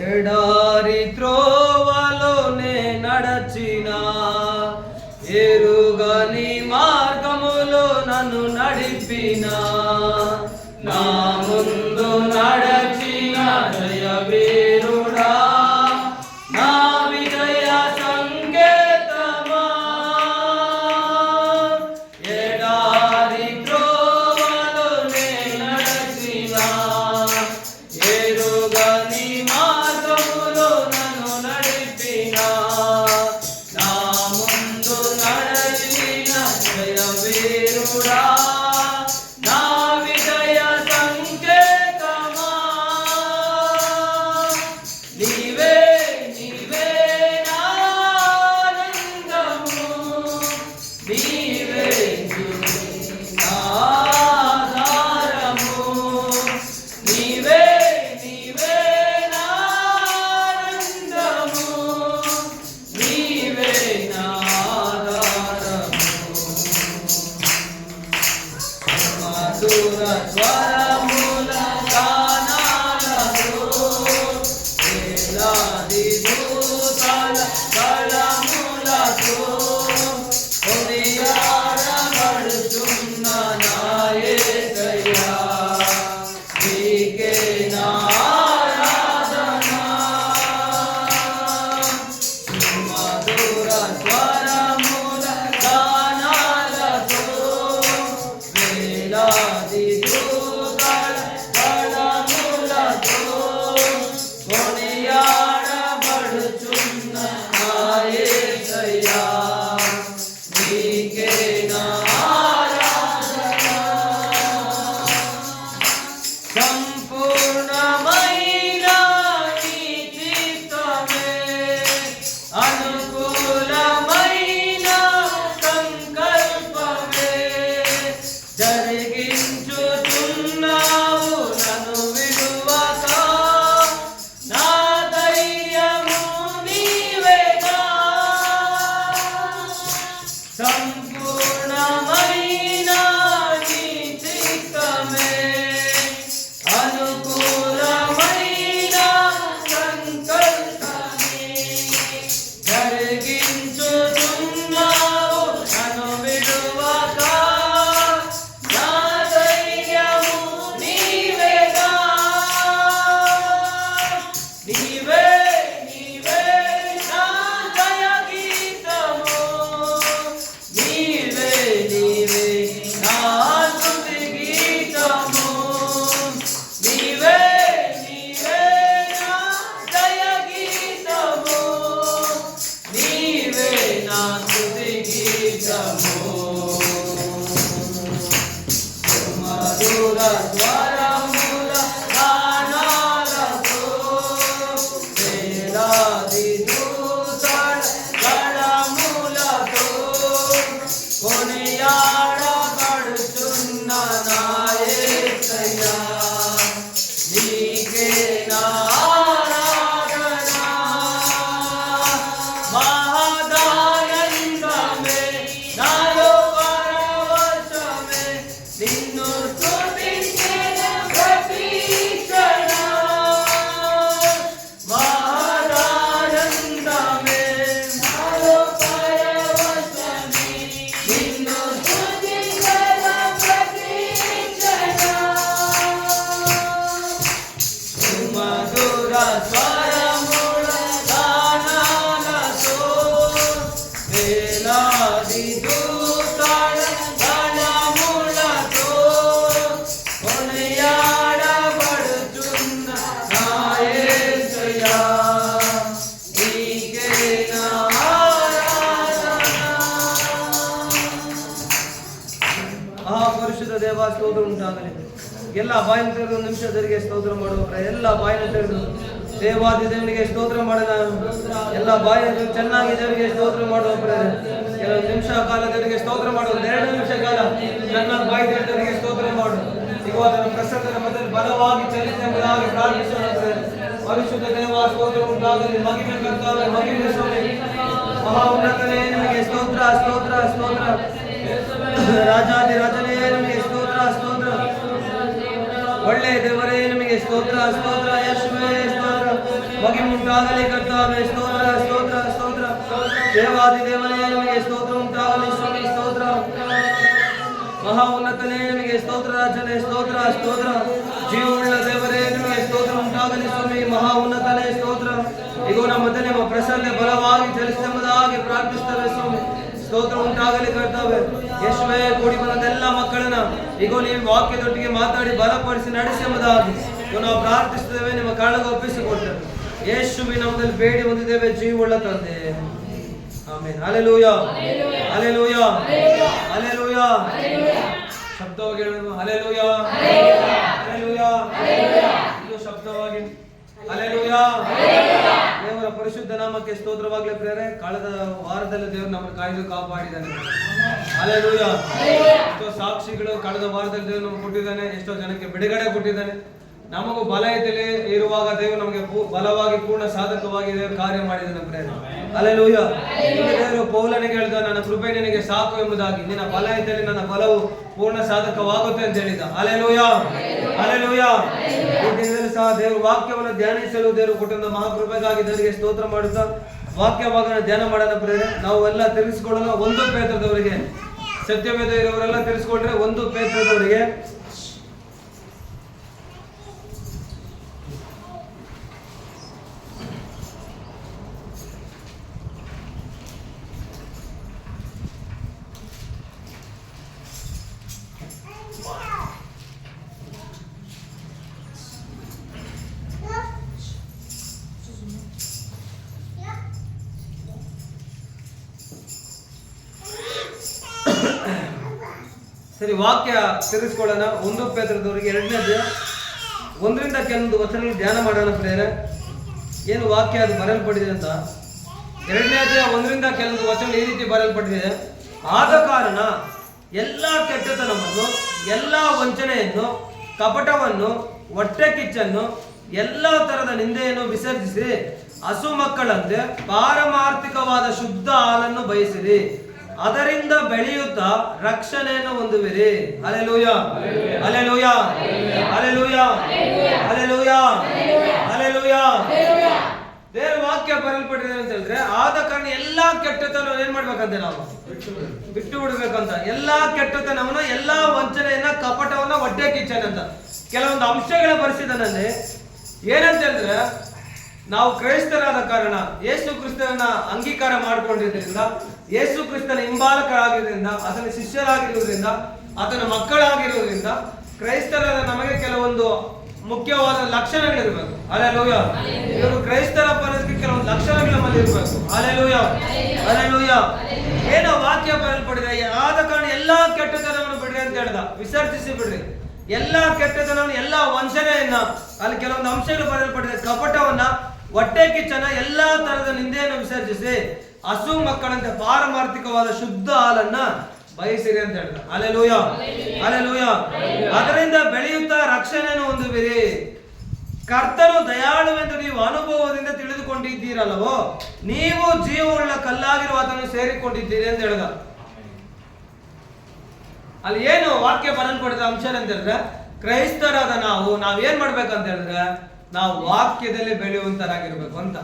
ఎడారి త్రోవలోనే నడచిన ఎరుగని మార్గములో నన్ను నడిపిన నా ముందు నడచిన జయవీరుడా నా విజయ సంకేతమా ఎడారి త్రోవలోనే నడచిన ఎరుగని మార్గములో నన్ను నడిపిన నా ముందు నడచిన జయవీరుడా నా విజయ సంకేతమా నీవే నీవే నా ఆనందము నీవే నా ఆధారము నీవే నీవే నా ఆనందము నీవే నా ఆధారము మధుర స్వరముల గానాలతో వేలాది దూతల గళములతో కొనియాడబడుచున్న నా యేసయ్యా నీకే నా ఆరాధన మధుర స్వరముల గానాలతో వేలాది దూతల గళములతో కొనియాడబడుచున్న నా యేసయ్యా నీకే నా ఆరాధన సంపూర్ణమైన నీ చిత్తమే అనుకూలమైన సంకల్పమే జరిగించుచున్నావు నన్ను విడువక నా ధైర్యము నీవేగా సంపూర్ణమైన నీ చిత్తమే అనుకూలమైన సంకల్పమే జరిగించుచున్నావు నన్ను విడువక నా ధైర్యము నీవేగా నీవే నీవే నా జయ గీతము నీవే నీవే నా స్తుతి గీతము నీవే నీవే నా జయ గీతము నీవే నా స్తుతి గీతము మధుర స్వరముల గానాలతో వేలాది దూతల గళములతో కొనియాడబడుచున్న నా యేసయ్యా నీకే నా ఆరాధన మహదానందమే నాలో పరవశమే నిన్ను స్తుతించిన ప్రతి క్షణం మహదానందమే నాలో పరవశమే నిన్ను స్తుతించిన ప్రతి క్షణం సుమధుర స్వరముల గానాలతో వేలాది దూతల గళములతో కొనియాడబడుచున్న నా యేసయ్యా నీకే నా ఆరాధన ಮಹಾಪರಿಶುದ್ಧ ದೇವ ಸ್ತೋತ್ರ ಉಂಟಾಗಲಿ ಎಲ್ಲ ಬಾಯಿನ ತೆರೆದು ನಿಮಿಷ ದೇವರಿಗೆ ಸ್ತೋತ್ರ ಮಾಡುವ ಎಲ್ಲ ಬಾಯಿನ ತೆರೆದು ದೇವಾದಿ ದೇವನಿಗೆ ಸ್ತೋತ್ರ ಮಾಡಿದ ಎಲ್ಲ ಬಾಯಿನ ಚೆನ್ನಾಗಿ ದೇವರಿಗೆ ಸ್ತೋತ್ರ ಮಾಡುವ ಕೆಲವು ನಿಮಿಷ ಕಾಲ ದೇವರಿಗೆ ಸ್ತೋತ್ರ ಮಾಡುವುದು 2 ನಿಮಿಷ ಕಾಲ ಚೆನ್ನಾಗಿ ಬಾಯಿ ದೇವರಿಗೆ ಸ್ತೋತ್ರ ಮಾಡು ಇವತ್ತಿನ ಪ್ರಸನ್ನದ ಮಧ್ಯದಲ್ಲಿ ಬಲವಾಗಿ ಚಲಿಸುವುದಾಗಿ ಪ್ರಾರ್ಥಿಸೋಣ ಪರಿಶುದ್ಧ ದೇವ ಸ್ತೋತ್ರ ಉಂಟಾಗಲಿ ಮಹಿಮೆ ಕರ್ತಾವೆ ಮಹಿಮೆ ಸ್ವಾಮಿ ಮಹಾ ಉನ್ನತನೇ ನಿಮಗೆ ಸ್ತೋತ್ರ ಸ್ತೋತ್ರ ಸ್ತೋತ್ರ ರಾಜಾದಿ ರಾಜನೇ ನಿಮಗೆ ಸ್ತೋತ್ರ ಸ್ತೋತ್ರ ಒಳ್ಳೆ ದೇವರೇ ನಿಮಗೆ ಸ್ತೋತ್ರ ಸ್ತೋತ್ರ ಯೇಸುವೇ ಸ್ತೋತ್ರ. ಮಹಿಮೆ ಉಂಟಾಗಲಿ ಕರ್ತಾವೇ ಸ್ತೋತ್ರ ಸ್ತೋತ್ರ ಸ್ತೋತ್ರ. ದೇವಾದಿ ದೇವನೇ ನಿಮಗೆ ಸ್ತೋತ್ರ ಉಂಟಾಗಲಿ ಸ್ವಾಮಿ ಸ್ತೋತ್ರ. ಮಹಾ ಉನ್ನತನೇ ನಿಮಗೆ ಸ್ತೋತ್ರ ರಾಜನೇ ಸ್ತೋತ್ರ ಸ್ತೋತ್ರ. ಜೀವವುಳ್ಳ ದೇವರೇ ನಿಮಗೆ ಸ್ತೋತ್ರ ಉಂಟಾಗಲಿ ಸ್ವಾಮಿ ಮಹಾ ಉನ್ನತನೇ ಸ್ತೋತ್ರ. ಈಗ ನಮ್ಮ ನಿಮ್ಮ ಪ್ರಸನ್ನ ಬಲವಾಗಿ ಚಲಿಸುವುದಾಗಿ ಪ್ರಾರ್ಥಿಸ್ತೇವೆ ಸ್ವಾಮಿ ಸ್ತೋತ್ರ ಉಂಟಾಗಲಿ ಕರ್ತವ್ಯ. ಯೇಸುವೇ ಕೂಡಿ ಬಂದ ಎಲ್ಲ ಮಕ್ಕಳನ್ನ ಈಗ ನೀವು ವಾಕ್ಯದೊಟ್ಟಿಗೆ ಮಾತಾಡಿ ಬಲಪಡಿಸಿ ನಡೆಸುವುದಾಗಿ ನಾವು ಪ್ರಾರ್ಥಿಸುತ್ತೇವೆ. ನಿಮ್ಮ ಕಾಳಗ ಒಪ್ಪಿಸಿಕೊಡ್ತೇವೆ ಯೇಸುವಿನ ನಾಮದಲ್ಲಿ ಬೇಡಿ ಹೊಂದಿದ್ದೇವೆ ಜೀವವುಳ್ಳ ತಂದೆ ಆಮೆನ್. Hallelujah hallelujah hallelujah. ಶಬ್ದವಾಗಿ ಹೇಳೋಣ ಹಲ್ಲೆಲೂಯಾ ಹಲ್ಲೆಲೂಯಾ. ಇದು ಶಬ್ದವಾಗಿ ಹಲ್ಲೆಲೂಯಾ. ದೇವರ ಪರಿಶುದ್ಧ ನಾಮಕ್ಕೆ ಸ್ತೋತ್ರವಾಗಲಿ ಪ್ರಿಯರೇ. ಕಳೆದ ವಾರದಲ್ಲಿ ದೇವರು ನಮ್ಮನ್ನು ಕಾಯ್ದು ಕಾಪಾಡಿದ್ದಾನೆ. ಹಲ್ಲೆಲೂಯಾ. ಎಷ್ಟೋ ಸಾಕ್ಷಿಗಳು ಕಳೆದ ವಾರದಲ್ಲಿ ದೇವರು ನಮ್ಗೆ ಕೊಟ್ಟಿದ್ದಾನೆ. ಎಷ್ಟೋ ಜನಕ್ಕೆ ಬಿಡುಗಡೆ ಕೊಟ್ಟಿದ್ದಾನೆ. ನಮಗೂ ಬಲ ಇದ್ದಲ್ಲಿ ಇರುವಾಗ ದೇವರು ನಮಗೆ ಬಲವಾಗಿ ಪೂರ್ಣ ಸಾಧಕವಾಗಿ ದೇವರು ಕಾರ್ಯ ಮಾಡಿದ್ದಾನೆ ಪ್ರಿಯರೇ. ಹಲ್ಲೆಲೂಯಾ. ದೇವರು ಪೌಲನಿಗೆ ಹೇಳಿದ ನನ್ನ ಕೃಪೆ ನಿನಗೆ ಸಾಕು ಎಂಬುದಾಗಿ. ನಿನ್ನ ಬಲ ಇದ್ದಲ್ಲಿ ನನ್ನ ಬಲವು ಪೂರ್ಣ ಸಾಧಕವಾಗುತ್ತೆ ಅಂತ ಹೇಳಿದ. Hallelujah hallelujah. ಈ ದಿನದಲ್ಲಿ ಸಹ ದೇವರು ವಾಕ್ಯವನ್ನು ಧ್ಯಾನಿಸಲು ದೇವರು ಕೊಟ್ಟಿದ್ದ ಮಹಾಕೃಪೆಗಾಗಿ ದೇವರಿಗೆ ಸ್ತೋತ್ರ ಮಾಡುತ್ತಾ ವಾಕ್ಯ ಭಾಗನ ಧ್ಯಾನ ಮಾಡೋಣ ಪ್ರಿಯರೇ. ನಾವು ಎಲ್ಲ ತಿಳಿಸ್ಕೊಳ್ಳೋಣ. 1 ಪೇತ್ರದವರಿಗೆ ಸತ್ಯವೇದ ಇರೋರೆಲ್ಲ ತಿಳಿಸ್ಕೊಂಡ್ರೆ 1 ಪೇತ್ರದವರಿಗೆ ಸರಿ ವಾಕ್ಯ ತಿಳಿಸ್ಕೊಳ್ಳೋಣ. 1 ಪೇತ್ರದವರಿಗೆ 2ನೇ ಅಧ್ಯಾಯ 1ರಿಂದ ಕೆಲವೊಂದು ವಚನಗಳು ಧ್ಯಾನ ಮಾಡೋಣ ಪ್ರಿಯರೇ. ಏನು ವಾಕ್ಯ ಅದು ಬರೆಯಲ್ಪಟ್ಟಿದೆ ಅಂತ 2ನೇ ಅಧ್ಯಾಯ 1ರಿಂದ ಕೆಲವೊಂದು ವಚನ ಈ ರೀತಿ ಬರೆಯಲ್ಪಟ್ಟಿದೆ. ಆದ ಕಾರಣ ಎಲ್ಲ ಕೆಟ್ಟತನವನ್ನು, ಎಲ್ಲ ವಂಚನೆಯನ್ನು, ಕಪಟವನ್ನು, ಹೊಟ್ಟೆ ಕಿಚ್ಚನ್ನು, ಎಲ್ಲ ತರದ ನಿಂದೆಯನ್ನು ವಿಸರ್ಜಿಸಿ ಹಸು ಮಕ್ಕಳಂತೆ ಪಾರಮಾರ್ಥಿಕವಾದ ಶುದ್ಧ ಹಾಲನ್ನು ಬಯಸಿರಿ. ಅದರಿಂದ ಬೆಳೆಯುತ್ತಾ ರಕ್ಷಣೆಯನ್ನು ಹೊಂದುವಿರಿ. Hallelujah hallelujah hallelujah hallelujah hallelujah. ದೇವರ ವಾಕ್ಯ ಬರೆಯಲ್ಪಟ್ಟಿದೆ ಅಂತ ಹೇಳಿದ್ರೆ ಆದ ಕಾರಣ ಎಲ್ಲಾ ಕೆಟ್ಟತನ ಏನ್ ಮಾಡ್ಬೇಕಂತೆ ನಾವು ಬಿಟ್ಟು ಬಿಡ್ಬೇಕಂತ. ಎಲ್ಲಾ ಕೆಟ್ಟತನವನ್ನ, ಎಲ್ಲಾ ವಂಚನೆಯನ್ನ, ಕಪಟವನ್ನ, ಹೊಟ್ಟೆ ಕಿಚ್ಚನಂತ ಕೆಲವೊಂದು ಅಂಶಗಳ ಬರೆಸಿದಾನೆ. ಏನಂತ ಹೇಳಿದ್ರೆ ನಾವು ಕ್ರೈಸ್ತರಾದ ಕಾರಣ ಯೇಸು ಕ್ರಿಸ್ತನನ್ನ ಅಂಗೀಕಾರ ಮಾಡಿಕೊಂಡಿದ್ದರಿಂದ, ಯೇಸು ಕ್ರಿಸ್ತನ ಹಿಂಬಾಲಕರಾಗಿರೋದ್ರಿಂದ, ಆತನ ಶಿಷ್ಯರಾಗಿರುವುದರಿಂದ, ಆತನ ಮಕ್ಕಳಾಗಿರುವುದರಿಂದ ಕ್ರೈಸ್ತರಾದ ನಮಗೆ ಕೆಲವೊಂದು ಮುಖ್ಯವಾದ ಲಕ್ಷಣಗಳಿರ್ಬೇಕು. ಹಲ್ಲೆಲೂಯಾ. ಇವರು ಕ್ರೈಸ್ತರ ಬರೋದಕ್ಕೆ ಕೆಲವೊಂದು ಲಕ್ಷಣಗಳ ಮೇಲೆ ಇರಬೇಕು. Hallelujah hallelujah. ಏನೋ ವಾಕ್ಯ ಬರೆಯಲ್ಪಟ್ಟಿದೆ. ಆದ ಕಾರಣ ಎಲ್ಲಾ ಕೆಟ್ಟತನವನ್ನು ಬಿಡ್ರಿ ಅಂತ ಹೇಳ್ದ. ವಿಸರ್ಜಿಸಿ ಬಿಡ್ರಿ ಎಲ್ಲಾ ಕೆಟ್ಟತನವನ್ನು, ಎಲ್ಲಾ ವಂಚನೆಯನ್ನ. ಅಲ್ಲಿ ಕೆಲವೊಂದು ಅಂಶಗಳು ಬರೆಯಲ್ಪಟ್ಟಿದೆ. ಕಪಟವನ್ನ, ಹೊಟ್ಟೆ ಕಿಚ್ಚನ, ಎಲ್ಲಾ ತರದ ನಿಂದೆಯನ್ನು ವಿಸರ್ಜಿಸಿ ಹಸು ಮಕ್ಕಳಂತೆ ಪಾರಮಾರ್ಥಿಕವಾದ ಶುದ್ಧ ಹಾಲನ್ನ ಬಯಸಿರಿ ಅಂತ ಹೇಳ್ತಾರೆ. Hallelujah hallelujah. ಅದರಿಂದ ಬೆಳೆಯುತ್ತಾ ರಕ್ಷಣೆಯನ್ನು ಹೊಂದುವಿರಿ. ಕರ್ತನು ದಯಾಳುವೆಂದು ನೀವು ಅನುಭವದಿಂದ ತಿಳಿದುಕೊಂಡಿದ್ದೀರಲ್ಲವೋ, ನೀವು ಜೀವವುಳ್ಳ ಕಲ್ಲಾಗಿರುವ ಆತನನ್ನು ಸೇರಿಕೊಂಡಿದ್ದೀರಿ ಅಂತ ಹೇಳಿದ. ಅಲ್ಲಿ ಏನು ವಾಕ್ಯ ಬರೆಯಲ್ಪಡಿದ ಅಂಶ ಅಂತ ಹೇಳಿದ್ರೆ, ಕ್ರೈಸ್ತರಾದ ನಾವೇನ್ ಮಾಡ್ಬೇಕಂತ ಹೇಳಿದ್ರೆ ನಾವು ವಾಕ್ಯದಲ್ಲಿ ಬೆಳೆಯುವಂತರಾಗಿರ್ಬೇಕು ಅಂತ.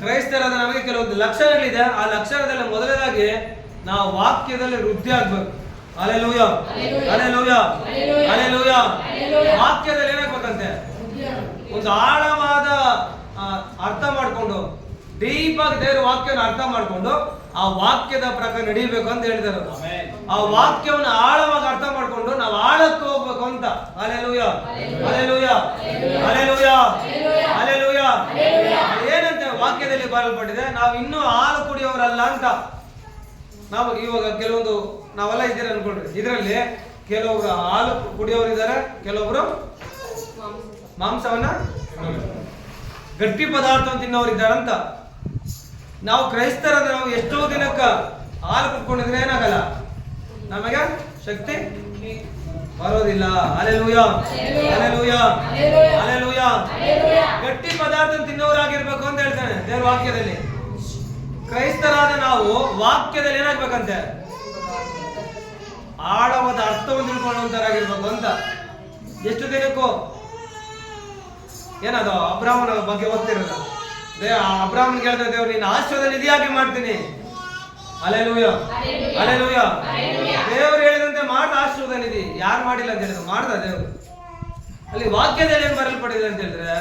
ಕ್ರೈಸ್ತರಾದ ನಮಗೆ ಕೆಲವೊಂದು ಲಕ್ಷಣಗಳಿದೆ. ಆ ಲಕ್ಷಣದಲ್ಲಿ ಮೊದಲನೇದಾಗಿ ನಾವು ವಾಕ್ಯದಲ್ಲಿ ವೃದ್ಧಿ ಆಗ್ಬೇಕು. Hallelujah hallelujah hallelujah. ವಾಕ್ಯದಲ್ಲಿ ಏನಾಗ್ಬೇಕಂತೆ ಒಂದು ಆಳವಾದ ಅರ್ಥ ಮಾಡ್ಕೊಂಡು, ಡೀಪ್ ಆಗಿ ದೇವರ ವಾಕ್ಯವನ್ನು ಅರ್ಥ ಮಾಡ್ಕೊಂಡು ಆ ವಾಕ್ಯದ ಪ್ರಕಾರ ನಡೀಬೇಕು ಅಂತ ಹೇಳಿದರು. ಆ ವಾಕ್ಯವನ್ನು ಆಳವಾಗಿ ಅರ್ಥ ಮಾಡ್ಕೊಂಡು ನಾವು ಆಳಕ್ಕೆ ಹೋಗ್ಬೇಕು ಅಂತ. Hallelujah hallelujah hallelujah hallelujah. ಏನಂತ ವಾಕ್ಯದಲ್ಲಿ ಬರೆಯಲ್ಪಟ್ಟಿದೆ, ನಾವು ಇನ್ನೂ ಹಾಲು ಕುಡಿಯೋರಲ್ಲ ಅಂತ. ನಾವು ಇವಾಗ ಕೆಲವೊಂದು ನಾವೆಲ್ಲ ಇದ್ದೀರ ಅನ್ಕೊಂಡ್ರಿ. ಇದರಲ್ಲಿ ಕೆಲವೊಬ್ರು ಹಾಲು ಕುಡಿಯೋರು ಇದ್ದಾರೆ, ಕೆಲವೊಬ್ರು ಮಾಂಸವನ್ನ ಗಟ್ಟಿ ಪದಾರ್ಥ ತಿನ್ನೋರು ಇದ್ದಾರಂತ. ನಾವು ಕ್ರೈಸ್ತರಾದ ನಾವು ಎಷ್ಟೋ ದಿನಕ್ಕ ಹಾಲು ಕುಡ್ಕೊಂಡಿದ್ರೆ ಏನಾಗಲ್ಲ, ನಮಗೆ ಶಕ್ತಿ ಬರೋದಿಲ್ಲ. Hallelujah hallelujah hallelujah. ಗಟ್ಟಿ ಪದಾರ್ಥ ತಿನ್ನೋರಾಗಿರ್ಬೇಕು ಅಂತ ಹೇಳ್ತಾನೆ ದೇವರ ವಾಕ್ಯದಲ್ಲಿ. ಕ್ರೈಸ್ತರಾದ ನಾವು ವಾಕ್ಯದಲ್ಲಿ ಏನಾಗ್ಬೇಕಂತೆ ಆಳವಾದ ಅರ್ಥವನ್ನು ತಿಳ್ಕೊಳ್ಳುವಂತರಾಗಿರ್ಬೇಕು ಅಂತ. ಎಷ್ಟು ದಿನಕ್ಕೂ ಏನದು ಅಬ್ರಾಹ್ಮನ ಬಗ್ಗೆ ಓದ್ತಿರಲ್ಲ. ಅಬ್ರಾಹ್ಮನ್ಗೆ ಹೇಳ್ತಾ ದೇವ್ರು ನೀನು ಆಶೀರ್ವಾದ ನಿಧಿಯಾಗಿ ಮಾಡ್ತೀನಿ. Hallelujah hallelujah. ದೇವರು ಹೇಳಿದಂತೆ ಮಾಡ ಆಶೀರ್ವಾದ ನಿಧಿ. ಯಾರು ಮಾಡಿಲ್ಲ ಅಂತ ಹೇಳಿದ್ರು, ಮಾಡ್ದ ದೇವರು. ಅಲ್ಲಿ ವಾಕ್ಯದಲ್ಲಿ ಏನ್ ಬರಲ್ಪಟ್ಟಿದೆ ಅಂತ ಹೇಳಿದ್ರೆ,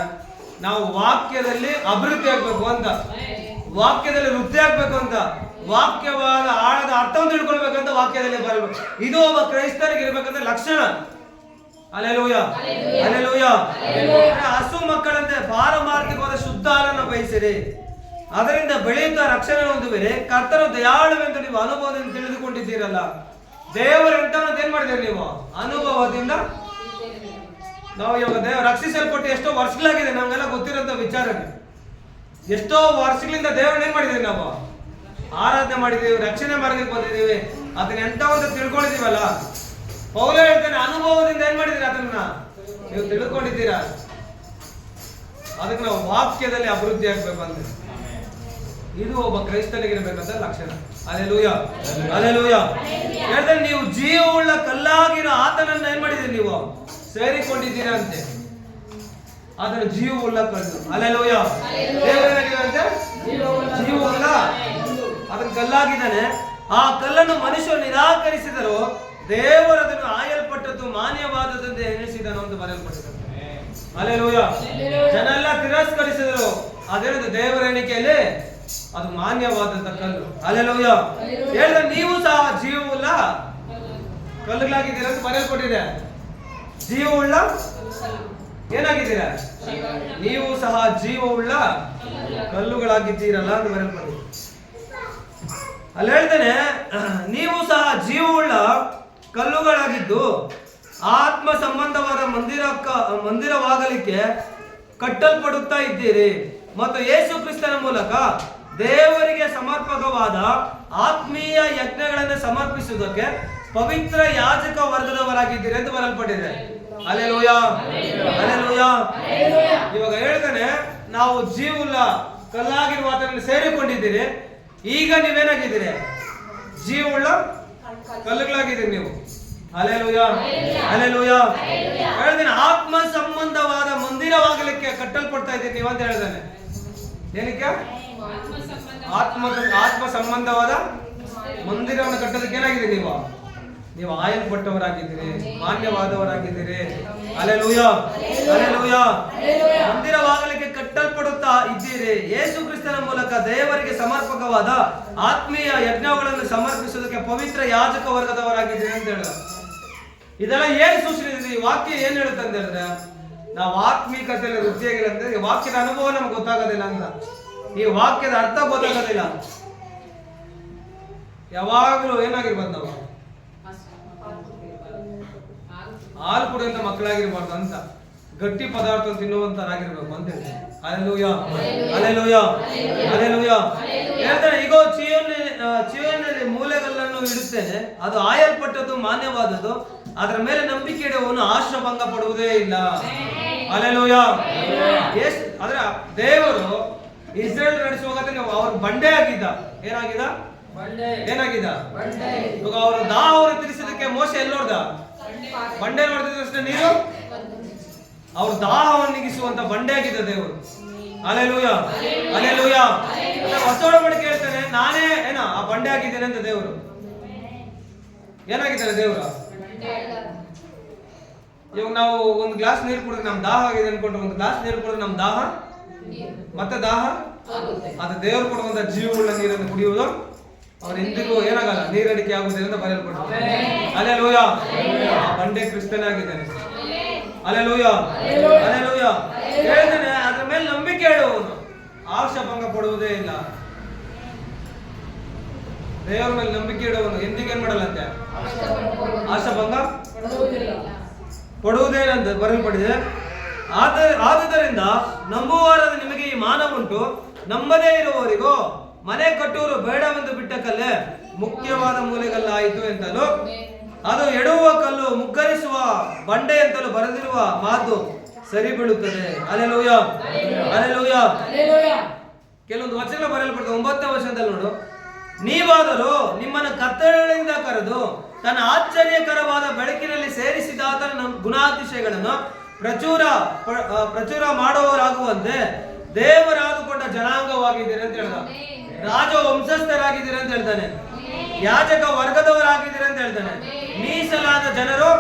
ನಾವು ವಾಕ್ಯದಲ್ಲಿ ಅಭಿವೃದ್ಧಿ ಆಗ್ಬೇಕು ಅಂತ, ವಾಕ್ಯದಲ್ಲಿ ವೃದ್ಧಿ ಆಗ್ಬೇಕು ಅಂತ, ವಾಕ್ಯವಾದ ಆಳದ ಅರ್ಥವನ್ನು ತಿಳ್ಕೊಳ್ಬೇಕಂತ ವಾಕ್ಯದಲ್ಲಿ ಬರಬೇಕು. ಇದು ಒಬ್ಬ ಕ್ರೈಸ್ತನಿಗೆ ಇರ್ಬೇಕಂತ ಲಕ್ಷಣ. Hallelujah hallelujah. ಹಸು ಮಕ್ಕಳಂತೆ ಪಾರಮಾರ್ಥಿಕವಾದ ಶುದ್ಧ ಹಾಲನ್ನು ಬಯಸಿರಿ, ಅದರಿಂದ ಬೆಳೆಯುತ್ತಾ ರಕ್ಷಣೆ ಹೊಂದುವಿರಿ. ಕರ್ತನು ದಯಾಳುವೆಂದು ನೀವು ಅನುಭವದಿಂದ ತಿಳಿದುಕೊಂಡಿದ್ದೀರಲ್ಲ. ದೇವರಂತ ಏನ್ ಮಾಡಿದ್ದೀರಿ ನೀವು? ಅನುಭವದಿಂದ. ನಾವು ಇವಾಗ ರಕ್ಷಿಸಲ್ಪಟ್ಟು ಎಷ್ಟೋ ವರ್ಷಗಳಾಗಿದೆ, ನಮ್ಗೆಲ್ಲ ಗೊತ್ತಿರೋಂಥ ವಿಚಾರನೆ. ಎಷ್ಟೋ ವರ್ಷಗಳಿಂದ ದೇವರನ್ನ ಏನ್ ಮಾಡಿದೀವಿ ನಾವು? ಆರಾಧನೆ ಮಾಡಿದೀವಿ, ರಕ್ಷಣೆ ಮಾರ್ಗಕ್ಕೆ ಬಂದಿದ್ದೀವಿ, ಅದನ್ನ ಎಂತವಂತ ತಿಳ್ಕೊಂಡಿದೀವಲ್ಲ. ಪೌಲ ಹೇಳ್ತಾನೆ ಅನುಭವದಿಂದ ಏನ್ ಮಾಡಿದೀರ, ಅದನ್ನ ನೀವು ತಿಳ್ಕೊಂಡಿದ್ದೀರಾ. ಅದಕ್ಕೆ ನಾವು ವಾಕ್ಯದಲ್ಲಿ ಅಭಿವೃದ್ಧಿ ಆಗ್ಬೇಕಂದ್ರೆ ಇದು ಒಬ್ಬ ಕ್ರೈಸ್ತನಿಗೆ ಇರಬೇಕಂತ ಲಕ್ಷಣ. Hallelujah hallelujah. ಹೇಳ್ತಾರೆ ನೀವು ಜೀವವುಳ್ಳ ಕಲ್ಲಾಗಿರೋ ಆತನನ್ನ ಏನ್ ಮಾಡಿದೀರಿ? ನೀವು ಸೇರಿಕೊಂಡಿದ್ದೀರಾ ಅಂತೆ. ಅದನ್ನು ಜೀವವುಳ್ಳ ಕಲ್ಲು. ಹಲ್ಲೆಲೂಯಾ. ದೇವರೇನಾಗಿದ್ದಾನೆ? ಜೀವವುಳ್ಳ. ಅದನ್ನ ಕಲ್ಲಾಗಿದ್ದಾನೆ. ಆ ಕಲ್ಲನ್ನು ಮನುಷ್ಯರು ನಿರಾಕರಿಸಿದರು, ದೇವರು ಅದನ್ನು ಆಯಲ್ಪಟ್ಟದ್ದು ಮಾನ್ಯವಾದದ್ದು ಎಣಿಸಿದನು ಅಂತ ಬರೆಯಲ್ಪಟ್ಟಿದೆ. ಹಲ್ಲೆಲೂಯಾ. ಜನ ಎಲ್ಲ ತಿರಸ್ಕರಿಸಿದರು, ಅದೇನದು ದೇವರ ಎಣಿಕೆಯಲ್ಲಿ ಅದು ಮಾನ್ಯವಾದಂತ ಕಲ್ಲು. ಹಲ್ಲೆಲೂಯಾ. ಹೇಳಿದ್ರೆ ನೀವು ಸಹ ಜೀವವುಳ್ಳ ಕಲ್ಲುಗಳಾಗಿದ್ದೀರಾ ಅಂತ ಬರೆಯಲ್ಪಟ್ಟಿದೆ. ಜೀವವುಳ್ಳ ಏನಾಗಿದ್ದೀರಾ? ನೀವು ಸಹ ಜೀವವುಳ್ಳ ಕಲ್ಲುಗಳಾಗಿದ್ದೀರಲ್ಲ ಅಂತ ಬರೆಯಲ್ಪಟ್ಟಿದೆ. ಅಲ್ಲಿ ಹೇಳ್ತಾನೆ ನೀವು ಸಹ ಜೀವವುಳ್ಳ ಕಲ್ಲುಗಳಾಗಿದ್ದು ಆತ್ಮ ಸಂಬಂಧವಾದ ಮಂದಿರವಾಗಲಿಕ್ಕೆ ಕಟ್ಟಲ್ಪಡುತ್ತಾ ಇದ್ದೀರಿ ಮತ್ತು ಯೇಸು ಕ್ರಿಸ್ತನ ಮೂಲಕ ದೇವರಿಗೆ ಸಮರ್ಪಕವಾದ ಆತ್ಮೀಯ ಯಜ್ಞಗಳನ್ನು ಸಮರ್ಪಿಸುವುದಕ್ಕೆ ಪವಿತ್ರ ಯಾಜಕ ವರ್ಗದವರಾಗಿದ್ದೀರಿ ಎಂದು ಬರೆಯಲ್ಪಟ್ಟಿದೆ. Hallelujah hallelujah. ಇವಾಗ ಹೇಳ್ತಾನೆ ನಾವು ಜೀವವುಳ್ಳ ಕಲ್ಲಾಗಿರುವ ಆತನನ್ನು ಸೇರಿಕೊಂಡಿದ್ದೀರಿ. ಈಗ ನೀವೇನಾಗಿದ್ದೀರಿ? ಜೀವವುಳ್ಳ ಕಲ್ಲುಗಳಾಗಿದ್ದೀರಿ ನೀವು. Hallelujah hallelujah. ಹೇಳ್ದೇನೆ ಆತ್ಮ ಸಂಬಂಧವಾದ ಮಂದಿರವಾಗಲಿಕ್ಕೆ ಕಟ್ಟಲ್ಪಡ್ತಾ ಇದ್ದೀರಿ ನೀವು ಅಂತ ಹೇಳ್ತಾನೆ. ಏನಕ್ಕೆ? ಆತ್ಮ ಸಂಬಂಧವಾದ ಮಂದಿರವನ್ನು ಕಟ್ಟೋದಕ್ಕೆ ಏನಾಗಿದೆ? ನೀವು ಆಯಲ್ಪಟ್ಟವರಾಗಿದ್ದೀರಿ, ಮಾನ್ಯವಾದವರಾಗಿದ್ದೀರಿ. Hallelujah hallelujah. ಮಂದಿರವಾಗಲಿಕ್ಕೆ ಕಟ್ಟಲ್ಪಡುತ್ತಾ ಇದ್ದೀರಿ. ಯೇಸು ಕ್ರಿಸ್ತನ ಮೂಲಕ ದೇವರಿಗೆ ಸಮರ್ಪಕವಾದ ಆತ್ಮೀಯ ಯಜ್ಞಗಳನ್ನು ಸಮರ್ಪಿಸುವುದಕ್ಕೆ ಪವಿತ್ರ ಯಾಜಕ ವರ್ಗದವರಾಗಿದ್ದೀರಿ ಅಂತ ಹೇಳಿದ. ಇದೆಲ್ಲ ಏನ್ ಸೂಚನೆ? ಈ ವಾಕ್ಯ ಏನ್ ಹೇಳುತ್ತೆ ಅಂತ ಹೇಳಿದ್ರೆ, ನಾವು ಆತ್ಮೀಕತೆಯಲ್ಲಿ ವೃದ್ಧಿಯಾಗಿಲ್ಲ ಅಂದ್ರೆ ಈ ವಾಕ್ಯದ ಅನುಭವ ನಮ್ಗೆ ಗೊತ್ತಾಗೋದಿಲ್ಲ ಅಂತ, ಈ ವಾಕ್ಯದ ಅರ್ಥ ಗೊತ್ತಾಗೋದಿಲ್ಲ. ಯಾವಾಗಲೂ ಏನಾಗಿರ್ಬಾರ್ದು, ನಾವು ಹಾಲು ಕುಡಿಯುವಂತ ಮಕ್ಕಳಾಗಿರ್ಬಾರ್ದು ಅಂತ, ಗಟ್ಟಿ ಪದಾರ್ಥ ತಿನ್ನುವಂತರಾಗಿರ್ಬೇಕು ಅಂತ ಹೇಳಿ. Hallelujah hallelujah hallelujah. ಹೇಳ್ತಾನೆ ಈಗ ಚೀಯೋನಿನಲ್ಲಿ ಮೂಲೆಗಲ್ಲನ್ನು ಇಡುತ್ತೇನೆ, ಅದು ಆಯಲ್ಪಟ್ಟದ್ದು ಮಾನ್ಯವಾದದ್ದು, ಅದರ ಮೇಲೆ ನಂಬಿಕೆ ಇಡುವವನು ಆಶ್ರಭಂಗ ಪಡುವುದೇ ಇಲ್ಲ. ಹಲ್ಲೆಲೂಯಾ. ಆದ್ರೆ ದೇವರು ಇಸ್ರೇಲ್ ನಡೆಸುವಾಗ ಅವ್ರ ಬಂಡೆ ಆಗಿದ್ದ. ಏನಾಗಿದ್ದ? ಇವಾಗ ಅವರು ದಾಹವನ್ನು ತೀರಿಸೋದಕ್ಕೆ ಮೋಶೆ ಎಲ್ಲಿ ನೋಡ್ದ? ಬಂಡೆ ನೋಡಿದ ನೀರು ಅವ್ರ ದಾಹವನ್ನು ನೀಗಿಸುವಂತ ಬಂಡೆ ಆಗಿದ್ದ ದೇವರು. Hallelujah hallelujah. ಹೊಸ ಒಡಂಬಡಿಕೆ ಹೇಳ್ತಾನೆ ನಾನೇ ಆ ಬಂಡೆ ಆಗಿದ್ದೇನೆ ಅಂತ ದೇವರು. ಏನಾಗಿದ್ದಾರೆ ದೇವರು? ಇವಾಗ ನಾವು ಒಂದು ಗ್ಲಾಸ್ ನೀರು ಕುಡಿದ್ರೆ ನಮ್ ದಾಹ ಆಗಿದೆ ಅನ್ಕೊಂಡ್ರೆ, ಒಂದು ಗ್ಲಾಸ್ ನೀರು ಕುಡಿದ್ರೆ ನಮ್ ದಾಹ ಮತ್ತೆ ದಾಹ ಅದು ದೇವರು ಕೊಡುವಂತ ಜೀವವುಳ್ಳ ನೀರನ್ನು ಕುಡಿಯುವುದು ಅವನು ಎಂದಿಗೂ ಏನಾಗಲ್ಲ, ನೀರಡಿಕೆ ಆಗುವುದಿಲ್ಲ ಅಂತ ಬರೆಯಲ್ಪಟ್ಟಿದೆ. ಹಲ್ಲೆಲೂಯಾ. ಬಂಡೆ ಕ್ರಿಸ್ತನಾಗಿದ್ದಾನೆ. Hallelujah hallelujah. ಹೇಳ್ತಾನೆ ಅದ್ರ ಮೇಲೆ ನಂಬಿಕೆ ಇಡುವವನು ಆಶಾಭಂಗ ಪಡುವುದೇ ಇಲ್ಲ. ದೇವರ ಮೇಲೆ ನಂಬಿಕೆ ಇಡುವವನು ಎಂದಿಗೂ ಏನ್ ಮಾಡಲ್ಲಂತೆ? ಆಶಾಭಂಗ ಪಡುವುದೇ ಅಂತ ಬರೆಯಲ್ಪಟ್ಟಿದೆ. ಆದುದರಿಂದ ನಂಬುವವರಾದ ನಿಮಗೆ ಈ ಮಾನವುಂಟು, ನಂಬದೇ ಇರುವವರಿಗೂ ಮನೆ ಕಟ್ಟುವರು ಬೇಡವೆಂದು ಬಿಟ್ಟ ಕಲ್ಲೇ ಮುಖ್ಯವಾದ ಮೂಲೆಗಲ್ಲಾಯಿತು ಎಂತಲೂ ಅದು ಎಡುವ ಕಲ್ಲು ಮುಗ್ಗರಿಸುವ ಬಂಡೆ ಅಂತಲೂ ಬರೆದಿರುವ ಮಾತು ಸರಿ ಬೀಳುತ್ತದೆ. Hallelujah hallelujah. ಕೆಲವೊಂದು ವಚನ ಬರೆಯಲ್ಪಡ್ತದೆ 9ನೇ ವಚನದಲ್ಲಿ ನೋಡು, ನೀವಾದರೂ ನಿಮ್ಮನ್ನು ಕತ್ತಲೆಯಿಂದ ಕರೆದು ತನ್ನ ಆಶ್ಚರ್ಯಕರವಾದ ಬೆಳಕಿನಲ್ಲಿ ಸೇರಿಸಿದ ಆತನ ಗುಣಾತಿಶಯಗಳನ್ನು ಪ್ರಚುರ ಮಾಡುವವರಾಗುವಂತೆ ದೇವರಾದುಕೊಂಡ ಜನಾಂಗವಾಗಿದ್ದೀರಿ ಅಂತ ಹೇಳ್ದ. ರಾಜ ವಂಶಸ್ಥರಾಗಿದ್ದೀರಿ ಅಂತ ಹೇಳ್ತಾನೆ. ಯಾಜಕ ವರ್ಗದವರಾಗಿದ್ದೀರಿ ಅಂತ ಹೇಳ್ತಾನೆ. ಮೀಸಲಾದ ಜನರು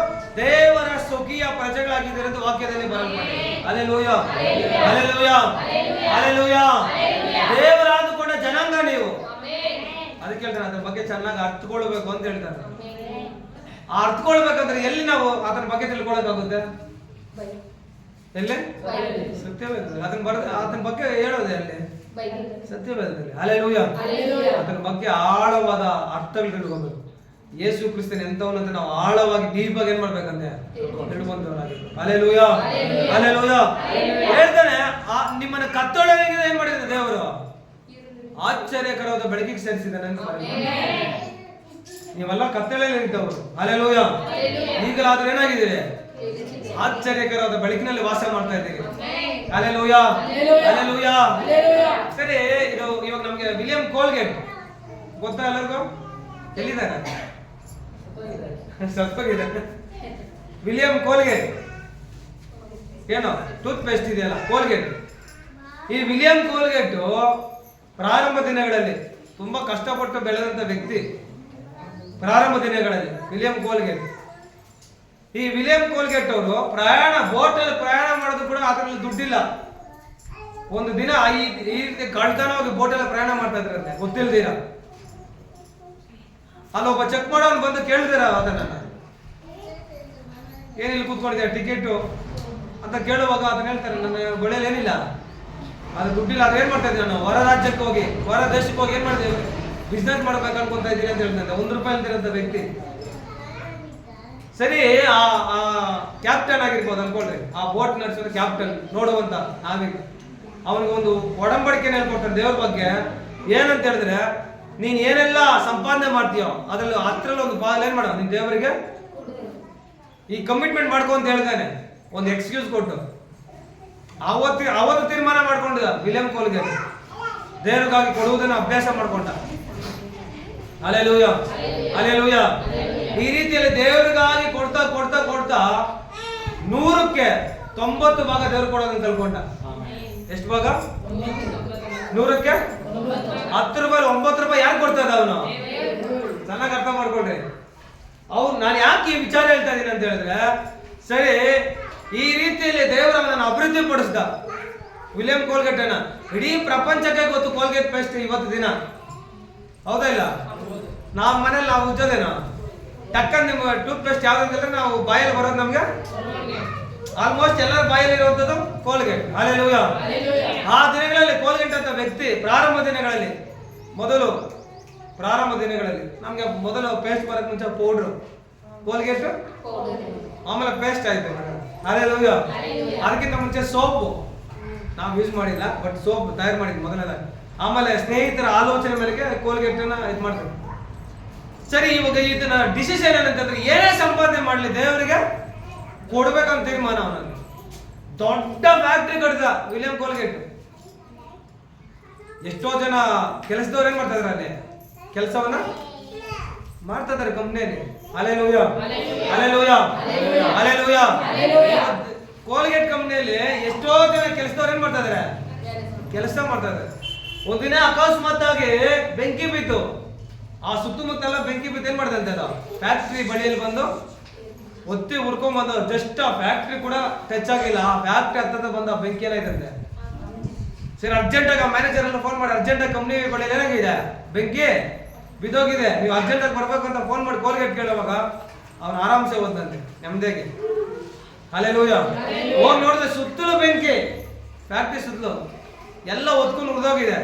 ದೇವರ ಸ್ವಕೀಯ ಪ್ರಜೆಗಳಾಗಿದ್ದೀರಿ ಅಂತ ವಾಕ್ಯದಲ್ಲಿ ಬರೆಯಲ್ಪಟ್ಟಿದೆ. Hallelujah, hallelujah, hallelujah. ದೇವರಾದುಕೊಂಡ ಜನಾಂಗ ನೀವು. ಅದಕ್ಕೆ ಹೇಳ್ತಾರೆ ಅದ್ರ ಬಗ್ಗೆ ಚೆನ್ನಾಗಿ ಅರ್ಥಕೊಳ್ಬೇಕು ಅಂತ ಹೇಳ್ತಾರೆ. ಅರ್ಥಕೊಳ್ಬೇಕಂದ್ರೆ ಎಲ್ಲಿ ನಾವು ಅದರ ಬಗ್ಗೆ ತಿಳ್ಕೊಳ್ಳೋಕ್ಕಾಗುತ್ತೆ? ಎಲ್ಲಿ? ಸತ್ಯವೇದದಲ್ಲಿ. ಅದನ್ನ ಬಗ್ಗೆ ಹೇಳೋದೆ ಅಲ್ಲಿ ಸತ್ಯವೇದದಲ್ಲಿ. ಹಲ್ಲೆಲೂಯಾ. ಅದರ ಬಗ್ಗೆ ಆಳವಾದ ಅರ್ಥಗಳು ತಿಳ್ಕೊಬೇಕು. ಯೇಸು ಕ್ರಿಸ್ತನ ಎಂತವನ್ನಂತ ನಾವು ಆಳವಾಗಿ ಡೀಪಾಗಿ ಏನ್ ಮಾಡ್ಬೇಕಂತೆ ತಿಳ್ಕೊಂತವರಾಗಿರ್ಬೇಕು. Hallelujah, hallelujah. ಹೇಳ್ತಾನೆ ನಿಮ್ಮನ್ನ ಕತ್ತಲೆಗೆ ಏನ್ ಮಾಡಿದ್ರೆ ದೇವರು ಆಶ್ಚರ್ಯಕರವಾದ ಬೆಳಕಿಗೆ ಸೇರಿಸಿದ್ದಾನೆ ಅಂತ. ನೀವೆಲ್ಲ ಕತ್ತಲೆಯಲ್ಲಿ ಇದ್ದವರು. ಹಲ್ಲೆಲೂಯಾ. ಈಗಲಾದ್ರೂ ಏನಾಗಿದ್ದೀರಿ? ಆಶ್ಚರ್ಯಕರವಾದ ಬೆಳಕಿನಲ್ಲಿ ವಾಸ ಮಾಡ್ತಾ ಇದ್ದೀರಿ. Hallelujah, hallelujah. ಸರಿ, ಇದು ಇವಾಗ ನಮ್ಗೆ ವಿಲಿಯಂ ಕೋಲ್ಗೇಟ್ ಗೊತ್ತಾ ಎಲ್ಲರಿಗೂ? ಎಲ್ಲಿದ್ದಾರೆ? ಸತ್ತೋಗಿದೆ. ವಿಲಿಯಂ ಕೋಲ್ಗೇಟ್ ಏನು ಟೂತ್ ಪೇಸ್ಟ್ ಇದೆಯಲ್ಲ, ಕೋಲ್ಗೇಟ್. ಈ ವಿಲಿಯಂ ಕೋಲ್ಗೇಟ್ ಪ್ರಾರಂಭ ದಿನಗಳಲ್ಲಿ ತುಂಬಾ ಕಷ್ಟಪಟ್ಟು ಬೆಳೆದಂತ ವ್ಯಕ್ತಿ. ಪ್ರಾರಂಭ ದಿನಗಳಲ್ಲಿ ವಿಲಿಯಂ ಕೋಲ್ಗೇಟ್. ಈ ವಿಲಿಯಂ ಕೋಲ್ಗೇಟ್ ಅವರು ಬೋಟಲ್ಲಿ ಪ್ರಯಾಣ ಮಾಡೋದು ಕೂಡ ಅದರಲ್ಲಿ ದುಡ್ಡಿಲ್ಲ. ಒಂದು ದಿನ ಈ ರೀತಿ ಕಳ್ತನವಾಗಿ ಬೋಟಲ್ಲಿ ಪ್ರಯಾಣ ಮಾಡ್ತಾ ಇದ್ರಂತೆ ಗೊತ್ತಿಲ್ದಿರ. ಅಲ್ಲೊಬ್ಬ ಚೆಕ್ ಮಾಡೋನು ಬಂದು ಕೇಳಿದಿರ ಅದನ್ನ, ಏನಿಲ್ಲ ಕೂತ್ಕೊಂಡಿದ್ದೆ ಟಿಕೆಟ್ ಅಂತ ಕೇಳುವಾಗ ಅದನ್ನ ಹೇಳ್ತಾರೆ ನನ್ನ ಬಳಿಯಲ್ಲಿ ಏನಿಲ್ಲ, ಅದು ದುಡ್ಡಿಲ್ಲ. ಅದು ಏನ್ ಮಾಡ್ತಾ ಇದ್ದೀವಿ ನಾವು ಹೊರ ರಾಜ್ಯಕ್ಕೆ ಹೋಗಿ ಹೊರ ದೇಶಕ್ಕೆ ಹೋಗಿ ಏನ್ ಮಾಡ್ತೀವಿ, ಬಿಸ್ನೆಸ್ ಮಾಡ್ಬೇಕು ಅನ್ಕೊಂತ ಇದ್ದೀರಿ ಅಂತ ಹೇಳ್ತಾರೆ. ₹1 ಇಲ್ದಿರಂತ ವ್ಯಕ್ತಿ. ಸರಿ, ಆ ಕ್ಯಾಪ್ಟನ್ ಆಗಿರ್ಬೋದು ಅನ್ಕೊಳ್ರಿ, ಆ ಬೋಟ್ ನಡೆಸೋದು ಕ್ಯಾಪ್ಟನ್ ನೋಡುವಂತ ನಾವೀಗ ಅವನಿಗೆ ಒಂದು ಒಡಂಬಡಿಕೆ ಹೇಳ್ಕೊಡ್ತಾನೆ ದೇವ್ರ ಬಗ್ಗೆ. ಏನಂತ ಹೇಳಿದ್ರೆ, ನೀನ್ ಏನೆಲ್ಲ ಸಂಪಾದನೆ ಮಾಡ್ತೀಯೋ ಅದ್ರಲ್ಲಿ 10ರಲ್ಲಿ ಒಂದು ಪಾಲ್ ಏನ್ ಮಾಡೋ ನೀನ್ ದೇವರಿಗೆ ಈ ಕಮಿಟ್ಮೆಂಟ್ ಮಾಡ್ಕೊ ಅಂತ ಹೇಳ್ತಾನೆ. ಒಂದು ಎಕ್ಸ್ಕ್ಯೂಸ್ ಕೊಟ್ಟು ಅವತ್ತು ತೀರ್ಮಾನ ಮಾಡ್ಕೊಂಡ ವಿಲಿಯಂ ಕೋಲ್ಗೇಟ್ ದೇವರಿಗಾಗಿ ಕೊಡುವುದನ್ನು ಅಭ್ಯಾಸ ಮಾಡ್ಕೊಂಡ. Hallelujah, hallelujah. ಈ ರೀತಿಯಲ್ಲಿ ದೇವರಿಗಾಗಿ ಕೊಡ್ತಾ ಕೊಡ್ತಾ ಕೊಡ್ತಾ 100ಕ್ಕೆ 90 ಭಾಗ ದೇವ್ರು ಕೊಡೋದನ್ನ ತಿಳ್ಕೊಂಡ. ಎಷ್ಟು ಭಾಗ? 100ಕ್ಕೆ 10 ರೂಪಾಯಿ 9 ರೂಪಾಯಿ ಯಾರು ಕೊಡ್ತಾ ಇದ್ದ ಅವನು? ಚೆನ್ನಾಗಿ ಅರ್ಥ ಮಾಡ್ಕೊಂಡ್ರಿ. ಅವ್ರು ನಾನು ಯಾಕೆ ಈ ವಿಚಾರ ಹೇಳ್ತಾ ಇದ್ದೀನಿ ಅಂತ ಹೇಳಿದ್ರೆ, ಸರಿ ಈ ರೀತಿಯಲ್ಲಿ ದೇವರು ಅವನನ್ನು ಅಭಿವೃದ್ಧಿ ಪಡಿಸ್ದ ವಿಲಿಯಂ ಕೋಲ್ಗೇಟ್ ಅನ್ನ. ಇಡೀ ಪ್ರಪಂಚಕ್ಕೆ ಗೊತ್ತು ಕೋಲ್ಗೇಟ್ ಪೇಸ್ಟ್ ಇವತ್ತು ದಿನ, ಹೌದಾ ಇಲ್ಲ? ನಾವು ಮನೇಲಿ ನಾವು ಉಜ್ಜೋದೇನೋ ಟಕ್ಕನ್ ನಿಮ್ಮ ಟೂತ್ ಪೇಸ್ಟ್ ಯಾವ್ದಂದ್ರೆ ನಾವು ಬಾಯಲ್ಲಿ ಬರೋದು ನಮ್ಗೆ ಆಲ್ಮೋಸ್ಟ್ ಎಲ್ಲರ ಬಾಯಲ್ಲಿ ಇರುವಂತದ್ದು ಕೋಲ್ಗೇಟ್. ಹಲ್ಲೆಲೂಯಾ. ಆ ದಿನಗಳಲ್ಲಿ ಕೋಲ್ಗೇಟ್ ಅಂತ ವ್ಯಕ್ತಿ ಪ್ರಾರಂಭ ದಿನಗಳಲ್ಲಿ ನಮ್ಗೆ ಮೊದಲು ಪೇಸ್ಟ್ ಬರೋಕ್ ಮುಂಚೆ ಪೌಡ್ರು ಕೋಲ್ಗೇಟ್, ಆಮೇಲೆ ಪೇಸ್ಟ್ ಆಯ್ತು. ಹಲ್ಲೆಲೂಯಾ. ಅದಕ್ಕಿಂತ ಮುಂಚೆ ಸೋಪು ನಾವು ಯೂಸ್ ಮಾಡಿಲ್ಲ, ಬಟ್ ಸೋಪ್ ತಯಾರು ಮಾಡಿದ್ವಿ ಮೊದಲನೇದಾಗಿ. ಆಮೇಲೆ ಸ್ನೇಹಿತರ ಆಲೋಚನೆ ಮೇಲೆಗೆ ಕೋಲ್ಗೇಟ್ ಅನ್ನ ಇದು ಮಾಡ್ತೀವಿ. ಸರಿ, ಇವಾಗ ಇದನ್ನ ಡಿಸಿಷನ್ ಏನಂತಂದ್ರೆ, ಏನೇ ಸಂಪಾದನೆ ಮಾಡ್ಲಿ ದೇವರಿಗೆ ಕೊಡ್ಬೇಕಂತ ತೀರ್ಮಾನ. ಅವನಲ್ಲಿ ದೊಡ್ಡ ಫ್ಯಾಕ್ಟ್ರಿ ಕಟ್ಟಿದ ವಿಲಿಯಂ ಕೋಲ್ಗೇಟ್. ಎಷ್ಟೋ ಜನ ಕೆಲಸದವ್ರು ಏನ್ ಮಾಡ್ತಾ ಇದಾರೆ, ಅಲ್ಲಿ ಕೆಲಸವನ್ನ ಮಾಡ್ತಾ ಇದಾರೆ ಕಂಪ್ನಿಯಲ್ಲಿ. Hallelujah, hallelujah, hallelujah. ಕೋಲ್ಗೇಟ್ ಕಂಪ್ನಿಯಲ್ಲಿ ಎಷ್ಟೋ ಜನ ಕೆಲಸದವ್ರು ಏನ್ ಮಾಡ್ತಾ ಇದಾರೆ, ಕೆಲಸ ಮಾಡ್ತಾ ಇದಾರೆ. ಒಂದಿನ ಅಕಸ್ಮಾತ್ತಾಗಿ ಬೆಂಕಿ ಬಿತ್ತು. ಆ ಸುತ್ತಮುತ್ತಲ ಬೆಂಕಿ ಬಿತ್ತು. ಏನ್ ಮಾಡ್ದಂತೆ ಅದು ಫ್ಯಾಕ್ಟ್ರಿ ಬಳಿಯಲ್ಲಿ ಬಂದು ಒತ್ತಿ ಹುಡ್ಕೊಂಡ್ ಬಂದ. ಜಸ್ಟ್ ಆ ಫ್ಯಾಕ್ಟ್ರಿ ಕೂಡ ಟಚ್ ಆಗಿಲ್ಲ, ಆ ಫ್ಯಾಕ್ಟ್ರಿ ಹತ್ತದ ಬಂದ ಬೆಂಕಿ ಏನಾಯ್ತಂತೆ. ಸರಿ, ಅರ್ಜೆಂಟ್ ಆಗಿ ಮ್ಯಾನೇಜರ್ ಎಲ್ಲ ಫೋನ್ ಮಾಡಿ, ಅರ್ಜೆಂಟ್ ಆಗಿ ಕಂಪ್ನಿ ಬಳಿಯಲ್ಲಿ ಏನಾಗಿದೆ, ಬೆಂಕಿ ಬಿದ್ದೋಗಿದೆ, ನೀವು ಅರ್ಜೆಂಟ್ ಆಗಿ ಬರ್ಬೇಕು ಅಂತ ಫೋನ್ ಮಾಡಿ ಕೋಲ್ಗೇಟ್ ಕೇಳುವಾಗ ಅವನು ಆರಾಮ್ಸೆ ಹೋದಂತೆ ನೆಮ್ಮದಿಯಾಗಿ. ಹಲ್ಲೆಲೂಯಾ. ಹೋಗಿ ನೋಡಿದ್ರೆ ಸುತ್ತಲೂ ಬೆಂಕಿ, ಫ್ಯಾಕ್ಟ್ರಿ ಸುತ್ತಲೂ ಎಲ್ಲ ಒತ್ಕೊಂಡು ಉಳಿದೋಗಿದೆ.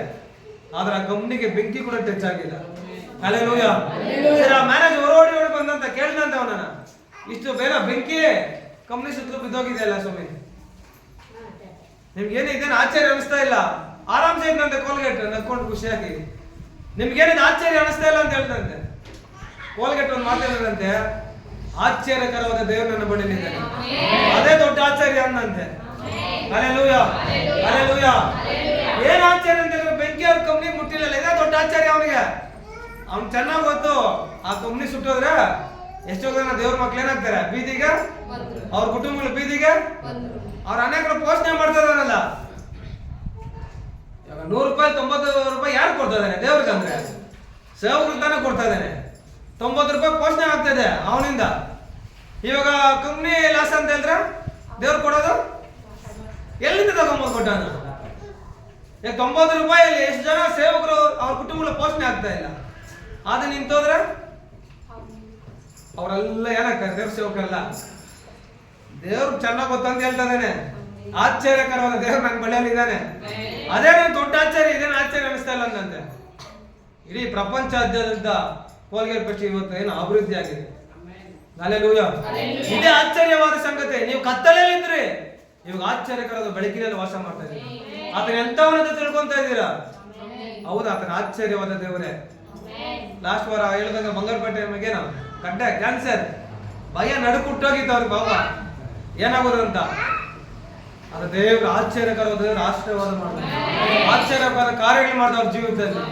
ಆದ್ರೆ ಆ ಕಂಪ್ನಿಗೆ ಬೆಂಕಿ ಕೂಡ ಟಚ್ ಆಗಿಲ್ಲ. ಹಲ್ಲೆಲೂಯಾ. ಸರಿ, ಆ ಮ್ಯಾನೇಜರ್ ಓಡಿ ಬಂದಂತ ಕೇಳಿದಂತ ಅವನನ್ನ, ಇಷ್ಟು ಬೇಗ ಬೆಂಕಿ ಕಂಪ್ನಿ ಸುತ್ತಲೂ ಬಿದ್ದೋಗಿದೆ ಅಲ್ಲ ಸ್ವಾಮಿ, ನಿಮ್ಗೇನು ಇದೇನು ಆಶ್ಚರ್ಯ ಅನಿಸ್ತಾ ಇಲ್ಲ? ಆರಾಮ್ಸೆ ಇದ್ದಂತೆ ಕೋಲ್ಗೇಟ್ ನಕ್ಕೊಂಡು ಖುಷಿಯಾಗಿ. ನಿಮ್ಗೇನಿದು ಆಶ್ಚರ್ಯ ಅನಿಸ್ತಾ ಇಲ್ಲ ಅಂತ ಹೇಳ್ತಂತೆ. ಕೋಲ್ಗೇಟ್ ಒಂದು ಮಾತಾಡಿದಂತೆ, ಆಶ್ಚರ್ಯಕರವಾದ ದೇವರು ನನ್ನ ಬಳಿಲಿದ್ದಾನೆ, ಅದೇ ದೊಡ್ಡ ಆಶ್ಚರ್ಯ ಅನ್ನಂತೆ. Hallelujah, hallelujah. ಏನ್ ಆಶ್ಚರ್ಯ ಅಂತ ಹೇಳಿದ್ರೆ, ಬೆಂಕಿ ಅವ್ರ ಕಂಪ್ನಿ ಮುಟ್ಟಿಲ್ಲ, ಇದೇ ದೊಡ್ಡ ಆಶ್ಚರ್ಯ ಅವನಿಗೆ. ಅವ್ನು ಚೆನ್ನಾಗಿ ಗೊತ್ತು, ಆ ಕಂಪ್ನಿ ಸುಟ್ಟೋದ್ರೆ ಎಷ್ಟೋ ಜನ ದೇವ್ರ ಮಕ್ಳು ಏನಾಗ್ತಾರೆ ಬೀದಿಗೆ, ಅವ್ರ ಕುಟುಂಬಗಳು ಬೀದಿಗೆ, ಅವ್ರ ಅನೇಕರು ಪೋಷಣೆ ಮಾಡ್ತಾ ಇದಾರಲ್ಲ. ಇವಾಗ 100 ರೂಪಾಯಿ 90 ರೂಪಾಯಿ ಯಾರು ಕೊಡ್ತಾ ಇದ್ದಾನೆ ದೇವ್ರಿಗೆ? ಅಂದ್ರೆ ಸೇವಕರು ತಾನೇ ಕೊಡ್ತಾ ಇದ್ದಾನೆ. 90 ರೂಪಾಯಿ ಪೋಷಣೆ ಆಗ್ತಾ ಇದೆ ಅವನಿಂದ. ಇವಾಗ ಕಂಪ್ನಿ ಲಾಸ್ ಅಂತ ಹೇಳಿದ್ರೆ ದೇವ್ರು ಕೊಡೋದು ಎಲ್ಲಿಂದ ತಗೊಂಬೋದು ಕೊಟ್ಟಾನ? 90 ರೂಪಾಯಿಯಲ್ಲಿ ಎಷ್ಟು ಜನ ಸೇವಕರು ಅವ್ರ ಕುಟುಂಬಗಳ ಪೋಷಣೆ ಆಗ್ತಾ ಇಲ್ಲ. ಆದ್ರೆ ನಿಂತೋದ್ರೆ ಅವರೆಲ್ಲ ಏನಾಗ್ತಾರೆ? ದೇವ್ರ ಸೇವಕರೆಲ್ಲ. ದೇವ್ರು ಚೆನ್ನಾಗಿ ಗೊತ್ತಂತ ಹೇಳ್ತಾ ಇದ್ದಾನೆ. ಆಶ್ಚರ್ಯಕರವಾದ ದೇವ್ರು ನನ್ನ ಬಳಿಯಲ್ಲಿ ಇದ್ದಾನೆ. ಅದೇ ದೊಡ್ಡ ಆಶ್ಚರ್ಯ, ಇದೇನು ಆಶ್ಚರ್ಯ ಅನಿಸ್ತಾ ಇಲ್ಲ ಅಂತಂದೆ. ಇಡೀ ಪ್ರಪಂಚಾದ್ಯಂತ ಕೋಲ್ಗೇಟ್ ಪಕ್ಷಿ ಇವತ್ತು ಏನು ಅಭಿವೃದ್ಧಿ ಆಗಿದೆ. ಹಲ್ಲೆಲೂಯಾ. ಇದೇ ಆಶ್ಚರ್ಯವಾದ ಸಂಗತಿ. ನೀವು ಕತ್ತಲೆಯಲ್ಲಿದ್ರಿ, ಇವಾಗ ಆಶ್ಚರ್ಯಕರದ ಬೆಳಕಿನಲ್ಲಿ ವಾಸ ಮಾಡ್ತಾ ಇದ್ದೀರಿ. ಆತನ ಎಂತವನ್ನಂತ ತಿಳ್ಕೊಂತ ಇದ್ದೀರಾ? ಹೌದಾ, ಆತನ ಆಶ್ಚರ್ಯವಾದ ದೇವರೇ. ಲಾಸ್ಟ್ ವಾರ ಹೇಳಿದಂಗ ಬಂಗಾರಪೇಟೆ ಮಗೇನ ಗಡ್ಡೆ ಕ್ಯಾನ್ಸರ್, ಭಯ ನಡುಕುಟ್ಟೋಗಿತ್ತು ಅವ್ರಿಗೆ. ಬಾಬಾ ಏನಾಗೋದು ಅಂತ. ಅದು ದೇವ್ರ ಆಶ್ಚರ್ಯಕರ ದೇವ್ರ ಆಶೀರ್ವಾದ ಮಾಡ್ತಾರೆ, ಆಶ್ಚರ್ಯಕರ ಕಾರ್ಯಗಳು ಮಾಡ್ತಾರೆ ಅವ್ರ ಜೀವಿತದಲ್ಲಿ.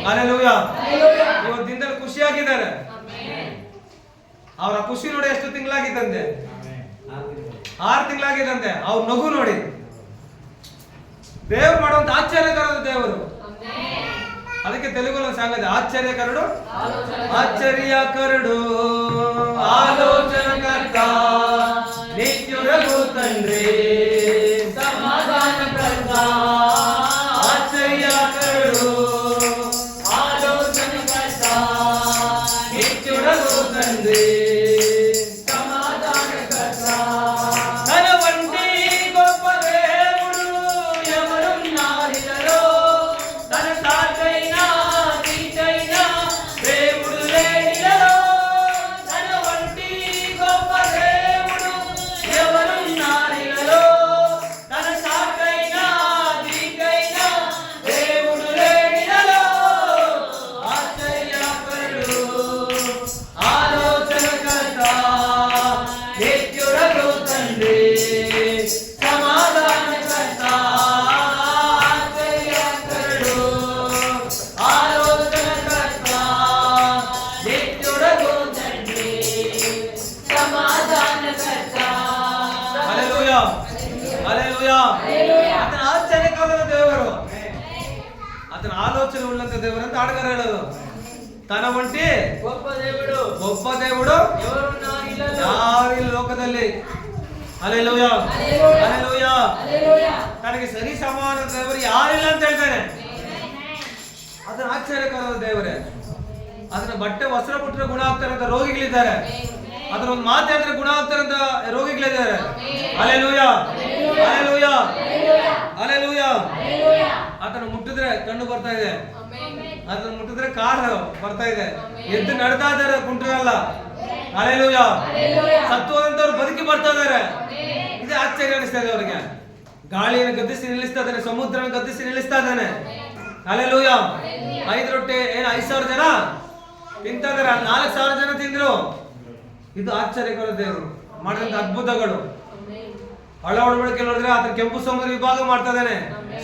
ಹಲ್ಲೆಲೂಯಾ. ಇವತ್ತು ದಿನದಲ್ಲಿ ಖುಷಿಯಾಗಿದ್ದಾರೆ. ಅವರ ಖುಷಿ ನೋಡಿ ಎಷ್ಟು ತಿಂಗಳಾಗಿದ್ದಂತೆ? 6 ತಿಂಗಳಾಗಿದ್ದಂತೆ. ಅವ್ರ ನಗು ನೋಡಿ. ದೇವ್ರು ಮಾಡುವಂತ ಆಶ್ಚರ್ಯಕರದ ದೇವರು. ಅದಕ್ಕೆ ತೆಲುಗಲ್ಲಿ ಒಂದು ಸಾಂಗ್ ಇದೆ, ಆಶ್ಚರ್ಯಕರಡು ಆಶ್ಚರ್ಯಕರಡು ಆಲೋಚನಕರ್ತ ನಿತ್ಯುರಗು ತಂಡ್ರಿ ಸಮಾಧಾನಕರ್ತ. ಆಶ್ಚರ್ಯಕರಡು ಆಲೋಚನಕರ್ತ ನಿತ್ಯುರಗು ತಂಡ್ರಿ సమాధానకర్త. తన వంటి గొప్ప దేవుడు ఎవరున్నారిలో? తన సాటైనా తీటైనా దేవుడు లేనిలో. తన వంటి గొప్ప దేవుడు ఎవరున్నారిలో? తన సాటైనా తీటైనా దేవుడు లేనిలో. ఆశ్చర్యకరుడు ఆలోచనకర్త నిత్యుడగు తండ్రి సమాధానకర్త. ఆశ్చర్యకరుడు ఆలోచనకర్త నిత్యుడగు తండ్రి సమాధానకర్త. హల్లెలూయా, హల్లెలూయా. ಆತನ ಆಶ್ಚರ್ಯಕರದ ದೇವರು, ಆತನ ಆಲೋಚನೆ ಉಳ್ಳಂತ ದೇವರು ಅಂತ ಹಾಡುಗಾರ ಹೇಳೋದು. ತನ್ನ ಒಂಟಿ గొప్ప దేవుడు ಒಬ್ಬ ದೇವರು ఎవరున్నారిలో? ಯಾರಿಲ್ಲ ಲೋಕದಲ್ಲಿ. Hallelujah, hallelujah. ತನಗೆ ಸರಿ ಸಮಾನ ದೇವರು ಯಾರಿಲ್ಲ ಅಂತ ಹೇಳ್ತಾನೆ. ಅದನ್ನ ಆಶ್ಚರ್ಯಕರದ ದೇವರೇ. ಅದನ್ನ ಬಟ್ಟೆ ವಸ್ತ್ರ ಬಿಟ್ಟರೆ ಗುಣ ಆಗ್ತಾರಂತ ರೋಗಿಗಳಿದ್ದಾರೆ. ಅದನ್ನ ಒಂದು ಮಾತು ಹೇಳಿದ್ರೆ ಗುಣ ಆಗ್ತಾರಂತ ರೋಗಿಗಳಿದ್ದಾರೆ. Hallelujah, hallelujah, hallelujah. ಆತನ ಮುಟ್ಟಿದ್ರೆ ಕಣ್ಣು ಬರ್ತಾ ಇದೆ, ಅದನ್ನ ಮುಟ್ಟಿದ್ರೆ ಕಾಲು ಬರ್ತಾ ಇದೆ, ಎದ್ದು ನಡ್ತಾ ಇದ್ದಾರೆ ಕುಂಟರಲ್ಲ. ಹಲ್ಲೆಲೂಯಾ. ಸತ್ತೋದಂತವ್ರು ಬದುಕಿ ಬರ್ತಾ ಇದ್ದಾರೆ. ಇದೇ ಆಶ್ಚರ್ಯ ಅನಿಸ್ತಾ ಇದೆ ಅವರಿಗೆ. ಗಾಳಿಯನ್ನು ಗದ್ದಿಸಿ ನಿಲ್ಲಿಸ್ತಾ ಇದ್ದಾನೆ, ಸಮುದ್ರನ ಗದ್ದಿಸಿ ನಿಲ್ಲಿಸ್ತಾ ಇದ್ದಾನೆ. ಹಲ್ಲೆಲೂಯಾ. 5 ರೊಟ್ಟಿ 5,000 ಜನ ತಿಂತಾ ಇದಾರೆ, 4,000 ಜನ ತಿಂದ್ರು. ಇದು ಆಶ್ಚರ್ಯಕರ ದೇವರು ಮಾಡಿದಂತ ಅದ್ಭುತಗಳು. ಹಳ್ಳ ಒಳಬಳಿಕೆ ನೋಡಿದ್ರೆ ಆತ ಕೆಂಪು ಸಮುದ್ರ ವಿಭಾಗ ಮಾಡ್ತಾ ಇದ್ದಾನೆ.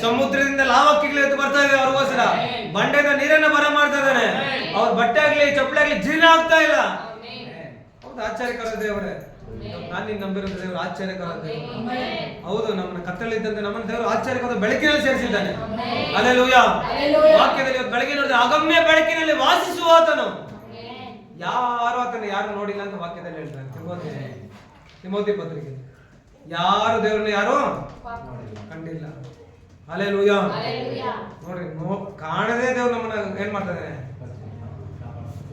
ಸಮುದ್ರದಿಂದ ಲಾವಕ್ಕಿಗಳು ಎದ್ದು ಬರ್ತಾ ಇದೆ ಅವ್ರಿಗೋಸ್ಕರ. ಬಂಡೆಯಿಂದ ನೀರನ್ನ ಬರ ಮಾಡ್ತಾ ಇದ್ದಾನೆ. ಅವ್ರ ಬಟ್ಟೆ ಆಗ್ಲಿ ಚಪ್ಪಲಿ ಆಗ್ಲಿ ಜೀರ್ಣ ಆಗ್ತಾ ಇಲ್ಲ. ಹೌದು, ಆಶ್ಚರ್ಯಕರ ದೇವರೇ. ನಾನು ನಿನ್ನ ನಂಬಿರೋ ದೇವರು ಆಶ್ಚರ್ಯಕರ ದೇವರು. ಹೌದು, ನಮ್ಮನ್ನ ಕತ್ತಲಿದ್ದಂತೆ ನಮ್ಮನ್ನ ದೇವರು ಆಶ್ಚರ್ಯಕರ ಬೆಳಕಿನಲ್ಲಿ ಸೇರಿಸಿದ್ದಾನೆ. ಹಲ್ಲೆಲೂಯಾ. ವಾಕ್ಯದಲ್ಲಿ ಬೆಳಗ್ಗೆ ನೋಡಿದ್ರೆ ಅಗಮ್ಯ ಬೆಳಕಿನಲ್ಲಿ ವಾಸಿಸುವ ಆತನು. ಯಾರು ಆತನ ಯಾರು ನೋಡಿಲ್ಲ ಅಂತ ವಾಕ್ಯದಲ್ಲಿ ಹೇಳ್ತಾರೆ. ತಿಮೋತಿ ಪತ್ರಿಕೆ ಯಾರು ದೇವರನ್ನ ಯಾರು ಕಂಡಿಲ್ಲ. ಹಲ್ಲೆಲೂಯಾ. ನೋಡ್ರಿ, ಕಾಣದೇ ದೇವ್ರು ನಮ್ಮನ್ನ ಏನ್ ಮಾಡ್ತಾ ಇದ್ದಾನೆ?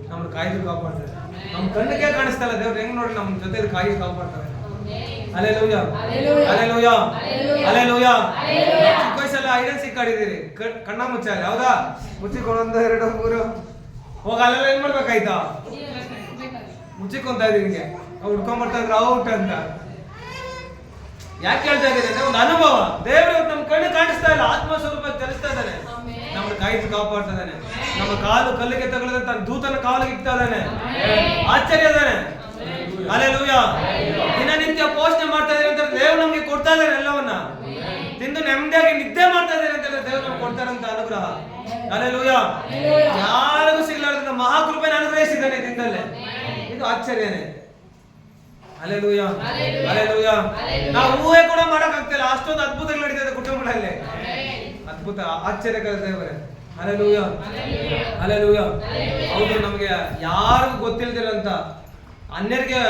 ನಮ್ಮನ್ನ ಕಾಯ್ದು ಕಾಪಾಡ್ತಾರೆ. ನಮ್ ಕಣ್ಣಿಗೆ ಕಾಣಿಸ್ತಾ ಇಲ್ಲ ದೇವ್ರು. ಹೆಂಗ್ ನೋಡ್ರಿ ನಮ್ಮ ಜೊತೆ ಕಾಯ್ದು ಕಾಪಾಡ್ತಾರೆ. Hallelujah, hallelujah, hallelujah. ಚಿಕ್ಕ ವಯಸ್ಸಲ್ಲ ಐಡನ್ ಸಿಕ್ ಆಡಿದಿರಿ, ಕಣ್ಣ ಮುಚ್ಚಾలి. ಹೌದಾ? ಮುಚ್ಚಿಕೊಂಡು 1 2 3 ಹೋಗ ಅಲ್ಲೆಲ್ಲ ಏನ್ ಮಾಡ್ಬೇಕಾಯ್ತಾ? ಮುಚ್ಚಿಕೊಂತ ಇದೀನಿ. ಅವ್ರು ಹುಡ್ಕೊಂಡ್ಬರ್ತಾ ಇದ್ರು ಔಟ್ ಅಂತ. ಯಾಕೆ ಹೇಳ್ತಾ ಇದ್ದೀನಿ ಅಂದ್ರೆ ಒಂದು ಅನುಭವ. ದೇವರು ನಮ್ಮ ಕಣ್ಣು ಕಾಣಿಸ್ತಾ ಇಲ್ಲ, ಆತ್ಮ ಸ್ವರೂಪ ಚಲಿಸ್ತಾ ಇದ್ದಾನೆ. ನಮ್ಮನ್ನು ಕಾಯ್ದು ಕಾಪಾಡ್ತಾ ಇದ್ದಾನೆ. ನಮ್ಮ ಕಾಲು ಕಲ್ಲಿಗೆ ತಗಲದಂತ ದೂತನ ಕಾಲಿಗೆ ಇಕ್ತಾ ಇದ್ದಾನೆ. ಆಶ್ಚರ್ಯ ಇದ್ದಾನೆ. ಹಲ್ಲೆಲೂಯಾ. ದಿನನಿತ್ಯ ಪೋಷಣೆ ಮಾಡ್ತಾ ಇದ್ದಾರೆ ಅಂತ ದೇವ್ರು ನಮ್ಗೆ ಕೊಡ್ತಾ ಇದ್ದಾರೆ. ಎಲ್ಲವನ್ನ ತಿಂದು ನೆಮ್ಮದಿಯಾಗಿ ನಿದ್ದೆ ಮಾಡ್ತಾ ಇದ್ದಾರೆ ಅಂತ ದೇವ್ರು ನಮ್ಗೆ ಕೊಡ್ತಾರಂತ ಅನುಗ್ರಹ. ಹಲ್ಲೆಲೂಯಾ. ಯಾರಿಗೂ ಸಿಗ್ಲಾರ್ದಂತ ಮಹಾಕೃಪೆನ ಅನುಗ್ರಹಿಸಿದ್ದಾನೆ ದಿನದಲ್ಲೇ. ಇದು ನೋಡೋದಕ್ಕೆ ಆಶ್ಚರ್ಯನೇ. Hallelujah, hallelujah. ನಾವು ಊಹೆ ಕೂಡ ಮಾಡಕ್ ಆಗ್ತಿಲ್ಲ, ಅಷ್ಟೊಂದು ಅದ್ಭುತಗಳು ನಡೀತದೆ ಕುಟುಂಬಗಳಲ್ಲಿ. ಅದ್ಭುತ, ಆಶ್ಚರ್ಯಕರ ದೇವರೇ. Hallelujah, hallelujah. ಹೌದು, ನಮಗೆ ಯಾರಿಗೂ ಗೊತ್ತಿಲ್ದಿರಂತ, ಅನ್ಯರಿಗೆ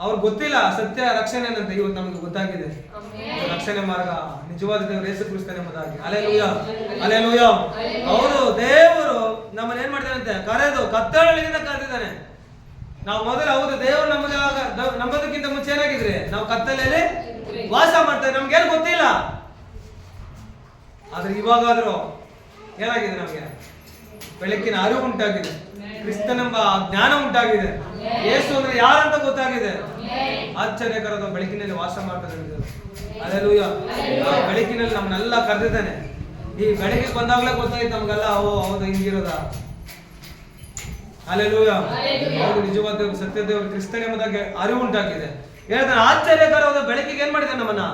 ಅವ್ರಿಗೆ ಗೊತ್ತಿಲ್ಲ ಸತ್ಯ ರಕ್ಷಣೆ ಏನಂತ, ಇವತ್ತು ನಮಗೆ ಗೊತ್ತಾಗಿದೆ. ರಕ್ಷಣೆ ಮಾರ್ಗ ನಿಜವಾದ ದೇವರು ಯೇಸು ಕ್ರಿಸ್ತನೇ ಎಂಬುದಾಗಿ. Hallelujah, hallelujah. ಹೌದು, ದೇವರು ನಮ್ಮನ್ನ ಏನ್ ಮಾಡಿದಾನಂತೆ, ಕರೆದು ಕತ್ತಲೆಯಿಂದ ಕರೆದಿದ್ದಾನೆ. ನಾವು ಮೊದಲು, ಹೌದು, ದೇವರು ನಂಬೋದಕ್ಕಿಂತ ಮುಂಚೆ ಏನಾಗಿದ್ರೆ ನಾವು ಕತ್ತಲೆಯಲ್ಲಿ ವಾಸ ಮಾಡ್ತೇವೆ, ನಮ್ಗೇನು ಗೊತ್ತಿಲ್ಲ. ಆದ್ರೆ ಇವಾಗಾದ್ರೂ ಏನಾಗಿದೆ, ನಮಗೆ ಬೆಳಕಿನ ಅರಿವು ಉಂಟಾಗಿದೆ, ಕ್ರಿಸ್ತನೆಂಬ ಜ್ಞಾನ ಉಂಟಾಗಿದೆ, ಯೇಸು ಅಂದ್ರೆ ಯಾರಂತ ಗೊತ್ತಾಗಿದೆ. ಆಶ್ಚರ್ಯಕರದ ಬೆಳಕಿನಲ್ಲಿ ವಾಸ ಮಾಡ್ತಾರೆ. ಹಲ್ಲೆಲೂಯ. ಆ ಬೆಳಕಿನಲ್ಲಿ ನಮ್ಮನ್ನೆಲ್ಲ ಕರೆದಿದ್ದಾನೆ. ಈ ಬೆಳಕಿಗೆ ಬಂದಾಗಲೇ ಗೊತ್ತಾಯ್ತು ನಮ್ಗೆಲ್ಲ, ಓ ಹೌದು, ಹಿಂಗಿರೋದ. ಹಲ್ಲೆಲೂಯ. ಹೌದು, ನಿಜವಾದ ದೇವರು, ಸತ್ಯ ದೇವರು, ಕ್ರಿಸ್ತನೆಂಬುದಾಗಿ ಅರಿವು ಉಂಟಾಗಿದೆ. ಹೇಳ್ತಾನೆ, ಆಶ್ಚರ್ಯಕರವಾದ ಬೆಳಕಿಗೆ ಏನ್ ಮಾಡಿದ್ದಾನೆ, ನಮ್ಮನ್ನ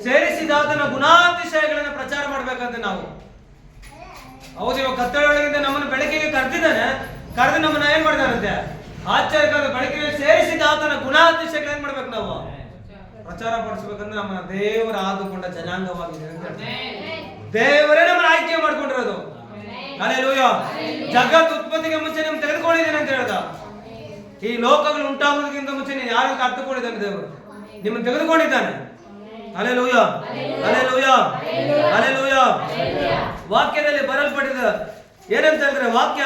ಸೇರಿಸಿದಾತನ ಗುಣಾತಿಶಯಗಳನ್ನ ಪ್ರಚಾರ ಮಾಡ್ಬೇಕಂತ ನಾವು. ಹೌದು, ಇವಾಗ ಕತ್ತಲೆಯೊಳಗಿಂದ ನಮ್ಮನ್ನು ಬೆಳಕಿಗೆ ಕರೆದಿದ್ದಾನೆ. ಕರೆದು ನಮ್ಮನ್ನ ಏನ್ ಮಾಡಿದಾರಂತೆ, ಆಶ್ಚರ್ಯಕರ ಬೆಳಕಿಗೆ ಸೇರಿಸಿದ ಆತನ ಗುಣಾತಿಶಯಗಳು ಏನ್ ಮಾಡ್ಬೇಕು, ನಾವು ಪ್ರಚಾರ ಪಡಿಸ್ಬೇಕಂದ್ರೆ ನಮ್ಮ ದೇವರ ಆದುಕೊಂಡ ಜನಾಂಗವಾಗಿದೆ ಅಂತ. ದೇವರೇ ನಮ್ಮನ್ನ ಆಯ್ಕೆ ಮಾಡ್ಕೊಂಡಿರೋದು. ಹಲ್ಲೆಲೂಯ. ಜಗತ್ ಉತ್ಪತ್ತಿಗೆ ಮುಂಚೆ ನಿಮ್ಗೆ ತೆಗೆದುಕೊಂಡಿದ್ದೇನೆ ಅಂತ ಹೇಳ್ದ. ಈ ಲೋಕಗಳು ಉಂಟಾಗೋದಕ್ಕಿಂತ ಮುಂಚೆ ನೀನು ಯಾರು ಅರ್ಥಕೊಂಡಿದ್ದಾನೆ, ದೇವರು ನಿಮ್ಮನ್ನು ತೆಗೆದುಕೊಂಡಿದ್ದಾನೆ. Hallelujah, hallelujah, hallelujah. ವಾಕ್ಯದಲ್ಲಿ ಬರಲ್ಪಟ್ಟಿದ ಏನಂತ ಹೇಳಿದ್ರೆ, ವಾಕ್ಯ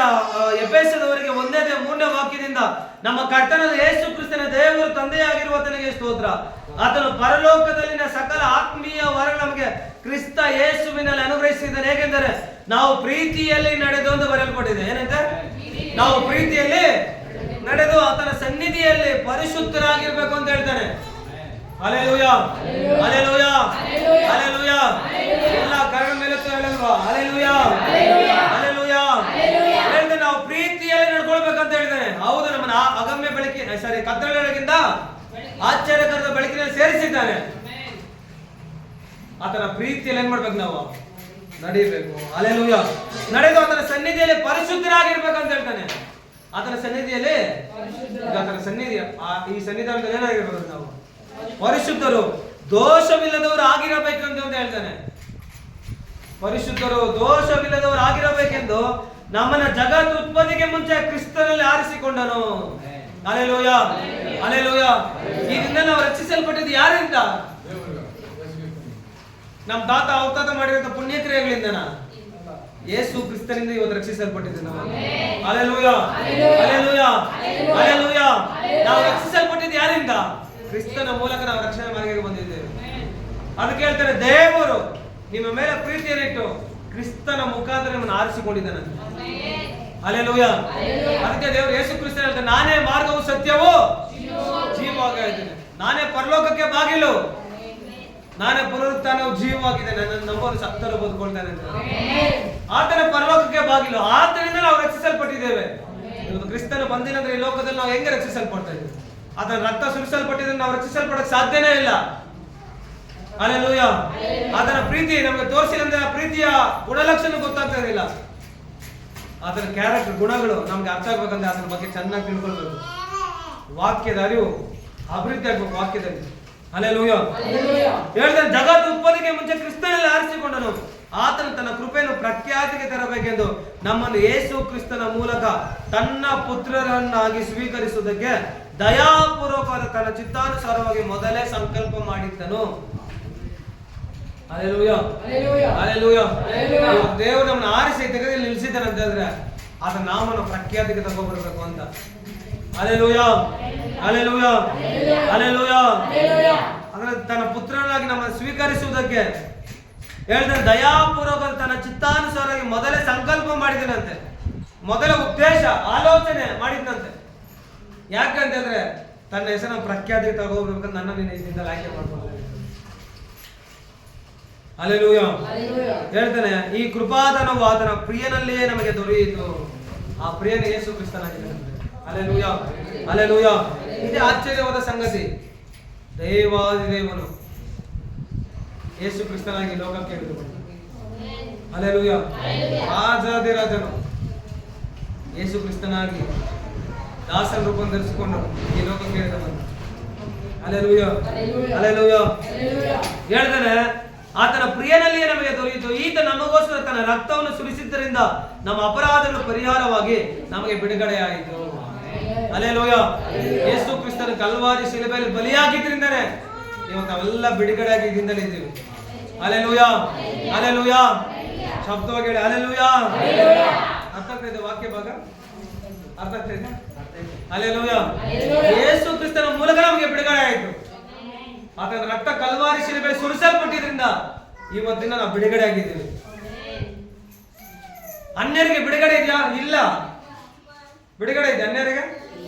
ಎಫೆಸದವರಿಗೆ 1:3 ವಾಕ್ಯದಿಂದ ನಮ್ಮ ಕರ್ತನಾದ ಯೇಸು ಕ್ರಿಸ್ತನ ದೇವರು ತಂದೆಯಾಗಿರುವ ತನಗೆ ಸ್ತೋತ್ರ. ಆತನು ಪರಲೋಕದಲ್ಲಿನ ಸಕಲ ಆತ್ಮೀಯ ವರಗಳು ನಮಗೆ ಕ್ರಿಸ್ತ ಯೇಸುವಿನಲ್ಲಿ ಅನುಗ್ರಹಿಸಿದ್ದಾನೆ. ಹೇಗೆಂದರೆ ನಾವು ಪ್ರೀತಿಯಲ್ಲಿ ನಡೆದು ಅಂತ ಬರೆಯಲ್ಪಟ್ಟಿದೆ. ಏನಂತ, ನಾವು ಪ್ರೀತಿಯಲ್ಲಿ ನಡೆದು ಆತನ ಸನ್ನಿಧಿಯಲ್ಲಿ ಪರಿಶುದ್ಧರಾಗಿರ್ಬೇಕು ಅಂತ ಹೇಳ್ತಾನೆ. Hallelujah, hallelujah, hallelujah. ಎಲ್ಲ ಕರಣ ಮೇಲೆ ಹೇಳಲ್ವಾ, ಹಲ್ಲೆಲೂಯ, ಹಲ್ಲೆಲೂಯ. ಹೇಳ್ತಾನೆ ನಾವು ಪ್ರೀತಿಯಲ್ಲಿ ನಡ್ಕೊಳ್ಬೇಕಂತ ಹೇಳ್ತಾನೆ. ಹೌದು, ನಮ್ಮನ್ನ ಅಗಮ್ಯ ಬೆಳಕಿನ ಕತ್ತಲೆಯೊಳಗಿಂದ ಆಶ್ಚರ್ಯಕರದ ಬೆಳಕಿನಲ್ಲಿ ಸೇರಿಸಿದ್ದಾನೆ. ಆತನ ಪ್ರೀತಿಯಲ್ಲಿ ಏನ್ ಮಾಡ್ಬೇಕು, ನಾವು ನಡೀಬೇಕು. ಹಲ್ಲೆಲೂಯ. ನಡೆದು ಆತನ ಸನ್ನಿಧಿಯಲ್ಲಿ ಪರಿಶುದ್ಧರಾಗಿರ್ಬೇಕಂತ ಹೇಳ್ತಾನೆ. ಆತನ ಸನ್ನಿಧಿಯಲ್ಲಿ, ಆತನ ಸನ್ನಿಧಿ, ಈ ಸನ್ನಿಧಾನದಲ್ಲಿ ಏನಾಗಿರ್ಬೇಕು, ನಾವು ಪರಿಶುದ್ಧರು ದೋಷವಿಲ್ಲದವರು ಆಗಿರಬೇಕೆಂದು ಅಂತ ಹೇಳ್ತಾನೆ. ಪರಿಶುದ್ಧರು ದೋಷವಿಲ್ಲದವರು ಆಗಿರಬೇಕೆಂದು ನಮ್ಮನ್ನ ಜಗತ್ ಉತ್ಪತ್ತಿಗೆ ಮುಂಚೆ ಕ್ರಿಸ್ತನಲ್ಲಿ ಆರಿಸಿಕೊಂಡನು. Hallelujah, hallelujah. ಇದರಿಂದ ನಾವು ರಕ್ಷಿಸಲ್ಪಟ್ಟಿದ್ದು ಯಾರಿಂದ? ನಮ್ಮ ತಾತ ಅವತಾತ ಮಾಡಿರೋ ಪುಣ್ಯಕ್ರಿಯೆಗಳಿಂದನ? ಯೇಸು ಕ್ರಿಸ್ತನಿಂದ ಇವತ್ತು ರಕ್ಷಿಸಲ್ಪಟ್ಟಿದ್ದು ನಾವು. Hallelujah, hallelujah, hallelujah. ನಾವು ರಕ್ಷಿಸಲ್ಪಟ್ಟಿದ್ದು ಯಾರಿಂದ? ಕ್ರಿಸ್ತನ ಮೂಲಕ ನಾವು ರಕ್ಷಣೆ ಮಾರ್ಗಕ್ಕೆ ಬಂದಿದ್ದೇವೆ. ಅದಕ್ಕೆ ಹೇಳ್ತಾರೆ, ದೇವರು ನಿಮ್ಮ ಮೇಲೆ ಪ್ರೀತಿಯನ್ನಿಟ್ಟು ಕ್ರಿಸ್ತನ ಮುಖಾಂತರ ನಿಮ್ಮನ್ನು ಆರಿಸಿಕೊಂಡಿದ್ದಾನೆ. ಹಲ್ಲೆಲೂಯ. ಅದಕ್ಕೆ ದೇವರು ಯೇಸು ಕ್ರಿಸ್ತ ಹೇಳ್ತಾರೆ, ನಾನೇ ಮಾರ್ಗವು ಸತ್ಯವೂ ಜೀವವಾಗಿದ್ದೇನೆ. ನಾನೇ ಪರಲೋಕಕ್ಕೆ ಬಾಗಿಲು, ನಾನೇ ಪುನರುತ್ಥಾನವು ಜೀವವಾಗಿದೆ. ನನ್ನನ್ನು ನಂಬೋರು ಸತ್ತರು ಬದುಕೊಳ್ತಾನೆ ಅಂತ. ಆತನ ಪರಲೋಕಕ್ಕೆ ಬಾಗಿಲು, ಆತನಿಂದ ನಾವು ರಕ್ಷಿಸಲ್ಪಟ್ಟಿದ್ದೇವೆ. ಇವತ್ತು ಕ್ರಿಸ್ತನು ಬಂದಿಲ್ಲ ಅಂದ್ರೆ ಈ ಲೋಕದಲ್ಲಿ ನಾವು ಹೆಂಗೆ ರಕ್ಷಿಸಲ್ಪಡ್ತಾ ಇದ್ದೇವೆ? ಆತನ ರಕ್ತ ಸುರಿಸಲ್ಪಟ್ಟಿದ್ರೆ ನಾವು ರಕ್ಷಿಸಲ್ಪಡಕ್ಕೆ ಸಾಧ್ಯನೇ ಇಲ್ಲ. ಹಲ್ಲೆಲೂಯ. ಆತನ ಪ್ರೀತಿ ನಮಗೆ ತೋರಿಸಿದ್ರೆ ಆ ಪ್ರೀತಿಯ ಗುಣಲಕ್ಷಣ ಗೊತ್ತಾಗ್ತಾ ಇರಲಿಲ್ಲ. ಆತನ ಕ್ಯಾರೆಕ್ಟರ್, ಗುಣಗಳು ನಮ್ಗೆ ಅರ್ಥ ಆಗ್ಬೇಕಂದ್ರೆ ಆತನ ಬಗ್ಗೆ ಚೆನ್ನಾಗಿ ತಿಳ್ಕೊಳ್ಬೇಕು. ವಾಕ್ಯದ ಅರಿವು ಅಭಿವೃದ್ಧಿ ಆಗ್ಬೇಕು ವಾಕ್ಯದಲ್ಲಿ. ಹಲ್ಲೆಲೂಯ. ಹೇಳ್ತಾನೆ, ಜಗತ್ತು ಉತ್ಪತ್ತಿಗೆ ಮುಂಚೆ ಕ್ರಿಸ್ತನಲ್ಲಿ ಆರಿಸಿಕೊಂಡನು. ಆತನು ತನ್ನ ಕೃಪೆಯನ್ನು ಪ್ರಖ್ಯಾತಿಗೆ ತರಬೇಕೆಂದು ನಮ್ಮನ್ನು ಯೇಸು ಕ್ರಿಸ್ತನ ಮೂಲಕ ತನ್ನ ಪುತ್ರರನ್ನಾಗಿ ಸ್ವೀಕರಿಸುವುದಕ್ಕೆ ದಯಾಪೂರ್ವಕವಾದ ತನ್ನ ಚಿತ್ತಾನುಸಾರವಾಗಿ ಮೊದಲೇ ಸಂಕಲ್ಪ ಮಾಡಿದ್ದನು. Hallelujah, hallelujah. ದೇವರು ನಮ್ಮನ್ನು ಆರಿಸಿ ತೆಗೆದು ನಿಲ್ಲಿಸಿದ್ದಾನೆ ಅಂತ ಹೇಳಿದ್ರೆ ಆತ ನಾಮನ್ನು ಪ್ರಖ್ಯಾತಿಗೆ ತಗೊಂಡ್ಬರ್ಬೇಕು ಅಂತ. Hallelujah, hallelujah, hallelujah. ಅಂದ್ರೆ ತನ್ನ ಪುತ್ರನಾಗಿ ನಮ್ಮನ್ನು ಸ್ವೀಕರಿಸುವುದಕ್ಕೆ ಹೇಳ್ತಾರೆ, ದಯಾಪೂರ್ವಕ ತನ್ನ ಚಿತ್ತಾನುಸಾರವಾಗಿ ಮೊದಲೇ ಸಂಕಲ್ಪ ಮಾಡಿದನಂತೆ. ಮೊದಲ ಉದ್ದೇಶ, ಆಲೋಚನೆ ಮಾಡಿದ್ನಂತೆ. ಯಾಕಂತಂದ್ರೆ ತನ್ನ ಹೆಸರನ್ನ ಪ್ರಖ್ಯಾತಿಗೆ ತಗೋಬೇಕಂತ ನನ್ನ ನಿನ್ನ ಇದರಿಂದ ಆಯ್ಕೆ ಮಾಡ್ಕೊಂಡು. ಹಲ್ಲೆಲೂಯ. ಹೇಳ್ತಾನೆ, ಈ ಕೃಪಾದಾನವು ಆತನ ಪ್ರಿಯನಲ್ಲಿಯೇ ನಮಗೆ ದೊರೆಯಿತು. ಆ ಪ್ರಿಯನ ಯೇಸು ಕ್ರಿಸ್ತನಾಗಿದ್ದಾನೆ. Hallelujah, hallelujah. ಇದೇ ಆಶ್ಚರ್ಯವಾದ ಸಂಗತಿ. ದೇವಾದಿದೇವನು ಯೇಸು ಕ್ರಿಸ್ತನಾಗಿ ಲೋಕಕ್ಕೆ ಹಿಡಿದುಕೊಂಡ. ಹಲ್ಲೆಲೂಯ. ರಾಜಾದಿರಾಜನು ಯೇಸು ಕ್ರಿಸ್ತನಾಗಿ ದಾಸನ ರೂಪ ಧರಿಸಿಕೊಂಡು ಈ ಲೋಕಕ್ಕೆ ಬಂದ. Hallelujah, hallelujah. ಹೇಳ್ತಾನೆ ಆತನ ಪ್ರಿಯನಲ್ಲಿಯೇ ನಮಗೆ ದೊರೆಯಿತು. ಈತ ನಮಗೋಸ್ಕರ ತನ್ನ ರಕ್ತವನ್ನು ಸುರಿಸಿದ್ದರಿಂದ ನಮ್ಮ ಅಪರಾಧಗಳು ಪರಿಹಾರವಾಗಿ ನಮಗೆ ಬಿಡುಗಡೆ ಆಯಿತು. ಹಲ್ಲೆಲೂಯಾ. ಯೇಸು ಕ್ರಿಸ್ತನ ಕಲ್ವಾರಿ ಶಿಲುಬೆಯಲ್ಲಿ ಬಲಿಯಾಗಿದ್ದರಿಂದಲೇ ಇವತ್ತು ನಾವೆಲ್ಲ ಬಿಡುಗಡೆ ಆಗಿದ್ದರಿಂದಲೇ ಇದ್ದೀವಿ. Hallelujah, hallelujah. ಶಬ್ದವಾಗಿ ಹೇಳಿ ಹಲ್ಲೆಲೂಯಾ. ಅರ್ಥ ಆಗ್ತದೆ ವಾಕ್ಯ ಭಾಗ? ಅರ್ಥ ಆಗ್ತದೆ? ಹಲ್ಲೆಲೂಯಾ. ಯೇಸು ಕ್ರಿಸ್ತನ ಮೂಲಕ ನಮಗೆ ಬಿಡುಗಡೆ ಆಯಿತು. ಆತನ ರಕ್ತ ಕಲ್ವಾರಿ ಶಿಲುಬೆಯಲ್ಲಿ ಸುರಿಸಲ್ಪಟ್ಟಿದ್ರಿಂದ ಇವತ್ತಿನ ನಾವು ಬಿಡುಗಡೆ ಆಗಿದ್ದೀವಿ. ಅನ್ಯರಿಗೆ ಬಿಡುಗಡೆ ಇದೆಯಾ? ಇಲ್ಲ. ಬಿಡುಗಡೆ ಇದೆ ಅನ್ಯರಿಗೆ.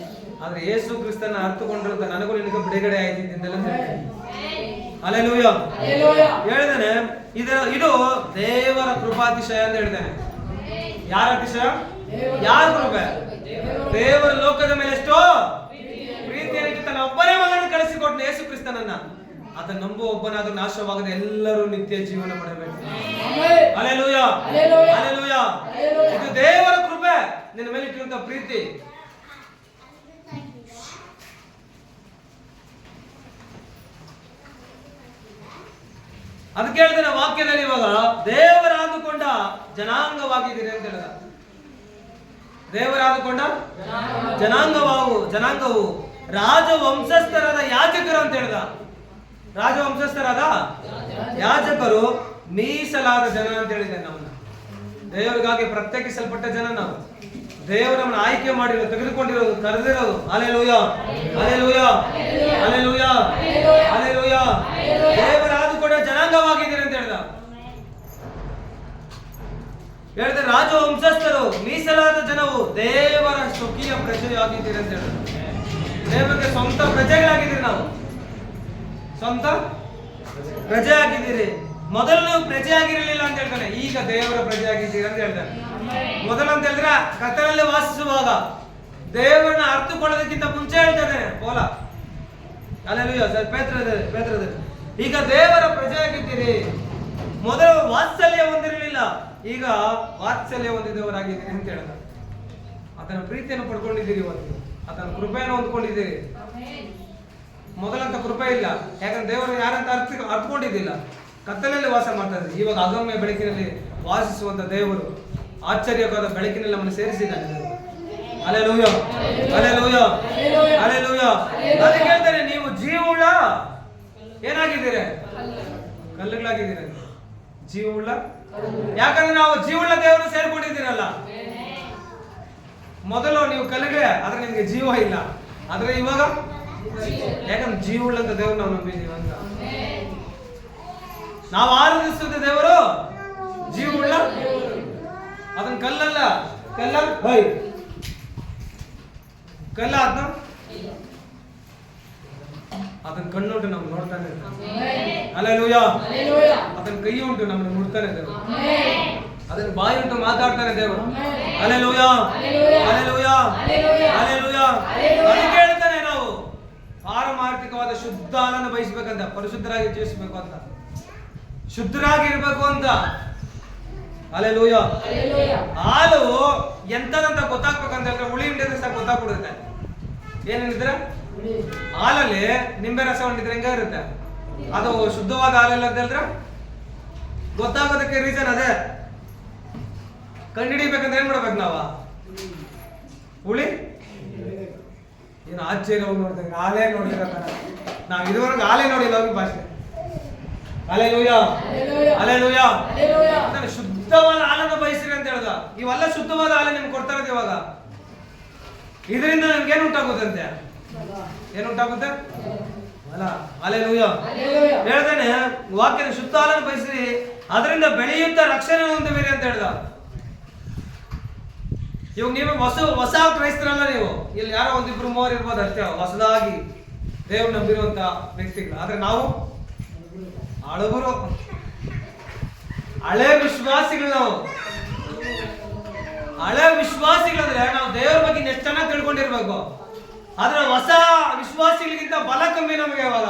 ಆದ್ರೆ ಯೇಸು ಕ್ರಿಸ್ತನ ಅರ್ಥಕೊಂಡ್ರಂತ ನನಗೂ ನಿನಗೂ ಬಿಡುಗಡೆ ಆಯ್ತಿದ್ದೆಲ್ಲ. ಹಲ್ಲೆಲೂಯಾ. ಹೇಳಿದಾನೆ ಇದು ದೇವರ ಕೃಪಾತಿಶಯ ಅಂತ ಹೇಳಿದಾನೆ. ಯಾರ ಅತಿಶಯ? ಯಾರ ಕೃಪೆ? ದೇವರ ಲೋಕದ ಮೇಲೆ ಎಷ್ಟೋ ಪ್ರೀತಿಯನ್ನು ತನ್ನ ಒಬ್ಬನೇ ಮಗನನ್ನು ಕಳಿಸಿಕೊಟ್ಟ ಯೇಸು ಕ್ರಿಸ್ತನನ್ನ. ಆತ ನಂಬುವ ಒಬ್ಬನಾದ್ರೂ ನಾಶವಾಗದೆ ಎಲ್ಲರೂ ನಿತ್ಯ ಜೀವನ ಪಡೆಯಬೇಕು. Hallelujah, hallelujah. ಇದು ದೇವರ ಕೃಪೆ, ನಿನ್ನ ಮೇಲೆ ಇಟ್ಟಿರುವಂತ ಪ್ರೀತಿ. ಅದಕ್ಕೆ ಹೇಳ್ತಾನೆ ವಾಕ್ಯದಲ್ಲಿ ಇವಾಗ ದೇವರಾದುಕೊಂಡ ಜನಾಂಗವಾಗಿದ್ದೀರಿ ಅಂತ ಹೇಳಿದ. ದೇವರಾದುಕೊಂಡ ಜನಾಂಗವು ರಾಜವಂಶಸ್ಥರಾದ ಯಾಜಕರು ಅಂತ ಹೇಳಿದ. ರಾಜವಂಶಸ್ಥರಾದ ಯಾಜಕರು ಮೀಸಲಾದ ಜನ ಅಂತ ಹೇಳಿದೆ. ನಮ್ಮನ್ನ ದೇವರಿಗಾಗಿ ಪ್ರತ್ಯೇಕಿಸಲ್ಪಟ್ಟ ಜನ ನಾವು. ದೇವರು ನಮ್ಮನ್ನು ಆಯ್ಕೆ ಮಾಡಿರೋದು, ತೆಗೆದುಕೊಂಡಿರೋದು, ಕರೆದಿರೋದು. Hallelujah, hallelujah, hallelujah, hallelujah. ದೇವರಾದುಕೊಂಡ ಜನಾಂಗವಾಗಿದ್ದೀರಿ ಅಂತ ಹೇಳಿದ. ಹೇಳಿದ್ರೆ ರಾಜವಂಶಸ್ಥರು, ಮೀಸಲಾದ ಜನವು, ದೇವರ ಸ್ವಕೀಯ ಪ್ರಜೆಯಾಗಿದ್ದೀರಿ ಅಂತ ಹೇಳಿದ್ರು. ದೇವರಿಗೆ ಸ್ವಂತ ಪ್ರಜೆಗಳಾಗಿದ್ದೀರಿ. ನಾವು ಸ್ವಂತ ಪ್ರಜೆ ಆಗಿದ್ದೀರಿ. ಮೊದಲು ನೀವು ಪ್ರಜೆ ಆಗಿರಲಿಲ್ಲ ಅಂತ ಹೇಳ್ತಾನೆ, ಈಗ ದೇವರ ಪ್ರಜೆ ಆಗಿದ್ದೀರಿ ಅಂತ ಹೇಳ್ತಾನೆ. ಮೊದಲು ಅಂತ ಹೇಳಿದ್ರೆ ಕತ್ತಲಲ್ಲಿ ವಾಸಿಸುವಾಗ ದೇವರನ್ನ ಅರ್ಥಕೊಳ್ಳೋದಕ್ಕಿಂತ ಮುಂಚೆ ಹೇಳ್ತಾನೆ ಪೌಲ. ಹಲ್ಲೆಲೂಯಾ. ಪೇತ್ರದಲ್ಲಿ ಈಗ ದೇವರ ಪ್ರಜೆ ಆಗಿದ್ದೀರಿ. ಮೊದಲು ವಾತ್ಸಲ್ಯ ಹೊಂದಿರಲಿಲ್ಲ, ಈಗ ವಾತ್ಸಲ್ಯ ಹೊಂದಿದವರಾಗಿದ್ದೀರಿ ಅಂತ ಹೇಳಿದ. ಆತನ ಪ್ರೀತಿಯನ್ನು ಪಡ್ಕೊಂಡಿದ್ದೀರಿ, ಇವತ್ತು ಆತನ ಕೃಪೆಯನ್ನು ಹೊಂದ್ಕೊಂಡಿದ್ದೀರಿ. ಮೊದಲಂತ ಕೃಪೆ ಇಲ್ಲ, ಯಾಕಂದ್ರೆ ದೇವರು ಯಾರಂತ ಅರ್ಥಕೊಂಡಿದ್ದಿಲ್ಲ. ಕತ್ತಲಲ್ಲಿ ವಾಸ ಮಾಡ್ತಾ ಇದ್ದಾರೆ. ಇವಾಗ ಅಗಮ್ಯ ಬೆಳಕಿನಲ್ಲಿ ವಾಸಿಸುವಂತ ದೇವರು ಆಶ್ಚರ್ಯವಾದ ಬೆಳಕಿನಲ್ಲಿ ನಮ್ಮನ್ನು ಸೇರಿಸಿದ್ದಾನೆ. Hallelujah, hallelujah, hallelujah. ಅದಕ್ಕೆ ಹೇಳ್ತಾರೆ ನೀವು ಜೀವವುಳ್ಳ ಏನಾಗಿದ್ದೀರಿ? ಕಲ್ಲುಗಳಾಗಿದ್ದೀರಿ. ಜೀವವುಳ್ಳ, ಯಾಕಂದ್ರೆ ನಾವು ಜೀವವುಳ್ಳ ದೇವರು ಸೇರ್ಕೊಂಡಿದ್ದೀರಲ್ಲ. ಮೊದಲು ನೀವು ಕಲ್ಲುಗಳೇ, ಆದ್ರೆ ನಿಮ್ಗೆ ಜೀವ ಇಲ್ಲ. ಆದ್ರೆ ಇವಾಗ ಯಾಕಂದ್ರೆ ಜೀವವುಳ್ಳಂತ ದೇವರು ನಾವು ನಂಬಿದ್ದೀವಿ ಅಂತ. ನಾವು ಆರಾಧಿಸುತ್ತ ದೇವರು ಜೀವವುಳ್ಳ. ಅದನ್ನ ಕಲ್ಲಲ್ಲ, ಕಲ್ಲ ಅದನ್ನ ಕಣ್ಣುಂಟು ನಮ್ಗೆ ನೋಡ್ತಾನೆ. ಹಲ್ಲೆಲೂಯಾ. ಅದನ್ನ ಕೈ ಉಂಟು ನಮ್ಮನ್ನು ಮುಡ್ತಾನೆ ದೇವರು. ಅದನ್ನ ಬಾಯಿ ಉಂಟು ಮಾತಾಡ್ತಾನೆ ದೇವರು. Hallelujah, hallelujah, hallelujah. ಅದಕ್ಕೆ ಹೇಳ್ತಾನೆ ನಾವು ಪಾರಮಾರ್ಥಿಕವಾದ ಶುದ್ಧ ಹಾಲನ್ನು ಬಯಸ್ಬೇಕಂತ, ಪರಿಶುದ್ಧರಾಗಿ ಜೀವಿಸಬೇಕು ಅಂತ, ಶುದ್ಧರಾಗಿರ್ಬೇಕು ಅಂತ. ಹಲ್ಲೆಲೂಯಾ. ಹಾಲು ಎಂತದಂತ ಗೊತ್ತಾಗ್ಬೇಕಂತ ಹೇಳಿದ್ರೆ ಹುಳಿ ಹಿಂಡಿದ್ರೆ ಸಾಕು ಗೊತ್ತಾಗ್ಬಿಡುತ್ತೆ. ಏನೇನಿದ್ರೆ ಹಾಲಲ್ಲಿ ನಿಂಬೆ ರಸ ಹೊಂದಿದ್ರೆ ಹೆಂಗ ಇರುತ್ತೆ, ಅದು ಶುದ್ಧವಾದ ಹಾಲಲ್ಲ ಅಂತ ಹೇಳಿದ್ರೆ ಗೊತ್ತಾಗೋದಕ್ಕೆ ರೀಸನ್ ಅದೇ. ಕಂಡುಹಿಡಿಬೇಕಂದ್ರೆ ಏನ್ ಮಾಡ್ಬೇಕು ನಾವು? ಹುಳಿ ಏನು ಆಶ್ಚರ್ಯವಾಗಿ ನೋಡ್ತೇವೆ, ಹಾಲೇ ನೋಡಿರೋ ತರ ನಾವು ಇದುವರೆಗೂ ಹಾಲೇ ನೋಡಿಲ್ಲ ಹೋಗಿ ಭಾಷೆ. Hallelujah, hallelujah. ಶುದ್ಧವಾದ ಹಾಲನ್ನು ಬಯಸಿರಿ ಅಂತ ಹೇಳ್ದ. ಇವೆಲ್ಲ ಶುದ್ಧವಾದ ಹಾಲು ನಿಮ್ಗೆ ಕೊಡ್ತಾ ಇರೋದು. ಇವಾಗ ಇದರಿಂದ ನಮ್ಗೆ ಏನು ಉಂಟಾಗುತ್ತಂತೆ? ಏನು ಉಂಟಾಗುತ್ತೆ? ಅಲ್ಲ, ಹಲ್ಲೆಲೂಯಾ. ಹೇಳ್ತಾನೆ ವಾಕ್ಯದ ಶುದ್ಧ ಹಾಲನ್ನು ಬಯಸಿರಿ, ಅದರಿಂದ ಬೆಳೆಯುತ್ತಾ ರಕ್ಷಣೆ ಹೊಂದುವಿರಿ ಅಂತ ಹೇಳ್ದ. ಇವಾಗ ನೀವು ಹೊಸ ಕ್ರೈಸ್ತರಲ್ಲ. ನೀವು ಇಲ್ಲಿ ಯಾರೋ ಒಂದಿಬ್ರು ಮೂವರು ಇರ್ಬೋದು ಅಷ್ಟೇ ಹೊಸದಾಗಿ ದೇವ್ರು ನಂಬಿರುವಂತ ವ್ಯಕ್ತಿಗಳು. ಆದ್ರೆ ನಾವು ಹಳಬರು, ಹಳೆ ವಿಶ್ವಾಸಿಗಳು. ನಾವು ಹಳೆ ವಿಶ್ವಾಸಿಗಳಂದ್ರೆ ನಾವು ದೇವರ ಬಗ್ಗೆ ಎಷ್ಟು ಚೆನ್ನಾಗಿ ತಿಳ್ಕೊಂಡಿರ್ಬೇಕು. ಆದ್ರೆ ಹೊಸ ವಿಶ್ವಾಸಿಗಳಿಗಿಂತ ಬಲ ಕಮ್ಮಿ ನಮಗೆ. ಇವಾಗ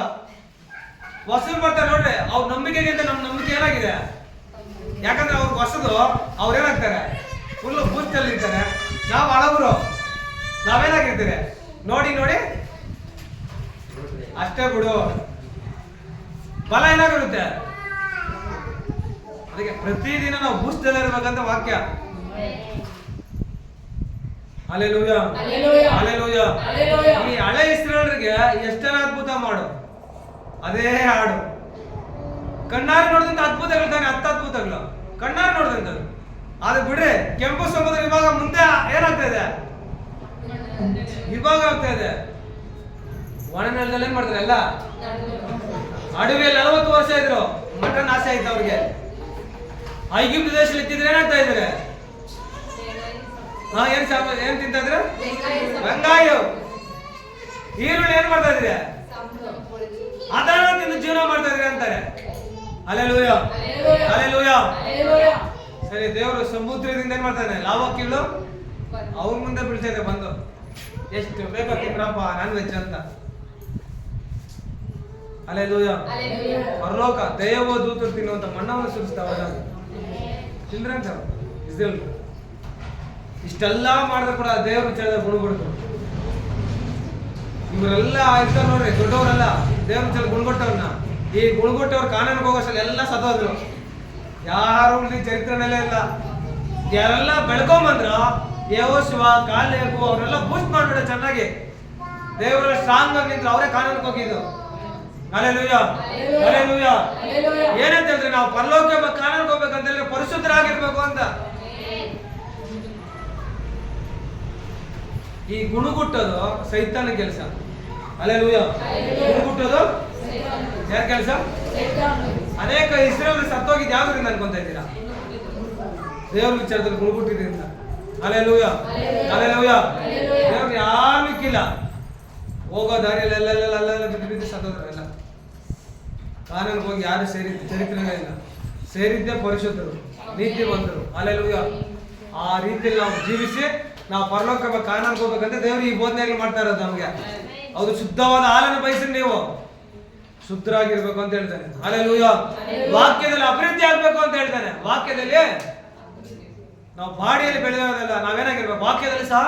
ಹೊಸರು ಬರ್ತಾರೆ ನೋಡ್ರಿ, ಅವ್ರ ನಂಬಿಕೆಗಿಂತ ನಮ್ಮ ನಂಬಿಕೆ ಏನಾಗಿದೆ? ಯಾಕಂದ್ರೆ ಅವ್ರಿಗೆ ಹೊಸದು, ಅವ್ರು ಏನಾಗ್ತಾರೆ? ಫುಲ್ ಬೂಸ್ಟ್ ಅಲ್ಲಿ ಇರ್ತಾರೆ. ನಾವು ಹಳಬರು, ನಾವೇನಾಗಿರ್ತೀರಿ ನೋಡಿ ನೋಡಿ ಅಷ್ಟೇ ಬಿಡು. ಫಲ ಏನಾಗಿರುತ್ತೆ? ಅದಕ್ಕೆ ಪ್ರತಿದಿನ ನಾವು ಬೂಸ್ಟಲ್ಲಿ ಇರ್ಬೇಕಂತ ವಾಕ್ಯ. Hallelujah, hallelujah. ಈ ಹಳೆ ಇಸ್ರಾಯೇಲರಿಗೆ ಎಷ್ಟೆಲ್ಲ ಅದ್ಭುತ ಮಾಡು, ಅದೇ ಹಾಡು. ಕಣ್ಣಾರೆ ನೋಡಿದಂತ ಅದ್ಭುತಗಳು ತಾನೆ, 10 ಅದ್ಭುತಗಳು ಕಣ್ಣಾರೆ ನೋಡಿದಂಥದ್ದು. ಅದು ಬಿಡ್ರಿ, ಕೆಂಪು ಸಮುದ್ರ ಇವಾಗ ಮುಂದೆ ಏನಾಗ್ತಾ ಇದೆ? ಇವಾಗ ಆಗ್ತಾ ಇದೆ. ಒಣನೆಲದಲ್ಲಿ ಏನ್ ಮಾಡ್ತಾರೆ ಎಲ್ಲ? ಅಡವಿಯಲ್ಲಿ 40 ವರ್ಷ ಇದ್ರು, ಮಟನ್ ಆಸೆ ಆಯ್ತು ಅವ್ರಿಗೆ. ಐಗಿಪ್ತ ದೇಶದಲ್ಲಿ ಇತ್ತಿದ್ರೆ ಏನಾಗ್ತಾ ಇದ್ರೆ? ಏನ್ ತಿಂತ ಇದ್ರೆ? ವೆಂಗಾಯ, ಈರುಳ್ಳಿ ಏನ್ ಮಾಡ್ತಾ ಇದ್ರಿ? ಅದನ್ನ ತಿಂದು ಜೀವನ ಮಾಡ್ತಾ ಇದ್ರಿ ಅಂತಾರೆ. Hallelujah, hallelujah. ಸರಿ, ದೇವರು ಸಮುದ್ರದಿಂದ ಏನ್ ಮಾಡ್ತಾನೆ? ಲಾವಕ್ಕಿಗಳು ಅವ್ರ ಮುಂದೆ ಬೀಳ್ತಾ ಬಂದು, ಎಷ್ಟು ಬೇಕೋ ತಿನ್ರಪ್ಪ ನಾನ್ ವೆಜ್ ಅಂತ. ಹಲ್ಲೆಲೂಯ. ಪರಲೋಕ ದೈವ ದೂತರು ತಿನ್ನುವಂತ ಮಣ್ಣವನ್ನು ಸುರಿಸ್ತಾವ ತಿಂದ್ರೆ ಅಂತ ಇಸ್ರೇಲ್. ಇಷ್ಟೆಲ್ಲ ಮಾಡಿದ್ರು ಕೂಡ ದೇವರು ಚಲದ ಗುಣಗೊಡ್ತು. ಇವರೆಲ್ಲ ಇರ್ತಾರ ನೋಡ್ರಿ, ದೊಡ್ಡವರೆಲ್ಲ ದೇವ್ರ ಚಲ ಗುಣಗೊಟ್ಟವ್ರನ್ನ. ಈ ಗುಣಗೊಟ್ಟವ್ರು ಕಾನೂನಿಗೆ ಹೋಗೋಷ್ಟಲ್ಲ ಎಲ್ಲ ಸತ್ತೋದ್ರು. ಯಾರು ಉಳಿದ ಚರಿತ್ರೆನಲ್ಲೇ ಇಲ್ಲ. ಯಾರೆಲ್ಲ ಬೆಳ್ಕೊಂಬಂದ್ರ ಯೆಹೋಶುವ, ಕಾಲೇಬು ಅವರೆಲ್ಲ ಬೂಸ್ಟ್ ಮಾಡ್ಬಿಡ ಚೆನ್ನಾಗಿ. ದೇವರ ಸ್ಟ್ರಾಂಗ್ ಆಗಿ ನಿಂತ್ರು, ಅವರೇ ಕಾನೂನಿಗೆ ಹೋಗಿದ್ದು. Hallelujah, hallelujah. ಏನಂತ ಹೇಳಿದ್ರೆ ನಾವು ಪರಲೋಕ ಕಾನೂನಿಗೆ ಹೋಗ್ಬೇಕಂತ ಹೇಳಿದ್ರೆ ಪರಿಶುದ್ಧರಾಗಿರ್ಬೇಕು ಅಂತ. ಈ ಗುಣಗುಟ್ಟೋದು ಸೈತಾನ ಕೆಲಸ. ಹಲ್ಲೆಲೂಯ. ಗುಣಗುಟ್ಟೋದು ಯಾರ ಕೆಲಸ? ಅನೇಕ ಇಸ್ರೇಲ್ ಸತ್ತೋಗಿದ್ದು ಯಾವ್ದ್ರಿಂದ ಅನ್ಕೊಂತ ಇದ್ದೀರಾ? ದೇವ್ರ ವಿಚಾರದಲ್ಲಿ ಗುಣಗುಟ್ಟಿದ್ರಿಂದ. Hallelujah, hallelujah. ದೇವ್ರು ಯಾರು ಇಕ್ಕಿಲ್ಲ. ಹೋಗೋ ದಾರಿಯಲ್ಲಿ ಅಲ್ಲೆಲ್ಲ ಬಿದ್ದು ಬಿದ್ದು ಸತ್ತೋದ್ರೆಲ್ಲ. ಕಾನೂನಿಗೆ ಹೋಗಿ ಯಾರು ಸೇರಿದ್ದು ಚರಿತ್ರೆನೇ ಇಲ್ಲ. ಸೇರಿದ್ದೇ ಪರಿಶುದ್ಧರು, ನೀತಿವಂತರು. ಹಲ್ಲೆಲೂಯ. ಆ ರೀತಿಯಲ್ಲಿ ನಾವು ಜೀವಿಸಿ ನಾವು ಪರಲೋಕ ಕಾನೂನಿಗೆ ಹೋಗ್ಬೇಕಂತ ದೇವರು ಈ ಬೋಧನೆಯಲ್ಲಿ ಮಾಡ್ತಾ ಇರೋದು ನಮ್ಗೆ. ಹೌದು, ಶುದ್ಧವಾದ ಹಾಲನ್ನು ಬಯಸಿ ನೀವು ಶುದ್ಧರಾಗಿರ್ಬೇಕು ಅಂತ ಹೇಳ್ತಾನೆ. ಹಲ್ಲೆಲೂಯ. ವಾಕ್ಯದಲ್ಲಿ ಅಭಿವೃದ್ಧಿ ಆಗ್ಬೇಕು ಅಂತ ಹೇಳ್ತಾನೆ. ವಾಕ್ಯದಲ್ಲಿ ನಾವು ಬಾಡಿಯಲ್ಲಿ ಬೆಳೆಯೋದಲ್ಲ, ನಾವೇನಾಗಿರ್ಬೇಕು? ವಾಕ್ಯದಲ್ಲಿ ಸಹ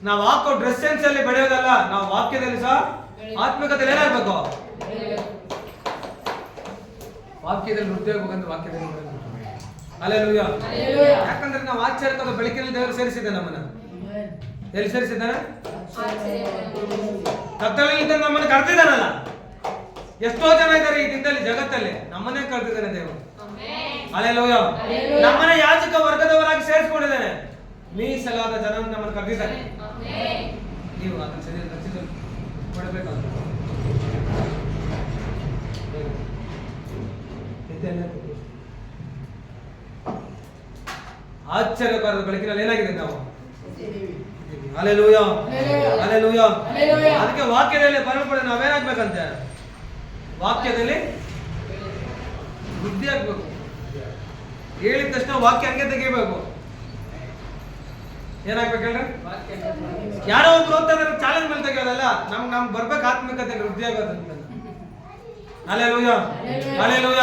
ನಾವು ಹಾಕೋ ಡ್ರೆಸ್ ಸೆನ್ಸ್ ಅಲ್ಲಿ ಬೆಳೆಯೋದಲ್ಲ, ನಾವು ವಾಕ್ಯದಲ್ಲಿ ಸಹ ಆತ್ಮಿಕತೆಯಲ್ಲಿ ಏನಾಗ್ಬೇಕು? ವಾಕ್ಯದಲ್ಲಿ ವೃದ್ಧಿ ಆಗ್ಬೇಕಂತ ವಾಕ್ಯದಲ್ಲಿ ಬೆಳೆಯಬೇಕು. ಹಲ್ಲೆಲೂಯ. ಯಾಕಂದ್ರೆ ನಾವು ಆಶ್ಚರ್ಯಕರ ಬೆಳಕಿನಲ್ಲಿ ದೇವರು ಸೇರಿಸಿದ್ದ ನಮ್ಮನ್ನ. ಎಲ್ಲಿ ಸೇರಿಸಿದ್ದಾನೆ? ಕತ್ತಲೆಯಿಂದ ನಮ್ಮನ್ನು ಕರೆದಿದ್ದಾನಲ್ಲ. ಎಷ್ಟೋ ಜನ ಇದ್ದಾರೆ ಈ ದಿನದಲ್ಲಿ ಜಗತ್ತಲ್ಲಿ, ನಮ್ಮನ್ನೇ ಕರೆದಿದ್ದಾನೆ ದೇವರು. ಹಲ್ಲೆಲೂಯ. ನಮ್ಮನ್ನ ಯಾಜಕ ವರ್ಗದವರಾಗಿ ಸೇರಿಸಿಕೊಂಡಿದ್ದಾನೆ. ಮೀಸಲಾದ ಜನ ನಮ್ಮನ್ನು ಕರೆದಿದ್ದಾನೆ. ನೀವು ಅದನ್ನು ಸರಿ ಕೊಡಬೇಕಂತ ಆಶ್ಚರ್ಯಕಾರದ ಬೆಳಕಿನಲ್ಲಿ ಏನಾಗಿದೆ ನಾವು? Hallelujah, hallelujah. ಅದಕ್ಕೆ ವಾಕ್ಯದಲ್ಲಿ ಬರಲ್ಪಡ ನಾವೇನಾಗ್ಬೇಕಂತೆ? ವಾಕ್ಯದಲ್ಲಿ ಬುದ್ಧಿ ಆಗ್ಬೇಕು. ಹೇಳಿದ ತಕ್ಷಣ ವಾಕ್ಯ ಹಂಗೆ ತೆಗಿಬೇಕು. ಏನಾಗ್ಬೇಕು ಹೇಳ್ರಿ? ಯಾರೋ ಒಬ್ರು ಹೋಗ್ತಾರೆ ಚಾಲೆಂಜ್ ಮೇಲೆ ತೆಗಿಯೋದಲ್ಲ, ನಮ್ಗೆ ಬರ್ಬೇಕು ಆತ್ಮಿಕತೆ ವೃದ್ಧಿ ಆಗೋದಂತ. Hallelujah, hallelujah.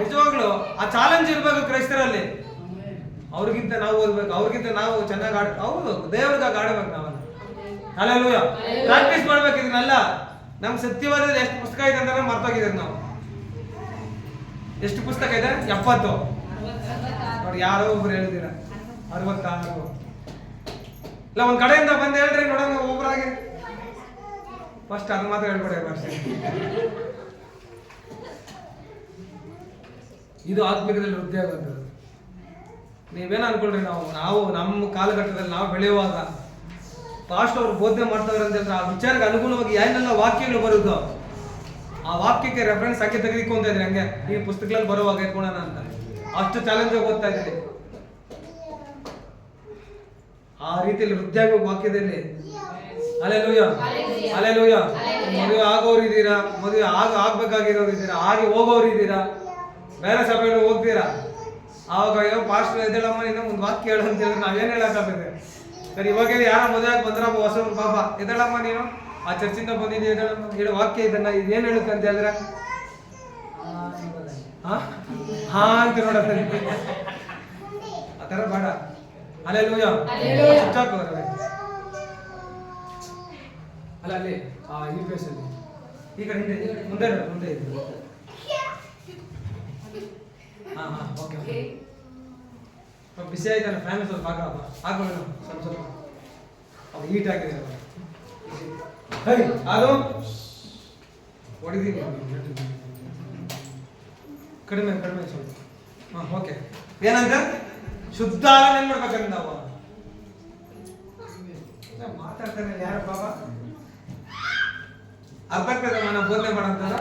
ನಿಜವಾಗ್ಲು ಆ ಚಾಲೆಂಜ್ ಇರ್ಬೇಕು ಕ್ರೈಸ್ತರಲ್ಲಿ. ಅವ್ರಿಗಿಂತ ನಾವು ಓದ್ಬೇಕು, ಅವ್ರಿಗಿಂತ ನಾವು ಚೆನ್ನಾಗಿ ಹೌದು, ದೇವ್ರಿಗಾಗಿ ಆಡ್ಬೇಕು ನಾವನ್ನ. ಹಲ್ಲೆಲೂಯ. ಪ್ರಾಕ್ಟೀಸ್ ಮಾಡ್ಬೇಕು ಇದನ್ನೆಲ್ಲ. ನಮ್ ಸತ್ಯವಾದ ಎಷ್ಟು ಪುಸ್ತಕ ಇದೆ ಅಂತ ಮರ್ತೋಗಿದ್ದೀವಿ ನಾವು. ಎಷ್ಟು ಪುಸ್ತಕ ಇದೆ? 70. ನೋಡಿ, ಯಾರೋ ಒಬ್ರು ಹೇಳಿದಿರ 66. ಇಲ್ಲ, ಒಂದ್ ಕಡೆಯಿಂದ ಬಂದು ಹೇಳ್ರಿ ನೋಡೋಣ ಒಬ್ರಾಗೆ. ಫಸ್ಟ್ ಅದು ಮಾತ್ರ ಹೇಳ್ಕೊಡಿ ಭಾಷೆ. ಇದು ಆತ್ಮಿಕದಲ್ಲಿ ವೃದ್ಧಿ ಆಗುವಂಥದ್ದು. ನೀವೇನ ಅನ್ಕೊಳ್ರಿ, ನಾವು ನಮ್ಮ ಕಾಲಘಟ್ಟದಲ್ಲಿ ನಾವು ಬೆಳೆಯುವಾಗ ಫಾಸ್ಟ್ ಅವ್ರು ಬೋಧನೆ ಮಾಡ್ತಾವ್ರೆ ಅಂತ ಹೇಳಿದ್ರೆ ಆ ವಿಚಾರಕ್ಕೆ ಅನುಗುಣವಾಗಿ ಏನೆಲ್ಲ ವಾಕ್ಯಗಳು ಬರುತ್ತೋ ಆ ವಾಕ್ಯಕ್ಕೆ ರೆಫರೆನ್ಸ್ ಹಾಕಿ ತೆಗೆದುಕೊಂತ ಇದ್ರಿ. ಹಂಗೆ ಈ ಪುಸ್ತಕಗಳಲ್ಲಿ ಬರುವಾಗ ಇಟ್ಕೊಳ್ಳೋಣ ಅಂತ ಅಷ್ಟು ಚಾಲೆಂಜ್ ಓದ್ತಾ ಇದ್ರಿ. ಆ ರೀತಿಯಲ್ಲಿ ವೃದ್ಧಿ ಆಗಬೇಕು ವಾಕ್ಯದಲ್ಲಿ. Hallelujah, hallelujah. ಮದುವೆ ಆಗೋರು ಇದ್ದೀರಾ, ಮದುವೆ ಆಗ್ಬೇಕಾಗಿರೋರು ಇದ್ದೀರಾ, ಆಗಿ ಹೋಗೋರು ಇದ್ದೀರಾ, ಬೇರೆ ಸಭೆಗಳು ಹೋಗ್ತೀರಾ. ಆವಾಗ ಪಾಸ್ಟರ್ ಎದ್ದೇಳಮ್ಮ ಇನ್ನೂ ಒಂದು ವಾಕ್ಯ ಹೇಳು ಅಂತ ಹೇಳಿದ್ರೆ ನಾವೇನು ಹೇಳಕ್ಕಾಗುತ್ತೆ? ಸರಿ, ಇವಾಗ ಯಾರೋ ಮದುವೆ ಬಂದ್ರಪ್ಪ ಹೊಸರು ಪಾಪ, ಎದ್ದೇಳಮ್ಮ ನೀನು ಆ ಚರ್ಚಿಂದ ಬಂದಿದ್ದೀವಿ, ಎದ್ದೇಳಮ್ಮ ಹೇಳು ವಾಕ್ಯ ಇದನ್ನ ಇದೇನು ಹೇಳುತ್ತೆ ಅಂತ ಹೇಳಿದ್ರೆ ಹಾ ಅಂತ ನೋಡ. ಆ ಥರ ಬೇಡ. ಹಲ್ಲೆಲೂಯಾ. ಹಲ್ಲೆಲೂಯಾ. ಚುಚ್ಚಾಕೋರೆ. ಅಲ್ಲ ಅಲ್ಲಿ ಈ ಪ್ಲೇಸ್ ಅಲ್ಲಿ ಈ ಕಡೆ ಹಿಂದೆ ಮುಂದೆ ನೋಡು, ಮುಂದೆ ಇದೆ. ಹಾ ಓಕೆ ಓಕೆ. ಬಿಸಿ ಆಯ್ತಾನೆ ಫ್ಯಾನ್ ಸ್ವಲ್ಪ ಹಾಕೋಣ ಸ್ವಲ್ಪ ಸ್ವಲ್ಪ. ಅದು ಹೀಟ್ ಆಗಿದೆ ಅಲ್ವಾ? ಹೈ ಅದು ಹೊಡಿದೀನಿ. ಕಡಿಮೆ ಕಡಿಮೆ ಸ್ವಲ್ಪ. ಹಾಂ ಓಕೆ. ಏನಂತ ಶುದ್ಧ ಏನ್ ಮಾಡ್ಬೇಕಂತ ನಾವು ಮಾತಾಡ್ತಾನೆ ಯಾರ ಬಾಬಾ ಅರ್ಥ ಆಗ್ತದೆ ನಾನು ಬೋಧನೆ ಮಾಡಂತಲ್ಲ.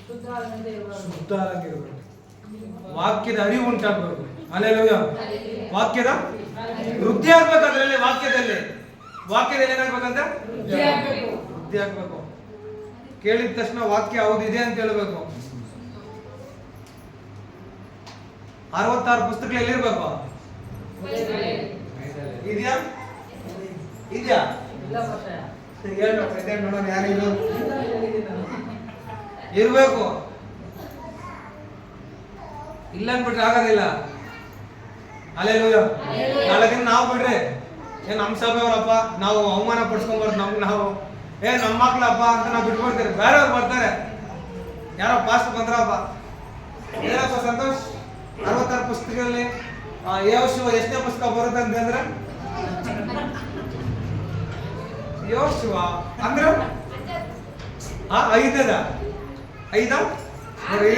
ಶುದ್ಧ ಆಗಿರ್ಬೇಕು, ವಾಕ್ಯದ ಅರಿವು ಉಂಟಾಗಬೇಕು. ಹಲ್ಲೆಲೂಯಾ. ವಾಕ್ಯದ ವೃದ್ಧಿ ಆಗ್ಬೇಕು. ಅದರಲ್ಲಿ ವಾಕ್ಯದಲ್ಲಿ ಏನಾಗ್ಬೇಕಂತ ವೃದ್ಧಿ ಆಗ್ಬೇಕು. ಕೇಳಿದ ತಕ್ಷಣ ವಾಕ್ಯ ಹೌದಿದೆ ಅಂತ ಹೇಳ್ಬೇಕು. 66 ಪುಸ್ತಕಗಳು ಎಲ್ಲಿರ್ಬೇಕು? ಇದೆಯಾ ಇದೆಯಾ ನೋಡೋಣ ಯಾರಿಲ್ಲ ಇರ್ಬೇಕು. ಇಲ್ಲ ಅನ್ಬಿಟ್ರೆ ಆಗೋದಿಲ್ಲ. ಹಲ್ಲೆಲೂಯಾ. ನಾಳೆ ದಿನ ನಾವು ಬಿಡ್ರಿ ನಮ್ಮ ಸಭೆಯವರಪ್ಪ ನಾವು ಅವಮಾನ ಪಡಿಸ್ಕೊಂಬಾರ್ದು. ನಾವು ನಮ್ಮ ಮಕ್ಳಪ್ಪ ಅಂತ ನಾವು ಬಿಟ್ಕೊಡ್ತೀರಿ. ಬೇರೆಯವ್ರು ಬರ್ತಾರೆ, ಯಾರೋ ಪಾಸ್ಟ್ ಬಂದ್ರಪ್ಪ, ಏನಪ್ಪ ಸಂತೋಷ್ 66 ಪುಸ್ತಕದಲ್ಲಿ ಯೋಶುವ ಎಷ್ಟನೇ ಪುಸ್ತಕ ಬರುತ್ತೆ ಅಂತಂದ್ರೆ ಯೋಶುವ ಅಂದ್ರೆ 5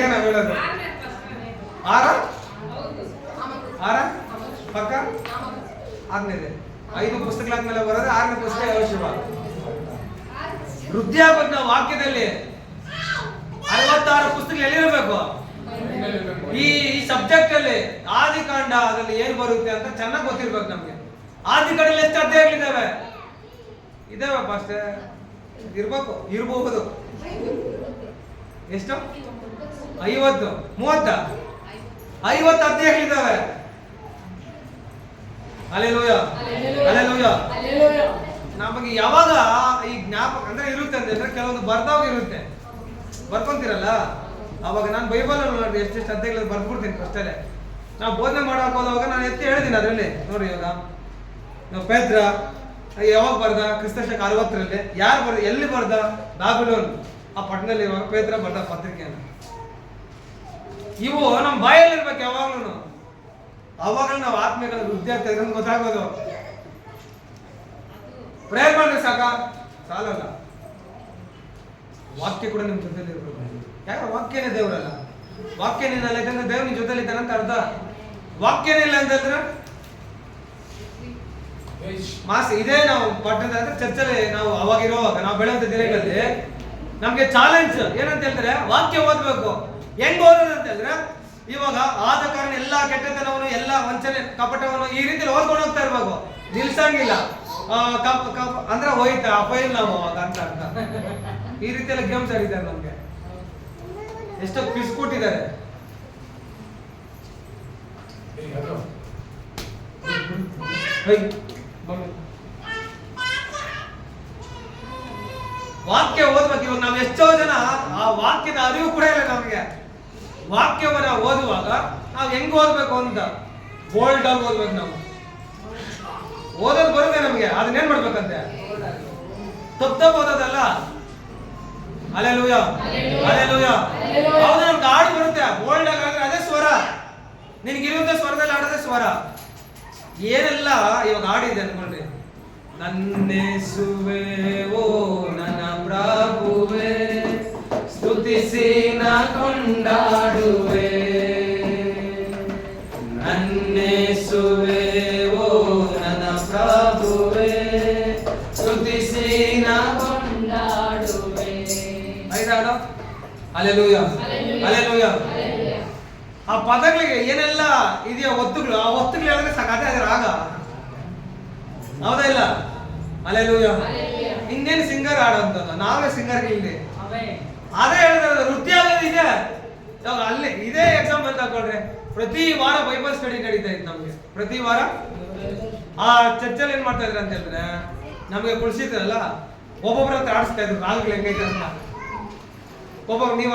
ಏನ ಹೇಳೋದು? 6 ಪಕ್ಕ 6ನೇದೆ. 5 ಪುಸ್ತಕಗಳಾದ್ಮೇಲೆ ಬರೋದು 6ನೇ ಪುಸ್ತಕ ಯೋಶುವ. ವೃದ್ಧಿ ಆಗ್ಬೇಕು ನಾವು ವಾಕ್ಯದಲ್ಲಿ. 66 ಪುಸ್ತಕ ಎಲ್ಲಿರಬೇಕು? ಈ ಸಬ್ಜೆಕ್ಟ್ ಅಲ್ಲಿ ಆದಿಕಾಂಡ ಅದ್ರಲ್ಲಿ ಏನ್ ಬರುತ್ತೆ ಅಂತ ಚೆನ್ನಾಗಿ ಗೊತ್ತಿರ್ಬೇಕು ನಮ್ಗೆ. ಆದಿಕಾಂಡದಲ್ಲಿ ಎಷ್ಟು ಅಧ್ಯಾಯಗಳಿದ್ದಾವೆ? ಇದಾವಪ್ಪ ಅಷ್ಟೇ ಇರ್ಬೇಕು, ಇರಬಹುದು. ಎಷ್ಟು? 50 30 ಅಧ್ಯಾಯಗಳಿದ್ದಾವೆ. ಹಲ್ಲೆಲೂಯಾ. ಹಲ್ಲೆಲೂಯಾ. ನಮಗೆ ಯಾವಾಗ ಈ ಜ್ಞಾಪಕ ಅಂದ್ರೆ ಇರುತ್ತೆ ಅಂತಂದ್ರೆ ಕೆಲವೊಂದು ಬರ್ದೋಗಿರುತ್ತೆ, ಬರ್ಕೊಂತೀರಲ್ಲ ಅವಾಗ ನಾನು ಬೈಬಲ್ ನೋಡಿ ಎಷ್ಟೆಷ್ಟು ಅಧ್ಯಾಯಗಳು ಬರ್ದ್ಬಿಡ್ತೀನಿ ಫಸ್ಟಲ್ಲೇ. ನಾವು ಬೋಧನೆ ಮಾಡಕ್ ಹೋದಾಗ ನಾನು ಎತ್ತಿ ಹೇಳಿದ್ದೀನಿ ಅದರಲ್ಲಿ ನೋಡಿ. ಇವಾಗ ನಾವು ಪೇತ್ರ ಯಾವಾಗ ಬರ್ದ? ಕ್ರಿಸ್ತ ಶಕ 60ರಲ್ಲಿ. ಯಾರು ಬರ್ದ? ಎಲ್ಲಿ ಬರ್ದ? ಬಾಬಿಲೋನ್ ಆ ಪಟ್ಟಣದಲ್ಲಿ ಇವಾಗ ಪೇತ್ರ ಬರ್ದ ಪತ್ರಿಕೆಯನ್ನು. ಇವು ನಮ್ಮ ಬಾಯಲ್ಲಿ ಇರ್ಬೇಕು ಯಾವಾಗ್ಲೂ. ಅವಾಗ ನಾವು ಆತ್ಮೀಯಗಳ ವೃದ್ಧಿ ಆಗ್ತದೆ ಅಂತ ಗೊತ್ತಾಗೋದು. ಪ್ರೇಯರ್ ಮಾಡಿದ್ರೆ ಸಾಕ ಸಾಲಲ್ಲ, ವಾಕ್ಯ ಕೂಡ ನಿಮ್ ಜೊತೆಲಿ ಇರ್ಬೇಕು. ಯಾಕಂದ್ರೆ ವಾಕ್ಯನೇ ದೇವರಲ್ಲ. ವಾಕ್ಯನಿಲ್ಲ ಯಾಕಂದ್ರೆ ದೇವ್ರ ನಿಮ್ ಜೊತೆಲಿ ಇದ್ದಾನೆ ಅಂತ ಅರ್ಥ. ವಾಕ್ಯನಿಲ್ಲ ಅಂತಂದ್ರೆ ಮಾಸ್ ಇದೇ ನಾವು ಪಟ್ಟಣದ ಚರ್ಚಲ್ಲಿ ನಾವು ಅವಾಗ ಇರುವಾಗ ನಾವು ಬೆಳೆಯುವಂತ ದಿನಗಳಲ್ಲಿ ನಮ್ಗೆ ಚಾಲೆಂಜ್ ಏನಂತ ಹೇಳ್ತಾರೆ? ವಾಕ್ಯ ಓದ್ಬೇಕು. ಹೆಂಗ್ ಓದೋದು ಅಂತ ಹೇಳಿದ್ರೆ ಇವಾಗ ಆದ ಕಾರಣ ಎಲ್ಲಾ ಕೆಟ್ಟತನವನ್ನು, ಎಲ್ಲಾ ವಂಚನೆ, ಕಪಟವನ್ನು ಈ ರೀತಿ ಓದ್ಕೊಂಡು ಹೋಗ್ತಾ ಇರ್ಬೇಕು, ನಿಲ್ಸಂಗಿಲ್ಲ. ಅಂದ್ರೆ ಹೋಯ್ತಾ ಫೈಲ್ ನಾವು ಅವಾಗ ಅಂತ ಅರ್ಥ. ಈ ರೀತಿ ಎಲ್ಲ ಗೇಮ್ಸ್ ಆಡಿದ್ದಾರೆ ನಮ್ಗೆ, ಎಷ್ಟೋ ಕ್ವಿಸ್ ಕೊಟ್ಟಿದ್ದಾರೆ. ವಾಕ್ಯ ಓದ್ಬೇಕು. ಇವಾಗ ನಾವ್ ಎಷ್ಟೋ ಜನ ಆ ವಾಕ್ಯದ ಅರಿವು ಕೂಡ ಇಲ್ಲ ನಮ್ಗೆ. ವಾಕ್ಯವನ್ನ ಓದುವಾಗ ನಾವ್ ಹೆಂಗ್ ಓದ್ಬೇಕು ಅಂತ ಬೋಲ್ಡ್ ಆಗಿ ಓದ್ಬೇಕು. ನಾವು ಓದೋದು ಬರುತ್ತೆ ನಮ್ಗೆ, ಅದನ್ನೇನ್ ಮಾಡ್ಬೇಕಂತೆ ತಪ್ಪ ಓದೋದಲ್ಲ. ಹಲ್ಲೆಲೂಯಾ. ಹಲ್ಲೆಲೂಯಾ. ಹೌದು, ನಮ್ಗೆ ಹಾಡು ಬರುತ್ತೆ ಬೋಲ್ಡ್ ಆಗಿ. ಅದೇ ಸ್ವರ, ನಿನ್ಗಿರುವಂತ ಸ್ವರದಲ್ಲಿ ಆಡೋದೇ ಸ್ವರ. ಏನೆಲ್ಲ ಇವಾಗ ಹಾಡಿದೆ ಅನ್ಕೊಂಡ್ರಿ. ನನ್ನೇಸುವೆ ಓ ನನ್ನ ಪ್ರಭುವೇ, ಸ್ತುತಿಸಿ ನಾ ಕೊಂಡಾಡುವೆ. ನನ್ನೇಸುವೆ ಓ ನನ್ನ ಪ್ರಭುವೇ, ಸ್ತುತಿಸಿ ನಾ ಕೊಂಡಾಡುವೆ. ಆಯ್ತಾಡೋ? ಹಲ್ಲೆಲೂಯಾ. ಹಲ್ಲೆಲೂಯಾ. ಆ ಪದಗಳಿಗೆ ಏನೆಲ್ಲ ಇದೆಯಾ ಒತ್ತುಗಳು, ಆ ಒತ್ತುಗಳು ಹೇಳಿದ್ರೆ ಸಾಕಾದ್ರೆ ಅದ್ರ ರಾಗ. ಹೌದಾ ಇಲ್ಲ? ಹಲ್ಲೆಲೂಯಾ. ಇನ್ನೇನು ಸಿಂಗರ್ ಆಡೋಂಥದ್ದು, ನಾವೇ ಸಿಂಗರ್ ಇಲ್ಲಿ. ಅದೇ ಹೇಳಿದ್ರೆ ವೃತ್ತಿ ಆಗೋದು ಇದೆ. ಇವಾಗ ಅಲ್ಲಿ ಇದೇ ಎಕ್ಸಾಂಪಲ್ ತಗೊಳ್ರಿ. ಪ್ರತಿ ವಾರ ಬೈಬಲ್ ಸ್ಟಡಿ ನಡೀತಾ ಇತ್ತು ನಮ್ಗೆ. ಪ್ರತಿ ವಾರ ಆ ಚರ್ಚಲ್ಲಿ ಏನ್ ಮಾಡ್ತಾ ಇದ್ರು ಅಂತ ಹೇಳಿದ್ರೆ ನಮ್ಗೆ ಕುಳಿಸಿದ್ರಲ್ಲ, ಒಬ್ಬೊಬ್ಬರ ಹತ್ರ ಆಡಿಸ್ತಾ ಇದ್ರು ರಾಗಗಳು ಹೆಂಗೈತೆ ಅಂತ. ಒಬ್ಬೊಬ್ಬ ನೀವ್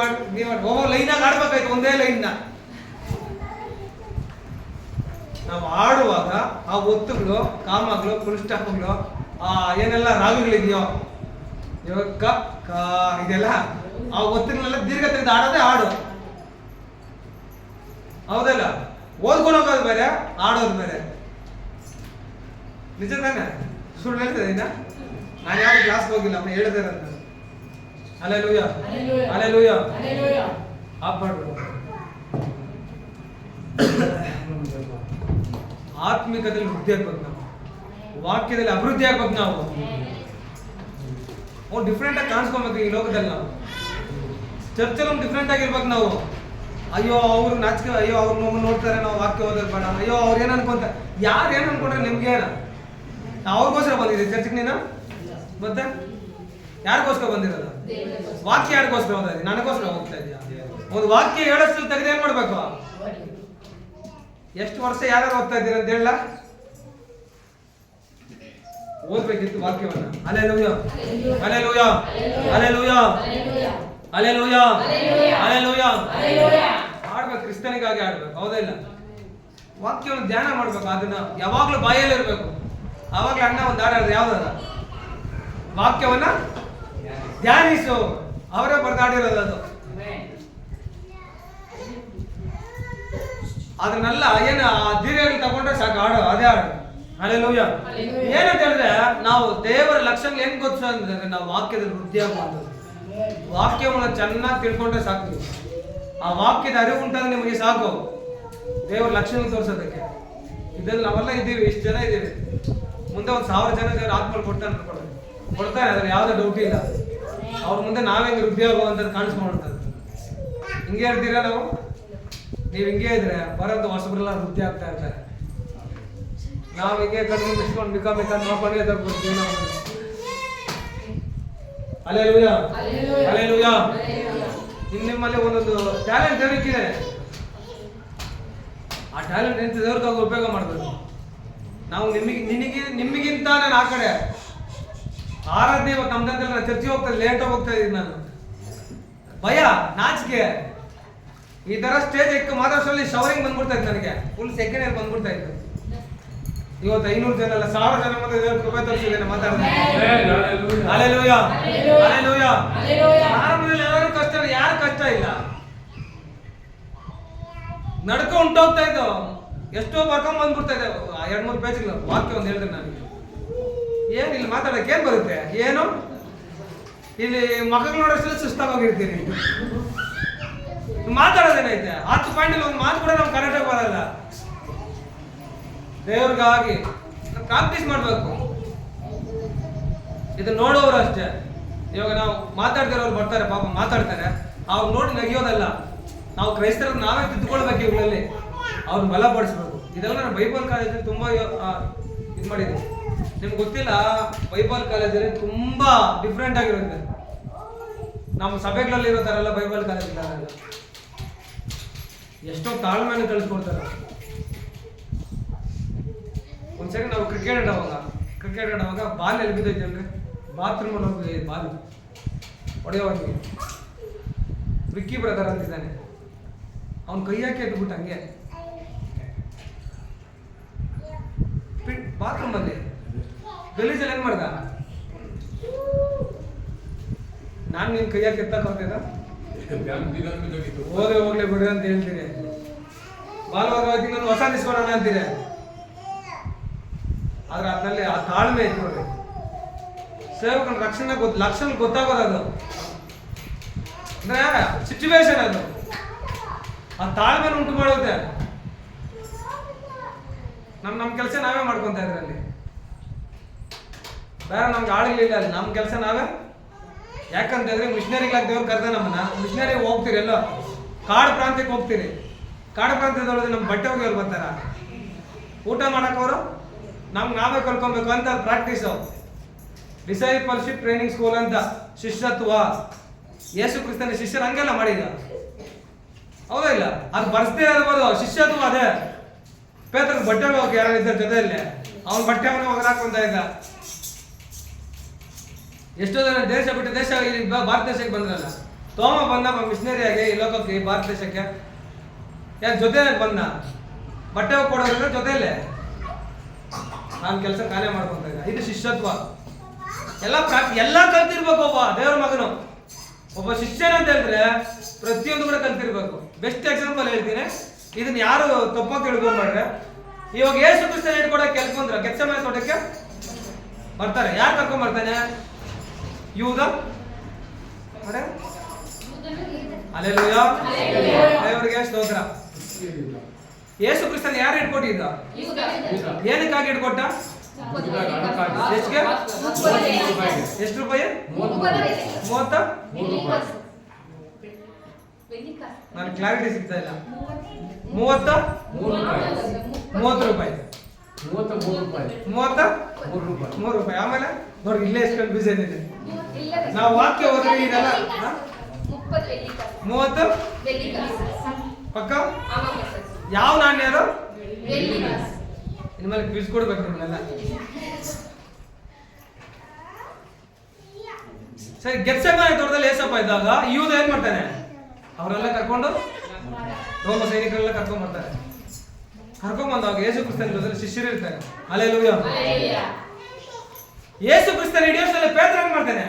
ಒಬ್ಬೊಬ್ಬ ಲೈನಾಗ ಆಡ್ಬೇಕಾಯ್ತು, ಒಂದೇ ಲೈನ್. ನಾವು ಆಡುವಾಗ ಆ ಒತ್ತುಗಳು, ಕಾಮಗಳು, ಪುರುಷ್ಟಾಪಗಳು, ಏನೆಲ್ಲ ರಾಗಗಳಿದೆಯೋ ಇವಾಗ ಕ ಕ ಇದೆಲ್ಲ ಆ ಒತ್ತುಗಳನ್ನೆಲ್ಲ ದೀರ್ಘ ತೆಗೆದು ಆಡೋದೇ ಹಾಡು. ಹೌದಲ್ಲ? ಓದ್ಕೊಂಡು ಹೋಗೋದು ಬೇರೆ, ಆಡೋದು ಬೇರೆ. ನಿಜ ತಾನೆ? ಸುಳ್ಳು ಹೇಳ್ತದೆ ಇನ್ನ? ನಾನು ಯಾವ ಕ್ಲಾಸ್ ಹೋಗಿಲ್ಲ, ಅಮ್ಮ ಹೇಳಿದೆ ಅಂತ. Hallelujah, hallelujah. ಆಫ್ ಮಾಡ್ಬಿಡು. ಆತ್ಮಿಕದಲ್ಲಿ ವೃದ್ಧಿ ಆಗ್ಬೇಕು ನಾವು, ವಾಕ್ಯದಲ್ಲಿ ಅಭಿವೃದ್ಧಿ ಆಗ್ಬೇಕು ನಾವು. ಅವ್ರು ಡಿಫ್ರೆಂಟ್ ಆಗಿ ಕಾಣಿಸ್ಕೊಬೇಕು ಈ ಲೋಕದಲ್ಲಿ. ನಾವು ಚರ್ಚಲ್ಲಿ ಡಿಫ್ರೆಂಟ್ ಆಗಿರ್ಬೇಕು ನಾವು. ಅಯ್ಯೋ ಅವ್ರು ನಾಚಿಕೆ, ಅಯ್ಯೋ ಅವ್ರು ನಮ್ಮನ್ನು ನೋಡ್ತಾರೆ, ನಾವು ವಾಕ್ಯ ಓದೋದು ಬೇಡ, ಅಯ್ಯೋ ಅವ್ರು ಏನು ಅನ್ಕೊಂತ. ಯಾರು ಏನು ಅನ್ಕೊಂಡ್ರೆ ನಿಮ್ಗೇನ? ಅವ್ರಿಗೋಸ್ಕರ ಬಂದಿದೆ ಚರ್ಚಿಗೆ ನೀನು? ಮತ್ತೆ ಯಾರಿಗೋಸ್ಕರ ಬಂದಿರೋದು? ವಾಕ್ಯ ಯಾರಿಗೋಸ್ಕರ ಓದಾ ಇದೀಯ? ನನಗೋಸ್ಕರ ಹೋಗ್ತಾ ಇದೆಯಾ? ಒಂದು ವಾಕ್ಯ ಹೇಳೋಷ್ಟು ತೆಗೆದು ಏನ್ ಮಾಡ್ಬೇಕು? ಎಷ್ಟು ವರ್ಷ ಯಾರು ಓದ್ತಾ ಇದ್ದೀರ ಅಂತ ಹೇಳ? ಓದ್ಬೇಕಿತ್ತು ವಾಕ್ಯವನ್ನ. Hallelujah, hallelujah, hallelujah, hallelujah, hallelujah. ಆಡ್ಬೇಕು, ಕ್ರಿಸ್ತನಿಗಾಗಿ ಆಡ್ಬೇಕು. ಹೌದಾ ಇಲ್ಲ? ವಾಕ್ಯವನ್ನು ಧ್ಯಾನ ಮಾಡ್ಬೇಕು. ಅದನ್ನ ಯಾವಾಗ್ಲೂ ಬಾಯಲ್ಲಿ ಇರ್ಬೇಕು. ಆವಾಗ್ಲೇ ಅಣ್ಣ ಒಂದು ಹಾಡು ಯಾವ್ದಾರ ವಾಕ್ಯವನ್ನ ಧ್ಯಾನಿಸು. ಅವರೇ ಬರ್ದಾಡಿರೋದು ಅದು. ಅದನ್ನೆಲ್ಲ ಏನು ದೀರ್ಘಗಳು ತಗೊಂಡ್ರೆ ಸಾಕು, ಹಾಡು ಅದೇ ಹಾಡು. ಹಲ್ಲೆಲೂಯ. ಏನಂತ ಹೇಳಿದ್ರೆ ನಾವು ದೇವರ ಲಕ್ಷಣ ಹೆಂಗ್ ಗೊತ್ತು ಅಂದ್ರೆ ನಾವು ವಾಕ್ಯದಲ್ಲಿ ವೃದ್ಧಿ ಆಗುವಂಥದ್ದು. ವಾಕ್ಯವನ್ನು ಚೆನ್ನಾಗಿ ತಿಳ್ಕೊಂಡ್ರೆ ಸಾಕು. ಆ ವಾಕ್ಯದ ಅರಿವು ಉಂಟಾಗ ನಿಮಗೆ ಸಾಕು ದೇವರ ಲಕ್ಷಣ ತೋರಿಸೋದಕ್ಕೆ. ಇದ್ರಲ್ಲಿ ನಾವೆಲ್ಲ ಇದ್ದೀವಿ, ಇಷ್ಟು ಜನ ಇದ್ದೀವಿ. ಮುಂದೆ 1000 ಜನ ದೇವರ ಆತ್ಮಗಳು ಕೊಡ್ತಾರೆ, ಅದ್ರ ಯಾವ್ದು ಡೌಟ್ ಇಲ್ಲ. ಅವ್ರ ಮುಂದೆ ನಾವೇ ವೃದ್ಧಿ ಆಗುವಂಥದ್ದು ಕಾಣಿಸ್ಕೊಂಡ್ರೆ ಹಿಂಗೆ ಇರ್ತೀರಾ ನಾವು? ನೀವು ಹಿಂಗೆ ಇದ್ರೆ ಬರೋದು ಹೊಸಬ್ರೆಲ್ಲ ವೃದ್ಧಿ ಆಗ್ತಾ ಇರ್ತಾರೆ. ನಾವು ಹಿಂಗೆ ಕಣ್ಣು ಬಿಸ್ಕೊಂಡು ಬಿಕಾಂಡ್ ನೋಡ್ಕೊಂಡೇ ತರ್ಕೊಡ್ತೀವಿ ನಾವು. Hallelujah, hallelujah. ನಿಮ್ಮಲ್ಲಿ ಒಂದೊಂದು ಟ್ಯಾಲೆಂಟ್ ದೇವರಿಕ್ಕಿದೆ. ಆ ಟ್ಯಾಲೆಂಟ್ ಎಂತ ದೇವ್ರಿಗಾಗಿ ಉಪಯೋಗ ಮಾಡಬೇಕು ನಾವು. ನಿಮಗಿಂತ ನಾನು ಆ ಕಡೆ ಆರಾಧನೆ ಇವತ್ತು ನಮ್ದಂತೆಲ್ಲ ನಾನು ಚರ್ಚೆಗೆ ಹೋಗ್ತಾ ಲೇಟಾಗಿ ಹೋಗ್ತಾ ಇದ್ದೀನಿ. ನಾನು ಭಯ, ನಾಚಿಕೆ, ಈ ತರ ಸ್ಟೇಜ್ ಎಕ್ಕು ಮಾತಾಡ್ಸಲ್ಲಿ ಶವರಿಂಗ್ ಬಂದ್ಬಿಡ್ತಾ ಇತ್ತು ನನಗೆ. ಫುಲ್ ಸೆಕೆಂಡ್ ಇಯರ್ ಬಂದ್ಬಿಡ್ತಾ ಇತ್ತು. ಇವತ್ತು 500 ಜನ ಅಲ್ಲ 1000 ಜನ ಮುಂದೆ ದೇವ್ರ ಕೃಪೆ ತೋರಿಸಿದ್ದೇನೆ ಮಾತಾಡ್ತಾರೆ. Hallelujah, hallelujah. ಆರಂಭದಲ್ಲಿ ಎಲ್ಲರೂ ಕಷ್ಟ, ಯಾರು ಕಷ್ಟ ಇಲ್ಲ. ನಡ್ಕೊ ಉಂಟೋಗ್ತಾ ಇದ್ದು ಎಷ್ಟೋ ಬರ್ಕೊಂಡ್ ಬಂದ್ಬಿಡ್ತಾ ಇದೆ. 2-3 ಪೇಜ್ಗಳು ವಾಕ್ಯ ಒಂದು ಹೇಳಿದ್ರೆ ನನಗೆ ಏನ್ ಇಲ್ಲಿ ಮಾತಾಡಕ್ಕೆ ಏನ್ ಬರುತ್ತೆ? ಏನು ಇಲ್ಲಿ ಮಕ್ಕಳು ನೋಡೋಷ್ಟು ಸುಸ್ತಾಗೋಗಿರ್ತೀರಿ. ಮಾತಾಡೋದೇನೈತೆ? 10 ಪಾಯಿಂಟ್ ಒಂದು ಮಾತು ಕೂಡ ನಾವು ಕರೆಕ್ಟಾಗಿ ಬರಲ್ಲ. ದೇವ್ರಿಗಾಗಿ ಪ್ರಾಕ್ಟೀಸ್ ಮಾಡ್ಬೇಕು. ಇದು ನೋಡೋರು ಅಷ್ಟೇ. ಇವಾಗ ನಾವು ಮಾತಾಡ್ತಿರೋರು ಬರ್ತಾರೆ, ಪಾಪ ಮಾತಾಡ್ತಾರೆ, ಅವ್ರು ನೋಡಿ ನಗಿಯೋದಲ್ಲ. ನಾವು ಕ್ರೈಸ್ತರು ನಾವೇ ತಿದ್ದುಕೊಳ್ಬೇಕು ಇವುಗಳಲ್ಲಿ, ಅವ್ರನ್ನ ಬಲಪಡಿಸ್ಬೇಕು. ಇದೆಲ್ಲ ನಾನು ಬೈಬಲ್ ಕಾಲೇಜಲ್ಲಿ ತುಂಬಾ ಇದು ಮಾಡಿದ್ದೀನಿ. ನಿಮ್ಗೆ ಗೊತ್ತಿಲ್ಲ, ಬೈಬಲ್ ಕಾಲೇಜಲ್ಲಿ ತುಂಬಾ ಡಿಫ್ರೆಂಟ್ ಆಗಿರುತ್ತೆ. ನಮ್ಮ ಸಭೆಗಳಲ್ಲಿ ಇರೋ ಥರ ಎಲ್ಲ ಬೈಬಲ್ ಕಾಲೇಜ್ ಎಷ್ಟೋ ತಾಳ್ಮೆಯನ್ನು ಕಳಿಸ್ಕೊಡ್ತಾರೆ. ಒಂದ್ಸರಿ ನಾವು ಕ್ರಿಕೆಟ್ ಆಡುವಾಗ ಬಾಲ್ ಎಲ್ಲಿ ಬಿದ್ದೈತೆ ಅಂದ್ರೆ ಬಾತ್ರೂಮಲ್ಲಿ ಹೋಗಿ ಬಾಲ್ ಹೊಡೆಯೋವಾಗಿ ವಿಕ್ಕಿ ಬ್ರದರ್ ಅಂತಿದ್ದಾನೆ. ಅವ್ನ ಕೈ ಹಾಕಿ ಎದ್ಬಿಟ್ಟು ಹಂಗೆ ಬಾತ್ರೂಮಲ್ಲಿ ಗಲೀಜಲ್ಲಿ ಏನ್ ಮಾಡ್ದ? ನಾನು ನಿನ್ ಕೈ ಹಾಕಿ ಎತ್ತಕ್ಕೆ ಹೋಗ್ತಿದ್ದ ಹೋಗ್ಲಿ ಬಿಡ್ರಿ ಅಂತ ಹೇಳ್ತೀರಿ. ಬಾಲ್ ಹೋಗಿ ನಾನು ಹೊಸ ನಿಸ್ಕೊಳ್ಳೋಣ ಅಂತೀರಿ. ಆದ್ರೆ ಅದ್ರಲ್ಲಿ ಆ ತಾಳ್ಮೆ ಐತೆ ನೋಡ್ರಿ. ಸೇವಕನ ಲಕ್ಷಣ ಗೊತ್ತಾಗೋದು ಅದು ಅಂದ್ರೆ ಸಿಚುವೇಶನ್. ಅದು ಆ ತಾಳ್ಮೆನ ಉಂಟು ಮಾಡುತ್ತೆ. ನಮ್ಮ ಕೆಲಸ ನಾವೇ ಮಾಡ್ಕೊಂತ ಇದ್ರಿ ಅಲ್ಲಿ. ಬೇರೆ ನಮ್ಗೆ ಆಳಿಲ್ಲ ಅಲ್ಲಿ. ನಮ್ಮ ಕೆಲಸ ನಾವೇ. ಯಾಕಂತಂದ್ರೆ ಮಿಷನರಿಗಳಾಗಿ ದೇವ್ರು ಕರೆದ ನಮ್ಮನ್ನ. ಮಿಷನರಿ ಹೋಗ್ತೀರಿ, ಎಲ್ಲೋ ಕಾಡು ಪ್ರಾಂತ್ಯಕ್ಕೆ ಹೋಗ್ತೀರಿ. ಕಾಡು ಪ್ರಾಂತ್ಯದೊಳಗೆ ನಮ್ಮ ಬಟ್ಟೆ ಹೋಗಿ ಬರ್ತಾರ ಊಟ ಮಾಡಕ್ಕವರು. ನಮ್ಗೆ ನಾವೇ ಕಲ್ಕೊಬೇಕು ಅಂತ ಪ್ರಾಕ್ಟೀಸು. ಡಿಸೈಪಲ್ಶಿಪ್ ಟ್ರೈನಿಂಗ್ ಸ್ಕೂಲ್ ಅಂತ, ಶಿಷ್ಯತ್ವ. ಯೇಸು ಕ್ರಿಸ್ತನ ಶಿಷ್ಯರು ಹಂಗೆಲ್ಲ ಮಾಡಿದ. ಹೌದಾ ಇಲ್ಲ? ಅದು ಬರ್ಸ್ದೇ ಇರ್ಬೋದು. ಶಿಷ್ಯತ್ವ ಅದೇ. ಪೇತ್ರ ಬಟ್ಟೆ ಹೋಗಿ ಯಾರು ಇದ್ದ ಜೊತೆಯಲ್ಲಿ ಅವನ ಬಟ್ಟೆ ಅವನೇ ಹೋಗಲಾಕೊಂತ ಇದ್ದ. ಎಷ್ಟೋ ಜನ ದೇಶ ಬಿಟ್ಟು ದೇಶ ಭಾರತ ದೇಶಕ್ಕೆ ಬಂದ್ರಲ್ಲ. ತೋಮ ಬಂದ ಮಿಷನರಿ ಆಗಿ ಈ ಲೋಕಕ್ಕೆ, ಭಾರತ ದೇಶಕ್ಕೆ. ಯಾರ ಜೊತೆ ಬಂದ? ಬಟ್ಟೆ ಕೊಡೋದ್ರ ಜೊತೆಯಲ್ಲೇ ನಾನು ಕೆಲಸ ಕಾರ್ಯ ಮಾಡ್ಕೊಂತ ಇದ್ದ. ಇದು ಶಿಷ್ಯತ್ವ. ಎಲ್ಲ ಕಲ್ತಿರ್ಬೇಕು ಒಬ್ಬ ದೇವರ ಮಗನು. ಒಬ್ಬ ಶಿಷ್ಯನ ಅಂತ ಹೇಳಿದ್ರೆ ಪ್ರತಿಯೊಂದು ಕೂಡ ಕಲ್ತಿರ್ಬೇಕು. ಬೆಸ್ಟ್ ಎಕ್ಸಾಂಪಲ್ ಹೇಳ್ತೀನಿ, ಇದನ್ನ ಯಾರು ತಪ್ಪಾಗಿ ತಿಳ್ಕೊಂಡ್ರೆ, ಇವಾಗ ಯೇಸು ಕ್ರಿಸ್ತನ ಇಟ್ಕೊಡಕ್ಕೆ ಕೆಲ್ಕೊಂಡ್ರ ಗೆತ್ಸೆಮನೆ ತೋಟಕ್ಕೆ ಬರ್ತಾರೆ. ಯಾರು ಕರ್ಕೊಂಡ್ ಬರ್ತಾನೆ? ಯೂದ. ಹಲ್ಲೆಲೂಯಾ, ದೇವರಿಗೆ ಸ್ತೋತ್ರ. ಯೇಸು ಕ್ರಿಸ್ತನ ಯಾರು ಇಟ್ಕೊಟ್ಟಿದ್ದ? ಏನಕ್ಕಾಗಿ ಇಟ್ಕೊಟ್ಟ? ಎಷ್ಟು ರೂಪಾಯಿ? 30. ನಾನು ಕ್ಲಾರಿಟಿ ಸಿಗ್ತಾ ಇಲ್ಲ. 30 ರೂಪಾಯಿ. 3 ರೂಪಾಯಿ. ಆಮೇಲೆ ನೋಡಿ, ಇಲ್ಲೇ ಎಷ್ಟು ಕನ್ಫ್ಯೂಷನ್ ಇದೆ. ನಾವು ವಾಕ್ಯ ಓದ್ರಿ ಇದೆಲ್ಲ 30 ಪಕ್ಕ. ಯಾವ ನಾಣ್ಯ ಅದು? ಇನ್ಮೇಲೆ ಕ್ವಿಜ್ ಕೊಡ್ಬೇಕು ನಿಮ್ಮೆಲ್ಲ. ಸರಿ, ಗೆತ್ಸೆಮನೆ ತೋಟದಲ್ಲಿ ಏಸಪ್ಪ ಇದ್ದಾಗ ಯೂದ ಏನ್ ಮಾಡ್ತಾನೆ? ಅವರೆಲ್ಲ ಕರ್ಕೊಂಡು ರೋಮ ಸೈನಿಕರೆಲ್ಲ ಕರ್ಕೊಂಡ್ ಬರ್ತಾರೆ. ಕರ್ಕೊಂಡ್ ಬಂದಾಗ ಯೇಸು ಕ್ರಿಸ್ತನ ಜೊತೆ ಶಿಷ್ಯರು ಇರ್ತಾರೆ. ಹಲ್ಲೆಲೂಯಾ. ಯೇಸು ಕ್ರಿಸ್ತನ ಹಿಡಿಯೋಷ್ಟರಲ್ಲಿ ಪೇತ್ರ ಏನ್ ಮಾಡ್ತಾನೆ?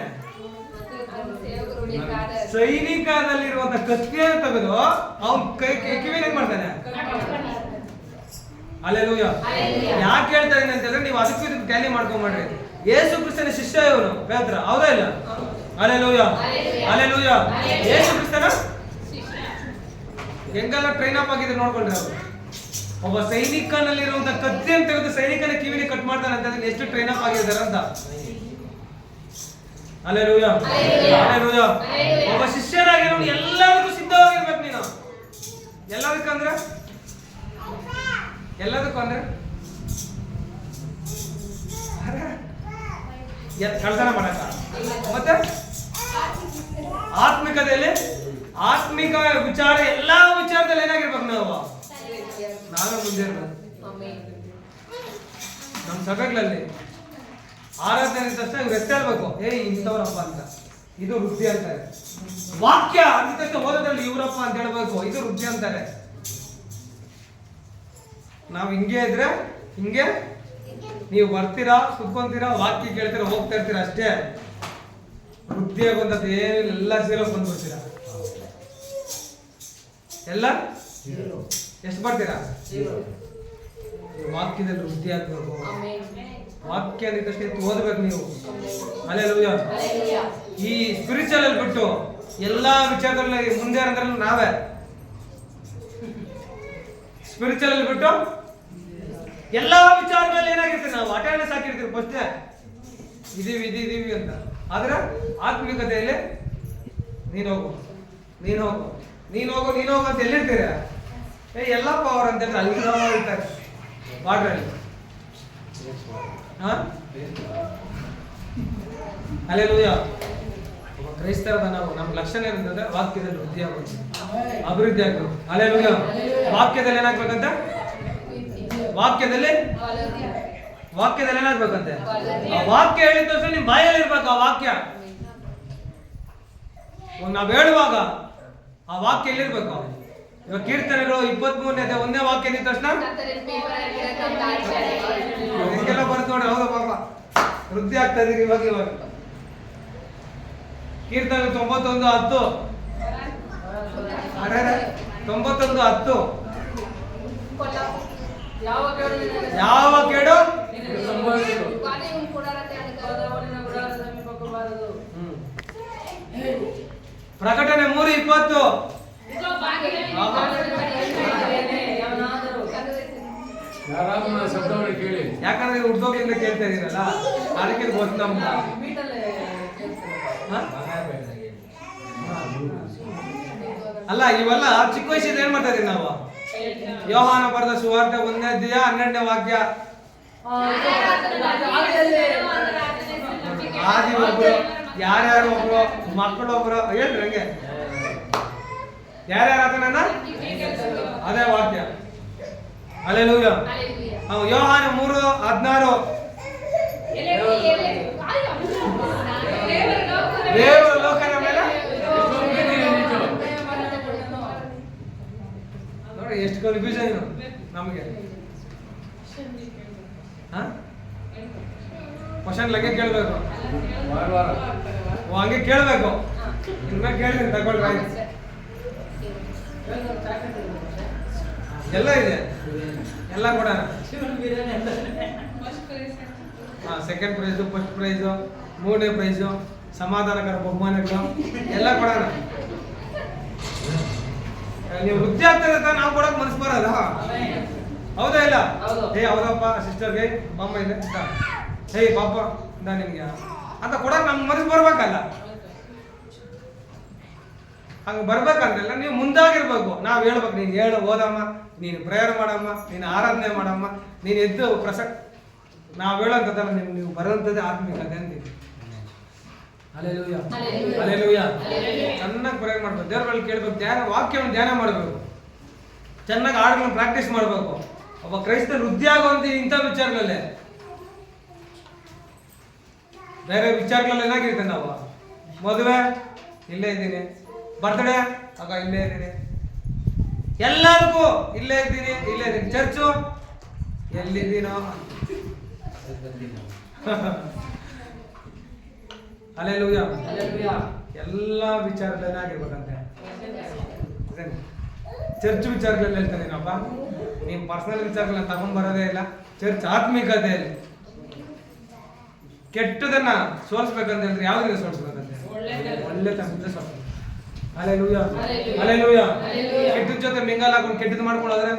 ಸೈನಿಕದಲ್ಲಿರುವಂತ ಕತ್ತಿಯನ್ನು ತೆಗೆದು ಅವನ್ ಕಿವಿನ ಏನ್ ಮಾಡ್ತಾನೆ? ಹಲ್ಲೆಲೂಯಾ. ಯಾಕೆ ಹೇಳ್ತಾ ಇದೀನಿ ಅಂತ ಹೇಳಿದ್ರೆ, ನೀವು ಅದಕ್ಕೂ ಇದಕ್ಕೆ ಟ್ಯಾಲಿ ಮಾಡ್ಕೊಂಡ್ಬಿಡ್ರಿ. ಯೇಸು ಕ್ರಿಸ್ತನ ಶಿಷ್ಯ ಇವನು ಪೇತ್ರ, ಹೌದಾ ಇಲ್ಲ? Hallelujah, hallelujah. ಯೇಸು ಕ್ರಿಸ್ತನ ಹೆಂಗೆಲ್ಲ ಟ್ರೈನ್ ಅಪ್ ಆಗಿದೆ ನೋಡ್ಕೊಂಡ್ರೆ ಅವರು. ಒಬ್ಬ ಸೈನಿಕನಲ್ಲಿರುವಂತ ಕತ್ತಿಯನ್ನು ತೆಗೆದು ಸೈನಿಕನ ಕಿವಿನ ಕಟ್ ಮಾಡ್ತಾನೆ ಅಂತ ಎಷ್ಟು ಟ್ರೈನ್ ಅಪ್ ಆಗಿದ್ದಾರೆ ಅಂತ. Hallelujah, hallelujah. ಒಬ್ಬ ಶಿಷ್ಯರಾಗಿ ಎಲ್ಲದಕ್ಕೂ ಸಿದ್ಧವಾಗಿರ್ಬೇಕು ನೀನು. ಎಲ್ಲದಕ್ಕೂ ಅಂದ್ರೆ ಕಳ್ತನ ಮಾಡಕ. ಮತ್ತೆ ಆತ್ಮಿಕತೆಯಲ್ಲಿ ಆತ್ಮಿಕ ವಿಚಾರ, ಎಲ್ಲಾ ವಿಚಾರದಲ್ಲಿ ಏನಾಗಿರ್ಬೇಕು ನಾವು? ನಾವೇ ಮುಂದೆ ಇರ್ಬೇಕು. ನಮ್ಮ ಸಭೆಗಳಲ್ಲಿ ಆರಾಧನೆ ತಕ್ಷಣ ಇವ್ರು ಎಷ್ಟೇಳ್ಬೇಕು, ಇಂಥವ್ರಪ್ಪ ಅಂತ, ಇದು ವೃದ್ಧಿ ಅಂತಾರೆ. ವಾಕ್ಯ ಅಂದ ತಕ್ಷಣ ಓದೋದ್ರಲ್ಲಿ ಇವರಪ್ಪ ಅಂತ ಹೇಳ್ಬೇಕು, ಇದು ವೃದ್ಧಿ ಅಂತಾರೆ. ನಾವು ಹಿಂಗೆ ಇದ್ರೆ ಹಿಂಗೆ ನೀವು ಬರ್ತೀರಾ, ಕುತ್ಕೊಂತೀರಾ, ವಾಕ್ಯ ಕೇಳ್ತೀರಾ, ಹೋಗ್ತಾ ಇರ್ತೀರಾ ಅಷ್ಟೇ. ವೃದ್ಧಿ ಆಗುವಂಥದ್ದು ಏನಿಲ್ಲ, ಎಲ್ಲ ಸೀರೋ ಬಂದ್ಬಿಡ್ತೀರಾ. ಎಲ್ಲ ಎಷ್ಟು ಬರ್ತೀರಾ? ವಾಕ್ಯದಲ್ಲಿ ವೃದ್ಧಿ ಆಗ್ಬೇಕು. ವಾಕ್ಯ ಅಂದ ತಕ್ಷಣ ಓದ್ಬೇಕು ನೀವು. ಹಲ್ಲೆಲೂಯಾ. ಈ ಸ್ಪಿರಿಚುವಲ್ ಅಲ್ಲಿ ಬಿಟ್ಟು ಎಲ್ಲಾ ವಿಚಾರದಲ್ಲಿ ಮುಂದೆ ಅಂದ್ರೆ ನಾವೇ. ಸ್ಪಿರಿಚುವಲ್ ಅಲ್ಲಿ ಬಿಟ್ಟು ಎಲ್ಲಾ ವಿಚಾರಗಳಲ್ಲಿ ಏನಾಗಿರ್ತೀವಿ ನಾವು? ಅಟೆಂಡೆನ್ಸ್ ಹಾಕಿರ್ತೀವಿ ಫಸ್ಟ್, ಇದೀವಿ ಅಂತ. ಆದ್ರೆ ಆತ್ಮಿಕತೆಯಲ್ಲಿ ನೀನು ಹೋಗು ಅಂತ ಎಲ್ಲಿರ್ತೀರ? ಎಲ್ಲ ಪವರ್ ಅಂತ ಹೇಳಿ ಅಲ್ಲಿ ಇರ್ತಾರೆ ವಾಟ್ರಲ್ಲಿ. ಹಲ್ಲೆಲೂಯಾ. ಕ್ರೈಸ್ತರದ ನಮ್ಮ ಲಕ್ಷಣ ಏನಂತಂದ್ರೆ ವಾಕ್ಯದಲ್ಲಿ ವೃದ್ಧಿ ಆಗೋದು, ಅಭಿವೃದ್ಧಿ ಆಗ್ಬೇಕು. ಹಲ್ಲೆಲೂಯಾ. ವಾಕ್ಯದಲ್ಲಿ ಏನಾಗ್ಬೇಕಂತ? ವಾಕ್ಯದಲ್ಲಿ ಏನಾಗ್ಬೇಕಂತೆ? ಆ ವಾಕ್ಯ ಹೇಳಿದ ತಕ್ಷಣ ನಿಮ್ ಬಾಯಲ್ಲಿ ಇರ್ಬೇಕು ಆ ವಾಕ್ಯ. ನಾವ್ ಹೇಳುವಾಗ ಆ ವಾಕ್ಯ ಎಲ್ಲಿರ್ಬೇಕು? ಇವಾಗ ಕೀರ್ತನೆಗಳು 23ನೇ ಒಂದೇ ವಾಕ್ಯ ಅಂದಿದ ತಕ್ಷಣ ಹಿಂಗೆಲ್ಲ ಬರ್ತ ನೋಡಿ. ಹೌದು ಪಾಪ, ವೃದ್ಧಿ ಆಗ್ತಾ ಇದೀರಿ ಇವಾಗ. ಕೀರ್ತನೆ 91:10. 91:10. ಯಾವ ಕೇಡು ಪ್ರಕಟಣೆ 3:20. ಯಾಕಂದ್ರೆ ಹುಟ್ಟೋಗ್ಲಿಂದ ಕೇಳ್ತಾ ಇದೀರಲ್ಲ, ಅದಕ್ಕೆ ಗೊತ್ತು ನಮ್ಗೆ. ಅಲ್ಲ, ಇವೆಲ್ಲ ಚಿಕ್ಕ ವಯಸ್ಸಿಂದ ಏನ್ ಮಾಡ್ತಾ ಇದೀವಿ ನಾವು? ಯೋಹಾನ ಬರೆದ ಸುವಾರ್ತೆ 1ನೇ ಅಧ್ಯಾಯ 12ನೇ ವಾಕ್ಯ. ಆದಿ ಒಬ್ರು, ಯಾರ್ಯಾರು ಒಬ್ರು, ಮಕ್ಕಳೊಬ್ರು ಹೇಳ್ರಿ ಹಂಗೆ. ಯಾರ್ಯಾರ ಆತನನ್ನ? ಅದೇ ವಾಕ್ಯ. ಹಲ್ಲೆಲೂಯಾ. ಯೋಹಾನ 3:16. ದೇವರ ಲೋಕದ ಮೇಲೆ ನೋಡಿ ಎಷ್ಟು ಕನ್ಫ್ಯೂಷನ್. ನಮಗೆ ಕ್ವಶನ್ ಲಗ್ಗೆ ಕೇಳಬೇಕು, ಹಂಗೆ ಕೇಳಬೇಕು. ಇನ್ಮೇಲೆ ಕೇಳಿದ್ರೆ ತಗೊಳ್ರಿ ಆಯ್ತು. ಎಲ್ಲ ಇದೆ, ಎಲ್ಲ ಕೊಡೋಣ. ಸೆಕೆಂಡ್ ಪ್ರೈಸು, ಫಸ್ಟ್ ಪ್ರೈಸು, 3ನೇ ಪ್ರೈಸು, ಸಮಾಧಾನಕರ ಬಹುಮಾನಗಳು ಎಲ್ಲ ಕೊಡೋಣ. ನೀವು ವೃದ್ಧಿ ಆಗ್ತದೆ ಅಂತ ನಾವು ಕೊಡೋಕೆ ಮನಸ್ಸು ಬರಲ್ಲ, ಹೌದಾ ಇಲ್ಲ? ಹೌದಪ್ಪ ಸಿಸ್ಟರ್ಗೆ ಅಮ್ಮ ಇದೆ ಪಾಪ ನಿಮ್ಗೆ ಅಂತ ಕೊಡೋಕೆ ನಮ್ಗೆ ಮನಸ್ಸು ಬರ್ಬೇಕಲ್ಲ. ಹಂಗೆ ಬರ್ಬೇಕಂತಲ್ಲ, ನೀವು ಮುಂದಾಗಿರ್ಬೇಕು. ನಾವು ಹೇಳ್ಬೇಕು, ನೀನು ಹೇಳು ಓದಮ್ಮ, ನೀನು ಪ್ರೇಯರ್ ಮಾಡಮ್ಮ, ನೀನು ಆರಾಧನೆ ಮಾಡಮ್ಮ, ನೀನು ಎದ್ದು ನಾವು ಹೇಳೋಂಥದ್ದಲ್ಲ, ನೀವು ಬರೋಂಥದ್ದೇ ಆತ್ಮಿಕತೆ ಅಂತೀವಿ. Alleluia, alleluia. ಚೆನ್ನಾಗಿ ಪ್ರೇಯರ್ ಮಾಡ್ಬೇಕು, ದೇವ್ರ ಬಳಿ ಕೇಳ್ಬೇಕು, ವಾಕ್ಯವನ್ನು ಧ್ಯಾನ ಮಾಡಬೇಕು, ಚೆನ್ನಾಗಿ ಹಾಡುಗಳನ್ನು ಪ್ರಾಕ್ಟೀಸ್ ಮಾಡಬೇಕು. ಒಬ್ಬ ಕ್ರೈಸ್ತ ವೃದ್ಧಿ ಆಗುವಂತ ಇಂಥ ವಿಚಾರಗಳಲ್ಲೇ, ಬೇರೆ ವಿಚಾರಗಳಲ್ಲಿ ಏನಾಗಿರ್ತೇನೆ ನಾವು. ಮದುವೆ ಇಲ್ಲೇ ಇದ್ದೀನಿ, ಬರ್ತ್ಡೇ ಆಗ ಇಲ್ಲೇ ಇದ್ದೀನಿ, ಎಲ್ಲರಿಗೂ ಇಲ್ಲೇ ಇದ್ದೀನಿ, ಇಲ್ಲೇ ಇದ್ದೀನಿ. ಚರ್ಚು ಎಲ್ಲಿದ್ದೀನೋ ಹಲ್ಲೆಲೂಯಾ. ಎಲ್ಲ ವಿಚಾರದಲ್ಲಿ ಆಗಿರ್ಬೇಕಂತೆ. ಚರ್ಚ್ ವಿಚಾರಗಳಲ್ಲಿ ಹೇಳ್ತಾನೆ ಏನಪ್ಪ, ನೀವು ಪರ್ಸನಲ್ ವಿಚಾರಗಳನ್ನ ತಗೊಂಡ್ ಬರೋದೇ ಇಲ್ಲ. ಚರ್ಚ್ ಆತ್ಮಿಕತೆಯಲ್ಲಿ ಕೆಟ್ಟದನ್ನ ಸೋಲ್ಸ್ಬೇಕಂತ ಹೇಳಿದ್ರೆ ಯಾವ್ದ್ರಿಂದ ಸೋಲ್ಸ್ಬೇಕಂತೆ? ಒಳ್ಳೆ ತನಕ ಸೋಲ್ಸ್ಬೇಕು. Hallelujah, hallelujah. ಕೆಟ್ಟದ ಜೊತೆ ಮಿಂಗಲ್ ಹಾಕೊಂಡು ಕೆಟ್ಟದ್ದು ಮಾಡ್ಕೊಳ್ಳೋದ್ರೆ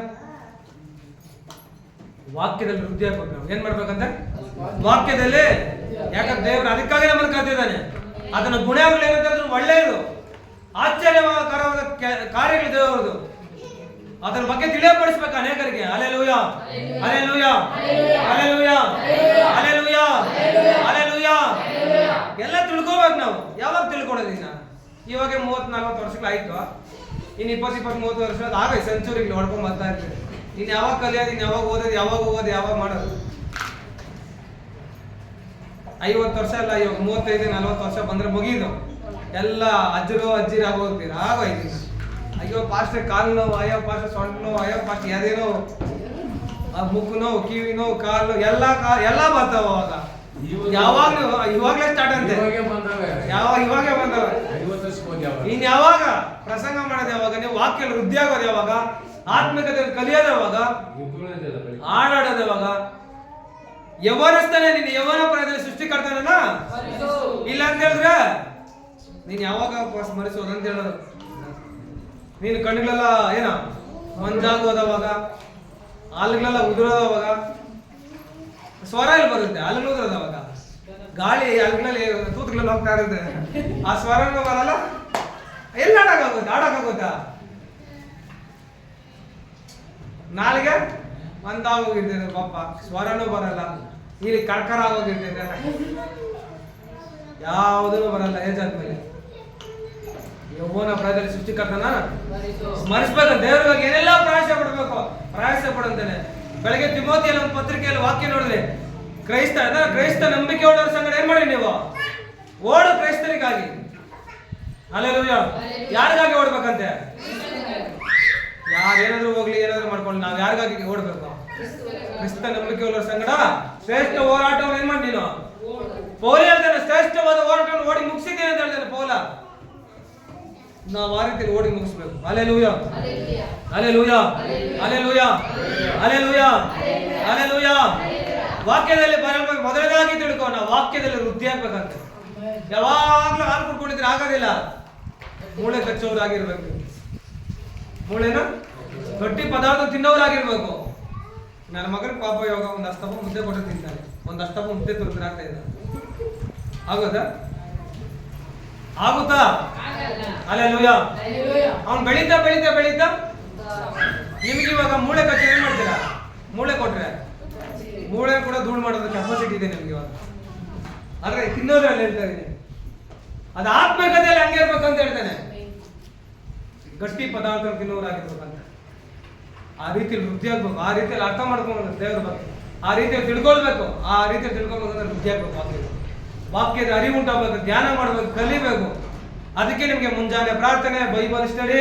ವಾಕ್ಯದಲ್ಲಿ ವೃದ್ಧಿ ಆಗ್ಬೇಕು. ನಾವು ಏನ್ ಮಾಡ್ಬೇಕಂತ? ವಾಕ್ಯದಲ್ಲಿ. ಯಾಕಂದ್ರೆ ದೇವರು ಅದಕ್ಕಾಗಿ ನಮ್ಮನ್ನು ಕರೆದಿದ್ದಾನೆ. ಅದನ್ನ ಗುಣಗಳು ಏನಂತಂದ್ರೆ ಒಳ್ಳೆಯದು, ಆಶ್ಚರ್ಯಕರವಾದ ಕಾರ್ಯಗಳು ದೇವರದು. ಅದರ ಬಗ್ಗೆ ತಿಳಿಯಪಡಿಸ್ಬೇಕು ಅನೇಕರಿಗೆ. Hallelujah, hallelujah, hallelujah, hallelujah, hallelujah. ಎಲ್ಲ ತಿಳ್ಕೋಬೇಕು ನಾವು. ಯಾವಾಗ ತಿಳ್ಕೊಳ್ಳೋದಿನ್ನ? ಇವಾಗ 30-40 ವರ್ಷಗಳಾಯ್ತು, ಇನ್ನು 20-30 ವರ್ಷ ಆಗ ಸೆಂಚುರಿಗಳು ಹೊಡ್ಕೊಂಡ್ ಬರ್ತಾ ಇರ್ತೀವಿ. ಇನ್ನು ಯಾವಾಗ ಕಲಿಯೋದು, ಇನ್ನು ಯಾವಾಗ ಓದೋದು, ಯಾವಾಗ ಹೋಗೋದು, ಯಾವಾಗ ಮಾಡೋದು? 50 ವರ್ಷ ಅಲ್ಲ, ಇವಾಗ 35-40 ವರ್ಷ ಬಂದ್ರೆ ಮುಗಿದು ಎಲ್ಲ ಅಜ್ಜರು ಅಜ್ಜಿರು ಆಗೋಗ್ತೀರ. ಆಗೋಯ್ತು. ಅಯ್ಯೋ ಪಾಸ್ಟ್ ಕಾಲು ನೋವು, ಅಯ್ಯೋ ಪಾಸ್ಟ್ ಸೊಂಟ ನೋವು, ಅಯ್ಯೋ ಪಾಸ್ಟ್ ಎದೆ ನೋವು, ಮುಕ್ಕು ನೋವು, ಕಿವಿ ನೋವು, ಕಾಲು ನೋವು, ಎಲ್ಲ ಬರ್ತಾವ. ಅವಾಗ ಇವಾಗಲೇ ಸ್ಟಾರ್ಟ್ ಅಂತೆ. ಇವಾಗೆ ಬಂದವ. ಇನ್ ಯಾವಾಗ ಪ್ರಸಂಗ ಮಾಡೋದು? ಯಾವಾಗ ನೀವು ವಾಕ್ಯ ವೃದ್ಧಿ ಆಗೋದು? ಯಾವಾಗ ಆತ್ಮಿಕತೆ ಕಲಿಯೋದು? ಯಾವಾಗ ಆಡಾಡೋದು? ಯಾವಾಗ ಯವನಸ್ತಾನೆ? ನೀನು ಯವನ ಪ್ರಾಯದಲ್ಲಿ ಸೃಷ್ಟಿಕರ್ತಾನ ಇಲ್ಲ ಅಂತ ಹೇಳಿದ್ರೆ ನೀನ್ ಯಾವಾಗ ಸ್ಮರಿಸೋದು ಅಂತ ಹೇಳೋದು. ನೀನು ಕಣ್ಣುಗಳೆಲ್ಲ ಏನ ಮಂಜಾಗೋದವಾಗ, ಹಾಲುಗಳೆಲ್ಲ ಉದುರೋದವಾಗ, ಸ್ವರ ಇಲ್ಲಿ ಬರುತ್ತೆ. ಹಾಲುಗಳು ಉದುರೋದವಾಗ, ಗಾಳಿ ಹಾಲುಗಳಲ್ಲಿ ತೂತುಗಳೆಲ್ಲ ಹೋಗ್ತಾ ಇರುತ್ತೆ, ಆ ಸ್ವರನೂ ಬರಲ್ಲ. ಎಲ್ಲ ಆಡಕ್ಕಾಗುತ್ತಾ? ನಾಳೆಗೆ ಮಂದಾಗೋಗಿರ್ತದೆ ಪಾಪ, ಸ್ವರನೂ ಬರಲ್ಲ, ಇಲ್ಲಿ ಕರ್ಕರ ಆಗೋಗಿರ್ತದೆ, ಯಾವುದೂ ಬರಲ್ಲ. ಏಜಾದ್ಮೇಲೆ ಯೌವನ ಪ್ರಾಯದಲ್ಲಿ ಸೃಷ್ಟಿಕರ್ತನ ಸ್ಮರಿಸ್ಬೇಕು. ದೇವರಿಗಾಗಿ ಏನೆಲ್ಲ ಪ್ರಯಾಸ ಪಡಬೇಕು, ಪ್ರಯಾಸ ಪಡಂತಾನೆ. ಬೆಳಗ್ಗೆ ತಿಮೋತಿಯಲ್ಲಿ ಒಂದು ಪತ್ರಿಕೆಯಲ್ಲಿ ವಾಕ್ಯ ನೋಡಿದ್ರೆ, ಕ್ರೈಸ್ತ ನಂಬಿಕೆ ಉಳ್ಳವರ ಸಂಗಡ ಏನ್ ಮಾಡಿ ನೀವು ಓಡು, ಕ್ರೈಸ್ತರಿಗಾಗಿ. ಹಲ್ಲೆಲೂಯಾ. ಯಾರಿಗಾಗಿ ಓಡ್ಬೇಕಂತೆ? ಯಾರೇನಾದ್ರೂ ಹೋಗ್ಲಿ, ಏನಾದ್ರೂ ಮಾಡ್ಕೊಳ್ಳಿ, ನಾವ್ ಯಾರಿಗಾಗಿ ಓಡ್ಬೇಕು? ಕ್ರಿಸ್ತ ನಂಬಿಕೆ ಉಳ್ಳವರ ಸಂಗಡ ಶ್ರೇಷ್ಠ ಹೋರಾಟವನ್ನು ಏನ್ ಮಾಡಿ ನೀನು? ಪೌಲ ಹೇಳ್ತಾನೆ, ಶ್ರೇಷ್ಠವಾದ ಹೋರಾಟವನ್ನು ಓಡಿ ಮುಗಿಸಿದ್ದೇನೆ ಅಂತ ಹೇಳ್ತಾನೆ ಪೌಲ. ನಾವು ಆ ರೀತಿ ಓಡಿ ಮುಗಿಸ್ಬೇಕು. Hallelujah, hallelujah, hallelujah, hallelujah, hallelujah. ವಾಕ್ಯದಲ್ಲಿ ಬರಬೇಕು. ಮೊದಲನೇದಾಗಿ ತಿಳ್ಕೊ, ನಾವು ವಾಕ್ಯದಲ್ಲಿ ವೃದ್ಧಿ ಆಗ್ಬೇಕಂತ. ಯಾವಾಗ್ಲೂ ಹಾಲು ಕುಡ್ಕೊಂಡಿದ್ರೆ ಆಗೋದಿಲ್ಲ. ಮೂಳೆ ಕಚ್ಚೋರಾಗಿರ್ಬೇಕು, ಮೂಳೆನ ಗಟ್ಟಿ ಪದಾರ್ಥ ತಿನ್ನೋರಾಗಿರ್ಬೇಕು. ನನ್ನ ಮಗನ ಪಾಪ ಇವಾಗ ಒಂದು ಅಷ್ಟಪ್ಪ ಮುದ್ದೆ ಕೊಟ್ಟು ತಿಂತಾನೆ, ಒಂದು ಅಷ್ಟಪ್ಪ ಮುದ್ದೆ ತುರ್ತಾರೆ ಆಗ್ತಾ ಇಲ್ಲ. ಆಗೋದಾ? ಆಗುತ್ತಾ? ಹಲ್ಲೆಲೂಯಾ. ಅವ್ನು ಬೆಳೀತಾ ಬೆಳೀತಾ ಬೆಳೀತಾ ನಿಮ್ಗೆ ಇವಾಗ ಮೂಳೆ ಕಚ್ಚಿ ಏನ್ ಮಾಡ್ತೀರಾ? ಮೂಳೆ ಕೊಟ್ರೆ ಮೂಳೆ ಕೂಡ ಧೂಳು ಮಾಡೋದು ಕೆಪಾಸಿಟಿ ಇದೆ ನಿಮ್ಗೆ ಇವಾಗ. ಆದ್ರೆ ತಿನ್ನೋದ್ರಲ್ಲಿ ಹೇಳ್ತಾ ಇದ್ದೀನಿ, ಅದು ಆತ್ಮಕತೆಯಲ್ಲಿ ಹಂಗೆ ಇರ್ಬೇಕಂತ ಹೇಳ್ತಾನೆ. ಗಟ್ಟಿ ಪದಾರ್ಥ ತಿನ್ನೋರಾಗಿರ್ಬೇಕಂತ. ಆ ರೀತಿಯಲ್ಲಿ ವೃದ್ಧಿ ಆಗ್ಬೇಕು, ಆ ರೀತಿಯಲ್ಲಿ ಅರ್ಥ ಮಾಡ್ಕೊಂಡು ದೇವ್ರ ಬಗ್ಗೆ ಆ ರೀತಿಯಲ್ಲಿ ತಿಳ್ಕೊಳ್ಬೇಕು. ಆ ರೀತಿಯಲ್ಲಿ ತಿಳ್ಕೊಳ್ಬೇಕಂದ್ರೆ ವೃದ್ಧಿ ಆಗ್ಬೇಕು. ವಾಕ್ಯದ ಅರಿವು ಉಂಟಾಗಬೇಕು, ಧ್ಯಾನ ಮಾಡಬೇಕು, ಕಲಿಬೇಕು. ಅದಕ್ಕೆ ನಿಮಗೆ ಮುಂಜಾನೆ ಪ್ರಾರ್ಥನೆ, ಬೈಬಲ್ ಸ್ಟಡಿ,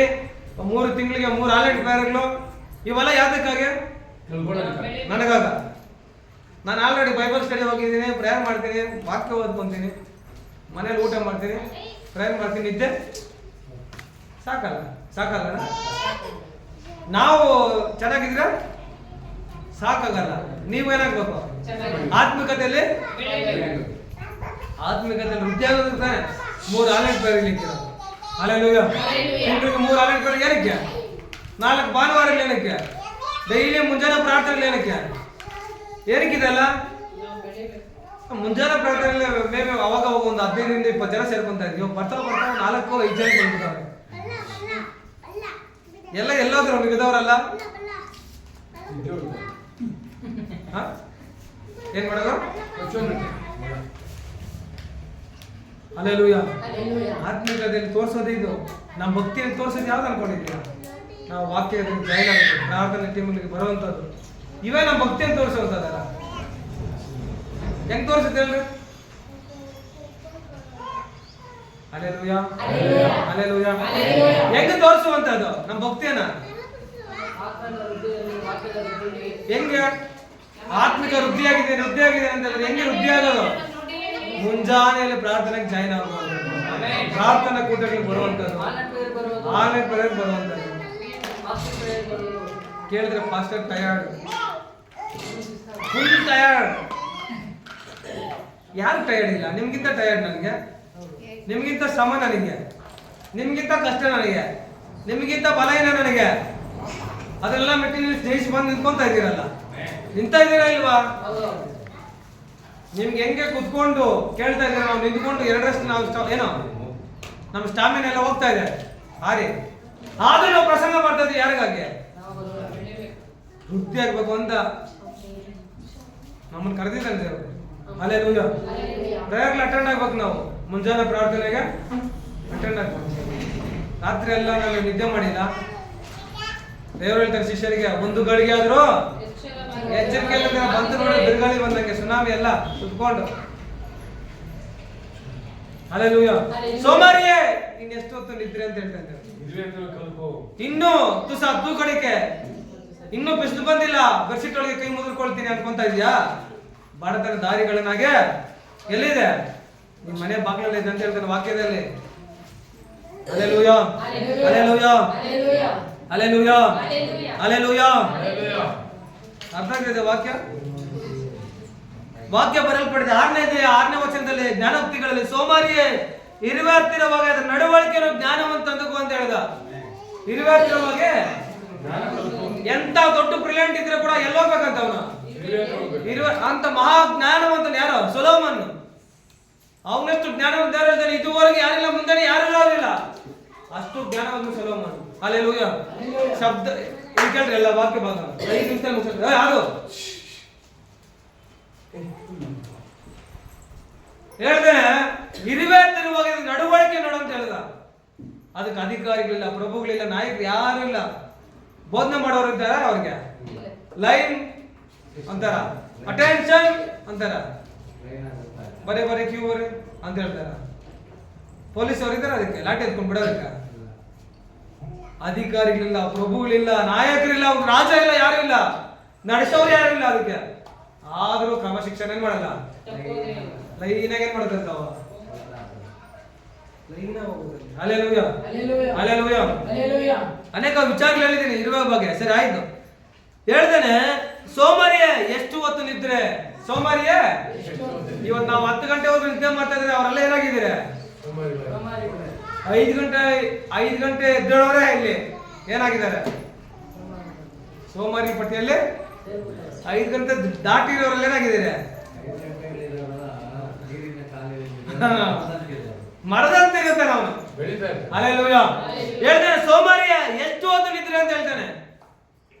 3 ತಿಂಗಳಿಗೆ 3 ಆನ್ಲೈನ್ ಪ್ರೇಯರ್ಗಳು, ಇವೆಲ್ಲ ಯಾವ್ದಕ್ಕಾಗಿ? ನನಗಾಗ ನಾನು ಆಲ್ರೆಡಿ ಬೈಬಲ್ ಸ್ಟಡಿ ಹೋಗಿದ್ದೀನಿ, ಪ್ರೇಯರ್ ಮಾಡ್ತೀನಿ, ವಾಕ್ಯ ಓದ್ಕೊಂತೀನಿ, ಮನೇಲಿ ಊಟ ಮಾಡ್ತೀನಿ, ಪ್ರೇಯರ್ ಮಾಡ್ತೀನಿ, ನಿದ್ದೆ ಸಾಕಲ್ಲ ನಾವು ಚೆನ್ನಾಗಿದ್ರೆ ಸಾಕಾಗಲ್ಲ. ನೀವೇನಾಗ್ಬೇಕು? ಆತ್ಮಿಕತೆಯಲ್ಲಿ ವೃದ್ಧಿ ಆಗೋದಕ್ಕೆ ತಾನೆ 3 ಆನ್ಲೈನ್ ಪ್ರೇಯರ್ ಇಲ್ಲಿಕ್ಕಿರೋ. ಹಲ್ಲೆಲೂಯಾ. ತಿಂಗಳಿಗೆ 3 ಆನ್ಲೈನ್ ಪ್ರೇಯರ್ ಏನಕ್ಕೆ? 4 ಭಾನುವಾರಗಳು ಏನಕ್ಕೆ? ಡೈಲಿ ಮುಂಜಾನೆ ಪ್ರಾರ್ಥನೆಗಳು ಏನಕ್ಕಿದೆಲ್ಲ? ಮುಂಜಾನೆ ಪ್ರಾರ್ಥನೆ ಬೇಗ ಅವಾಗ ಒಂದು 15ರಿಂದ 20 ಜನ ಸೇರ್ಕೊಂತ ಇದ್ದೀವಿ. ಬರ್ತಾ 4-5 ಜನ ಬಂದ್ಬಿಟ್ಟವ್ರೆ. ಎಲ್ಲೋದ್ರು ಇದ್ದವರಲ್ಲ. ಏನ್ ಮಾಡೋದು? ಹಲ್ಲೆಲೂಯಾ. ಆತ್ಮಿಕತೆಯಲ್ಲಿ ತೋರಿಸೋದು ಇದು. ನಮ್ಮ ಭಕ್ತಿಯಲ್ಲಿ ತೋರಿಸೋದು ಯಾವ್ದು ಅನ್ಕೊಂಡಿದ್ದೀರಾ? ನಾವು ವಾಕ್ಯದಲ್ಲಿ ಜಾಯಿನ್ ಆಗುತ್ತೆ, ಪ್ರಾರ್ಥನೆ ಟೀಮಿಗೆ ಬರುವಂಥದ್ದು, ಇವೇ ನಮ್ಮ ಭಕ್ತಿಯನ್ನು ತೋರಿಸುವಂಥದ್ದಲ್ಲ. ಹೆಂಗ್ ತೋರಿಸುತ್ತೆ ಹೇಳ್ರಿ? ಹಲ್ಲೆಲೂಯಾ. ಹಲ್ಲೆಲೂಯಾ. ಹೆಂಗ್ ತೋರಿಸುವಂಥದ್ದು ನಮ್ಮ ಭಕ್ತಿಯನ್ನ? ಹೆಂಗೆ ಆತ್ಮಿಕ ವೃದ್ಧಿಯಾಗಿದೆ ಅಂತ ಹೇಳಿದ್ರೆ ಹೆಂಗೆ ವೃದ್ಧಿ ಆಗೋದು? ಮುಂಜಾನೆಯಲ್ಲಿ ಪ್ರಾರ್ಥನೆಗೆ ಜಾಯಿನ್ ಆಗೋದು, ಪ್ರಾರ್ಥನಾ ಕೂಟಗಳಿಗೆ ಬರುವಂಥದ್ದು, ಆನ್ಲೈನ್ ಪ್ರೇಯರ್ ಬರುವಂಥದ್ದು. ಕೇಳಿದ್ರೆ ಪಾಸ್ಟರ್ ಟಯರ್ಡ್, ಫುಲ್ ಟಯರ್ಡ್. ಯಾರು ಟಯರ್ಡ್ ಇಲ್ಲ? ನಿಮ್ಗಿಂತ ಟಯರ್ಡ್ ನನಗೆ, ನಿಮ್ಗಿಂತ ಶ್ರಮ ನನಗೆ, ನಿಮ್ಗಿಂತ ಕಷ್ಟ ನನಗೆ, ನಿಮ್ಗಿಂತ ಬಲಹೀನ ನನಗೆ. ಅದೆಲ್ಲ ಮೆಟ್ಟಿ ನೀವು ಜಯಿಸಿ ಬಂದು ನಿಂತ್ಕೊಂತ ಇದ್ದೀರಲ್ಲ, ನಿಂತ ಇದ್ದೀರಾ ಇಲ್ವಾ? ನಿಮ್ಗೆ ಹೆಂಗೆ ಕುತ್ಕೊಂಡು ಕೇಳ್ತಾ ಇದ್ದೀರಾ? ನಾವು ನಿಂತ್ಕೊಂಡು 2 ನಾವು ಏನೋ ನಮ್ಮ ಸ್ಟಾಮಿನ ಎಲ್ಲ ಹೋಗ್ತಾ ಇದೆ ಹಾರಿ. ಆದ್ರೂ ನಾವು ಪ್ರಸಂಗ ಮಾಡ್ತಾ ಇದ್ದೀವಿ ಯಾರಿಗಾಗಿ? ವೃದ್ಧಿ ಆಗ್ಬೇಕು ಅಂತ ನಮ್ಮನ್ನು ಕರೆದಿದ್ದಾನೆ ದೇವರು. ಹಲ್ಲೆಲೂಯಾ. ಪ್ರೇಯರ್ಗೆ ಅಟೆಂಡ್ ಆಗ್ಬೇಕು ನಾವು. ಮುಂಜಾನೆ ಪ್ರಾರ್ಥನೆಗೆ ಅಟೆಂಡ್ ಆಗ್ಬೇಕು. ರಾತ್ರಿ ಎಲ್ಲ ನಾನು ನಿದ್ದೆ ಮಾಡಿಲ್ಲ. ದೇವರು ಹೇಳ್ತಾರೆ ಶಿಷ್ಯರಿಗೆ, 1 ಗಳಿಗೆ ಆದ್ರೂ ಎಚ್ಚರಿಕೆ ಬಂತು ನೋಡಿ, ಬಿರುಗಾಳಿ ಬಂದಂಗೆ, ಸುನಾಮಿ ಎಲ್ಲ ಸುತ್ಕೊಂಡು. ಹಲ್ಲೆಲೂಯಾ. ಸೋಮಾರಿಯೇ ಇನ್ನೆಷ್ಟು ಹೊತ್ತು ನಿದ್ರೆ ಅಂತ ಹೇಳ್ತಾ ಇದ್ದಾರೆ. ಇನ್ನೂ ತುಸ ತೂಕಡಿಕೆ, ಇನ್ನೂ ಬಿಸಿಲು ಬಂದಿಲ್ಲ, ಬೆಡ್ಶೀಟ್ ಒಳಗೆ ಕೈ ಮುದ್ಕೊಳ್ತೀನಿ ಅನ್ಕೊಂತ ಇದೀಯಾ? ಬಡತನ ದಾರಿಗಳನ್ನಾಗೆ ಎಲ್ಲಿದೆ? ನಿಮ್ಮ ಮನೆ ಬಾಗಿಲಲ್ಲಿ ಇದೆ ಅಂತ ಹೇಳ್ತಾರೆ ವಾಕ್ಯದಲ್ಲಿ. ಹಲ್ಲೆಲೂಯಾ. ಹಲ್ಲೆಲೂಯಾ. ಹಲ್ಲೆಲೂಯಾ. ಹಲ್ಲೆಲೂಯಾ. ಅರ್ಥ ಆಗ್ತಿದೆ ವಾಕ್ಯ? ವಾಕ್ಯ ಬರೆಯಲ್ಪಡಿದೆ 6ನೇ ವಚನದಲ್ಲಿ, ಜ್ಞಾನೋಕ್ತಿಗಳಲ್ಲಿ ಸೋಮಾರಿಯೇ ಇರುವೆ ಹತ್ತಿರವಾಗಿ ಅದರ ನಡವಳಿಕೆಯನ್ನು ಜ್ಞಾನವಂತ ಅಂದುಕೋ ಅಂತ ಹೇಳಿದ. ಇರುವೆ ಹತ್ತಿರವಾಗಿ ಎಂತ ದೊಡ್ಡ ಬ್ರಿಲಿಯಂಟ್ ಇದ್ರೆ ಕೂಡ ಎಲ್ಲೋಗ್ಬೇಕಂತ ಅವನು ಇರುವೆ ಅಂತ ಮಹಾ ಜ್ಞಾನವಂತನ ಯಾರು? ಸೊಲೊಮನ್. ಅವನಷ್ಟು ಜ್ಞಾನವಂತ ಯಾರು ಇದುವರೆಗೆ ಯಾರಿಲ್ಲ, ಮುಂದೆ ಯಾರು ಇರಲಿಲ್ಲ. ಅಷ್ಟು ಜ್ಞಾನವಂತ ಸೊಲೊಮನ್. ಹಲ್ಲೆಲೂಯಾ. ಶಬ್ದ ಇಲ್ಲಿ ಕೇಳ್ರಿ, ಎಲ್ಲ ವಾಕ್ಯ ಭಾಗ 5 ನಿಮಿಷದಲ್ಲಿ ಮುಗಿಸ್ತಾರೆ. ಯಾರು ಹೇಳ್ದೆ? ಇರುವೆ ತಿರುವಾಗ ನಡವಳಿಕೆ ನೋಡು ಅಂತ ಹೇಳ್ದ. ಅದಕ್ಕೆ ಅಧಿಕಾರಿಗಳಿಲ್ಲ, ಪ್ರಭುಗಳಿಲ್ಲ, ನಾಯಕರು ಯಾರು ಇಲ್ಲ. ಬೋಧನೆ ಮಾಡೋರು ಇದ್ದಾರ? ಅವ್ರಿಗೆ ಲೈನ್ ಅಂತಾರ, ಅಟೆನ್ಷನ್ ಅಂತಾರ, ಬರೀ ಕ್ಯೂ ಬರೀ ಅಂತ ಹೇಳ್ತಾರ. ಪೊಲೀಸ್ ಅವ್ರು ಇದ್ದಾರ, ಅದಕ್ಕೆ ಲಾಠಿ ಎತ್ಕೊಂಡು ಬಿಡೋದಕ್ಕೆ. ಅಧಿಕಾರಿಗಳಿಲ್ಲ, ಪ್ರಭುಗಳಿಲ್ಲ, ನಾಯಕರಿಲ್ಲ, ಅವ್ರ ರಾಜ ಇಲ್ಲ, ಯಾರು ಇಲ್ಲ, ನಡೆಸೋರು ಯಾರು ಇಲ್ಲ. ಅದಕ್ಕೆ ಆದ್ರೂ ಕ್ರಮಶಿಕ್ಷಣ ಏನ್ ಮಾಡಲ್ಲ, ಲೈನಾಗ ಏನ್ ಮಾಡ್ತಾರೆ ಅವ ಲೈನ್ ಹೋಗುತ್ತದೆ. ಹಲ್ಲೆಲೂಯಾ. ಹಲ್ಲೆಲೂಯಾ. ಅನೇಕ ವಿಚಾರಗಳು ಹೇಳಿದ್ದೀನಿ ಇರುವ ಬಗ್ಗೆ. ಸರಿ ಆಯ್ತು, ಹೇಳ್ದೇನೆ. ಸೋಮಾರಿಯೇ ಎಷ್ಟು ಹೊತ್ತು ನಿದ್ರೆ? ಸೋಮಾರಿಯೇ ಇವತ್ತು ನಾವು 10 ಗಂಟೆವರೆಗೂ ನಿದ್ದೆ ಮಾಡ್ತಾ ಇದ್ರೆ ಅವರೆಲ್ಲ ಏನಾಗಿದ್ದೀರ? 5 ಗಂಟೆ ಎದ್ದೇಳೋರೆ ಇಲ್ಲಿ ಏನಾಗಿದ್ದಾರೆ? ಸೋಮಾರಿ ಪಟ್ಟಿಯಲ್ಲಿ 5 ಗಂಟೆ ದಾಟಿರೋರೆಲ್ಲ ಏನಾಗಿದ್ದಾರೆ? ಮರದಂತೆ ಇರುತ್ತೆ ನಾವು. ಹಲ್ಲೆಲೂಯಾ. ಹೇಳ್ತಾನೆ ಸೋಮಾರಿಯ ಎಷ್ಟು ಹೊತ್ತು ನಿದ್ರೆ ಅಂತ ಹೇಳ್ತಾನೆ.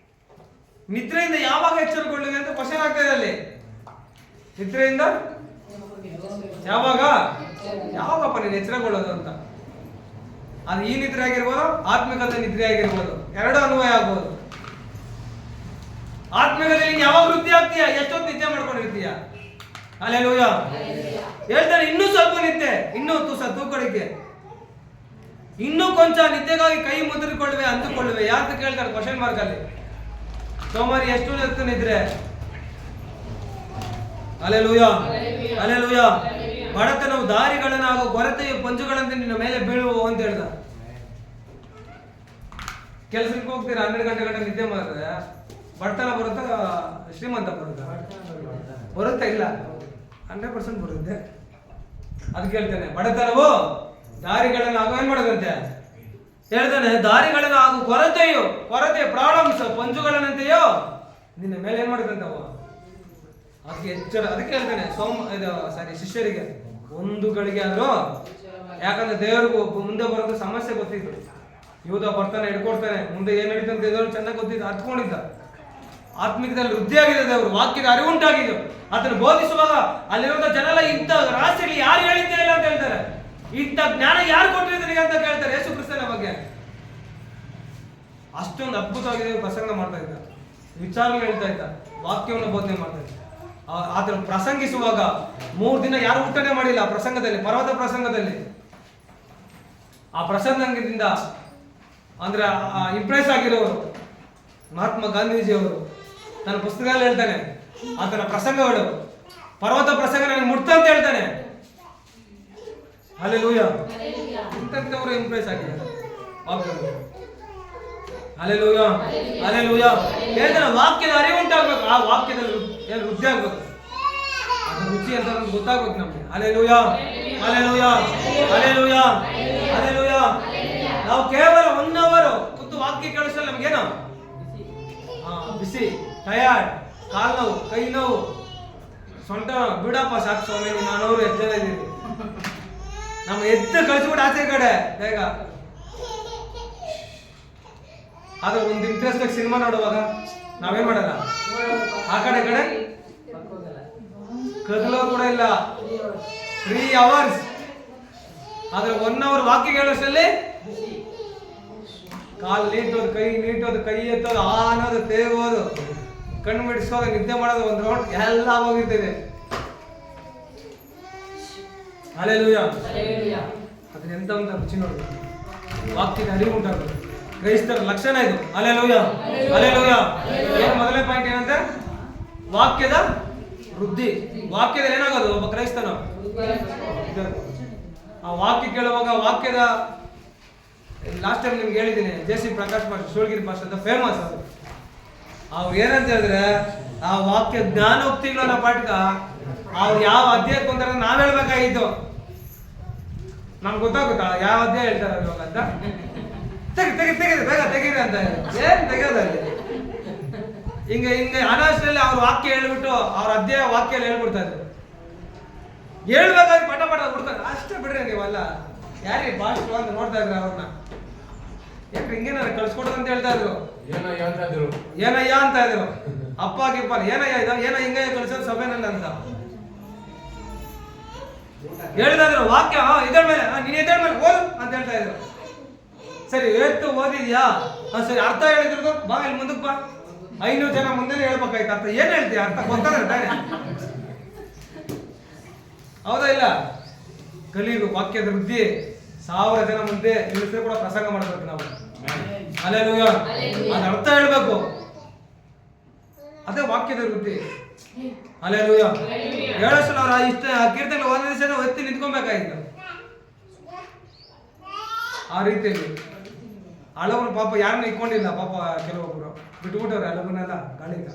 ನಿದ್ರೆಯಿಂದ ಯಾವಾಗ ಎಚ್ಚರಗೊಳ್ಳುವೆ ಅಂತ ಕ್ವಶನ್ ಆಗ್ತಾ ಇದೆ ಅಲ್ಲಿ. ನಿದ್ರೆಯಿಂದ ಯಾವಾಗಪ್ಪ ನೀನು ಎಚ್ಚರಗೊಳ್ಳೋದು ಅಂತ. ಅದು ಈ ನಿದ್ರೆ ಆಗಿರ್ಬೋದು, ಆತ್ಮಿಕತೆ ನಿದ್ರೆ ಆಗಿರ್ಬೋದು, ಎರಡು ಅನ್ವಯ ಆಗ್ಬೋದು. ಆತ್ಮಿಕತೆಯಲ್ಲಿ ಯಾವಾಗ ವೃದ್ಧಿ ಆಗ್ತೀಯಾ? ಎಷ್ಟೊತ್ತು ನಿದ್ದೆ ಮಾಡ್ಕೊಂಡಿರ್ತೀಯ? ಹಲ್ಲೆಲೂಯಾ. ಹೇಳ್ತಾನೆ ಇನ್ನೂ ಸ್ವಲ್ಪ ನಿದ್ದೆ, ಇನ್ನೂ ತೂಕಡಿಕೆ, ಇನ್ನೂ ಕೊಂಚ ನಿದ್ದೆಗಾಗಿ ಕೈ ಮುದ್ರಿಕೊಳ್ಳುವೆ ಅಂದುಕೊಳ್ಳುವೆ. ಯಾಕೆ ಕೇಳ್ತಾರೆ ಕ್ವಶನ್ ಮಾರ್ಕ್ ಅಲ್ಲಿ. ಸೋಮಾರಿ ಎಷ್ಟು ಹೊತ್ತು ನಿದ್ರೆ? Hallelujah, hallelujah. ಬಡತನವು ದಾರಿಗಳನ್ನು ಹಾಗೂ ಕೊರತೆಯು ಪಂಜುಗಳಂತೆ ನಿನ್ನ ಮೇಲೆ ಬೀಳುವು ಅಂತ ಹೇಳ್ದ. ಕೆಲಸಕ್ಕೆ ಹೋಗ್ತೀರಾ, 12 ಗಂಟೆ ನಿದ್ದೆ ಮಾಡಿದ್ರೆ ಬಡತನ ಬರುತ್ತಾ ಶ್ರೀಮಂತ ಬರುತ್ತಾ? ಬರುತ್ತಾ? ಇಲ್ಲ, 100% ಬರುತ್ತೆ. ಅದಕ್ಕೆ ಹೇಳ್ತಾನೆ ಬಡತನವು ದಾರಿಗಳನ್ನು ಹಾಗೂ ಏನ್ ಮಾಡೋದಂತೆ ಹೇಳ್ತಾನೆ, ದಾರಿಗಳನ್ನು ಹಾಗೂ ಕೊರತೆ ಪ್ರಾಬ್ಲಮ್ಸ್ ಪಂಜುಗಳನ್ನಂತೆಯೋ ನಿನ್ನ ಮೇಲೆ ಏನ್ ಮಾಡೋದಂತವ. ಅದಕ್ಕೆ ಎಚ್ಚರ. ಅದಕ್ಕೆ ಹೇಳ್ತಾನೆ ಶಿಷ್ಯರಿಗೆ ಒಂದು ಗಳಿಗೆ ಆದ್ರೂ, ಯಾಕಂದ್ರೆ ದೇವರಿಗೂ ಮುಂದೆ ಬರೋದು ಸಮಸ್ಯೆ ಗೊತ್ತಿತ್ತು. ಯೂದ ಬರ್ತಾನೆ, ಹಿಡ್ಕೊಡ್ತಾನೆ, ಮುಂದೆ ಏನ್ ನಡೀತಂತ ದೇವರು ಚೆನ್ನಾಗಿ ಗೊತ್ತಿದ್ದು, ಹತ್ಕೊಂಡಿದ್ದ. ಆತ್ಮಿಕದಲ್ಲಿ ವೃದ್ಧಿಯಾಗಿದೆ, ದೇವರು ವಾಕ್ಯದ ಅರಿವುಂಟಾಗಿದೆ. ಅದನ್ನು ಬೋಧಿಸುವಾಗ ಅಲ್ಲಿರುವಂತ ಜನ ಇಂಥ ರಾಶಿಯಲ್ಲಿ ಯಾರು ಹೇಳಿದ್ದೇ ಇಲ್ಲ ಅಂತ ಹೇಳ್ತಾರೆ. ಇಂಥ ಜ್ಞಾನ ಯಾರು ಕೊಟ್ಟಿರ್ತೀನಿ ಅಂತ ಕೇಳ್ತಾರೆ ಯೇಸು ಕ್ರಿಸ್ತನ ಬಗ್ಗೆ. ಅಷ್ಟೊಂದು ಅದ್ಭುತವಾಗಿದೆ ಪ್ರಸಂಗ ಮಾಡ್ತಾ ಇದ್ದ, ವಿಚಾರಗಳು ಹೇಳ್ತಾ ಇದ್ದ, ವಾಕ್ಯವನ್ನು ಬೋಧನೆ ಮಾಡ್ತಾ ಇದ್ದ. ಆತರ ಪ್ರಸಂಗಿಸುವಾಗ 3 ದಿನ ಯಾರು ಊಟನೆ ಮಾಡಿಲ್ಲ ಪ್ರಸಂಗದಲ್ಲಿ, ಪರ್ವತ ಪ್ರಸಂಗದಲ್ಲಿ. ಆ ಪ್ರಸಂಗದಿಂದ ಅಂದ್ರೆ ಇಂಪ್ರೆಸ್ ಆಗಿರೋರು ಮಹಾತ್ಮ ಗಾಂಧೀಜಿಯವರು ನನ್ನ ಪುಸ್ತಕದಲ್ಲಿ ಹೇಳ್ತಾನೆ, ಆತನ ಪ್ರಸಂಗಗಳು ಪರ್ವತ ಪ್ರಸಂಗ ನನಗೆ ಮುಟ್ತಂತ ಹೇಳ್ತಾನೆ. ಹಲ್ಲೆಲೂಯ. ಇಂಥವರು ಇಂಪ್ರೆಸ್ ಆಗಿದ್ದಾರೆ ವಾಕ್ಯದಲ್ಲಿ. Hallelujah, hallelujah. ಹೇಳ್ತಾನೆ ವಾಕ್ಯದ ಅರಿವು ಉಂಟಾಗ್ಬೇಕು, ಆ ವಾಕ್ಯದಲ್ಲಿ ವೃದ್ಧಿ ಆಗ್ಬೇಕು, ಅದು ರುಚಿ ಅಂತ ಗೊತ್ತಾಗ್ಬೇಕು ನಮ್ಗೆ. Hallelujah, hallelujah, hallelujah, hallelujah. ನಾವು ಕೇವಲ 1 ಅವರ್ ಕೂತು ವಾಕ್ಯ ಕೇಳಿಸಲ್ಲ, ನಮ್ಗೇನು ಬಿಸಿ, ಟಯರ್ಡ್, ಕಾಲು ನೋವು, ಕೈ ನೋವು, ಸೊಂಟ ಬಿಡಪ್ಪ ಸಾಕು ಸ್ವಾಮಿ, ನಾನವರು ಎಷ್ಟು ಜನ ಇದ್ದೀವಿ. ನಮ್ಮ ಎದ್ದು ಕಳಿಸ್ಬಿಟ್ಟು ಆಚೆ ಕಡೆ ಬೇಗ. ಆದ್ರೆ ಒಂದು ಇಂಟ್ರೆಸ್ಟ್ ಸಿನಿಮಾ ನೋಡುವಾಗ ನಾವೇನ್ ಮಾಡಲ್ಲ, ಆ ಕಡೆ ಕದಲೋ ಕೂಡ ಇಲ್ಲ. 3 hours. ಆದ್ರೆ 1 hour ವಾಕ್ಯ ಕೇಳೋಷ್ಟರಲ್ಲಿ ಕಾಲು ನೀಟೋದು, ಕೈ ನೀಟೋದು, ಕೈ ಎತ್ತೋದು, ಅನ್ನೋದು, ತೇಗೋದು, ಕಣ್ಣು ಮಿಡಿಸೋದು, ನಿದ್ದೆ ಮಾಡೋದು, 1 ರೌಂಡ್ ಎಲ್ಲ ಹೋಗಿರ್ತದೆ. ಹಲ್ಲೆಲೂಯ. ಅದನ್ನ ಎಂತ ಅಂತ ರುಚಿ ನೋಡ್ಬೇಕು, ವಾಕ್ಯದ ಅರಿವು ಉಂಟಾಗಬೇಕು. ಕ್ರೈಸ್ತರ ಲಕ್ಷಣ ಇದು. Hallelujah, hallelujah. ಏನು ಮೊದಲನೇ ಪಾಯಿಂಟ್ ಏನಂತ? ವಾಕ್ಯದ ವೃದ್ಧಿ. ವಾಕ್ಯದ ಏನಾಗೋದು ಒಬ್ಬ ಕ್ರೈಸ್ತನ ಆ ವಾಕ್ಯ ಕೇಳುವಾಗ ವಾಕ್ಯದ ಲಾಸ್ಟ್ ಟೈಮ್ ನಿಮ್ಗೆ ಹೇಳಿದ್ದೀನಿ, J C. Prakash master, Shoolagiri master famous. ಅದು ಅವ್ರು ಏನಂತ ಹೇಳಿದ್ರೆ, ಆ ವಾಕ್ಯ ಜ್ಞಾನೋಕ್ತಿಗಳ ಪಾಠಕ ಅವ್ರು ಯಾವ ಅಧ್ಯಾಯಕ್ಕೆ ಬಂದ್ರೆ ನಾವ್ ಹೇಳ್ಬೇಕಾಗಿತ್ತು. ನಮ್ಗೆ ಗೊತ್ತಾಗುತ್ತಾ ಯಾವ ಅಧ್ಯಾಯ ಹೇಳ್ತಾರೆ ಇವಾಗ ಅಂತ? ತೆಗೀರಿ ಬೇಗ ತೆಗೀರಿ ಅಂತ. ಏನ್ ತೆಗೆಯೋದಲ್ಲಿ ಹಿಂಗೆ ಅನಾವಶ್ಯದಲ್ಲಿ ಅವ್ರ ವಾಕ್ಯ ಹೇಳ್ಬಿಟ್ಟು ಅವ್ರ ಅಧ್ಯಾಯ ವಾಕ್ಯ ಹೇಳ್ಬಿಡ್ತಾ ಇದ್ರು. ಹೇಳ್ಬೇಕಾದ್ರೆ ಪಟ ಬಿಡ್ತಾರೆ. ಅಷ್ಟೇ ಬಿಡ್ರಿ ನೀವಲ್ಲ, ಯಾರಿಗೆ ಭಾಷೆ ಅಂತ ನೋಡ್ತಾ ಇದ್ರ ಅವ್ರನ್ನ. ಯಾಕೆ ಹಿಂಗೇನಾರ ಕಳ್ಸ್ಕೊಡೋದು ಅಂತ ಹೇಳ್ತಾ ಇದ್ರು. ಏನಯ್ಯ ಅಂತ ಇದ್ರು. ಅಪ್ಪ ಗಿಪ್ಪ ಏನಯ್ಯ ಇದ, ಏನ ಹಿಂಗ ಕಳ್ಸೋದು ಸಭೆನಲ್ಲಿ ಅಂತ ಹೇಳ್ತಾ ಇದ್ರು. ವಾಕ್ಯ ಇದ್ರ ಮೇಲೆ ನೀನ್ ಎದ್ರ ಮೇಲೆ ಓದು ಅಂತ ಹೇಳ್ತಾ ಇದ್ರು. ಸರಿ ಎತ್ತು ಓದಿದ್ಯಾ? ಸರಿ ಅರ್ಥ ಹೇಳಿದ್ರು, ಬಾ ಇಲ್ಲಿ ಮುಂದಕ್ಕೆ ಬಾ. 500 ಜನ ಮುಂದೆ ಹೇಳ್ಬೇಕಾಯ್ತು ಅರ್ಥ. ಏನ್ ಹೇಳ್ತೀಯ? ಅರ್ಥ ಗೊತ್ತಾದ್ರೆ ತಾನೆ. ಹೌದಾ ಇಲ್ಲ? ಕಲಿಯುಗ ವಾಕ್ಯದ ವೃದ್ಧಿ 1000 ಜನ ಮುಂದೆ ನಿಲ್ಲಿಸಿದ್ರೆ ಕೂಡ ಪ್ರಸಂಗ ಮಾಡ್ಬೇಕು ನಾವು. ಹಲ್ಲೆಲೂಯ. ಅದ ಅರ್ಥ ಹೇಳ್ಬೇಕು, ಅದೇ ವಾಕ್ಯದ ವೃದ್ಧಿ. ಹಲ್ಲೆಲೂಯ. 7 ಸಲ ಅವ್ರ ಇಷ್ಟ ಕೀರ್ತನೆ 1 ದಿವಸ ಎತ್ತಿ ನಿಂತ್ಕೊಬೇಕಾಯ್ತು. ಆ ರೀತಿಯಲ್ಲಿ ಹಳವರು ಪಾಪ ಯಾರನ್ನ ಇಟ್ಕೊಂಡಿಲ್ಲ. ಪಾಪ ಕೆಲವೊಬ್ರು ಬಿಟ್ಬಿಟ್ಟವ್ರೆ ಹಳವನ್ನೆಲ್ಲ ಗಾಳಿಗ.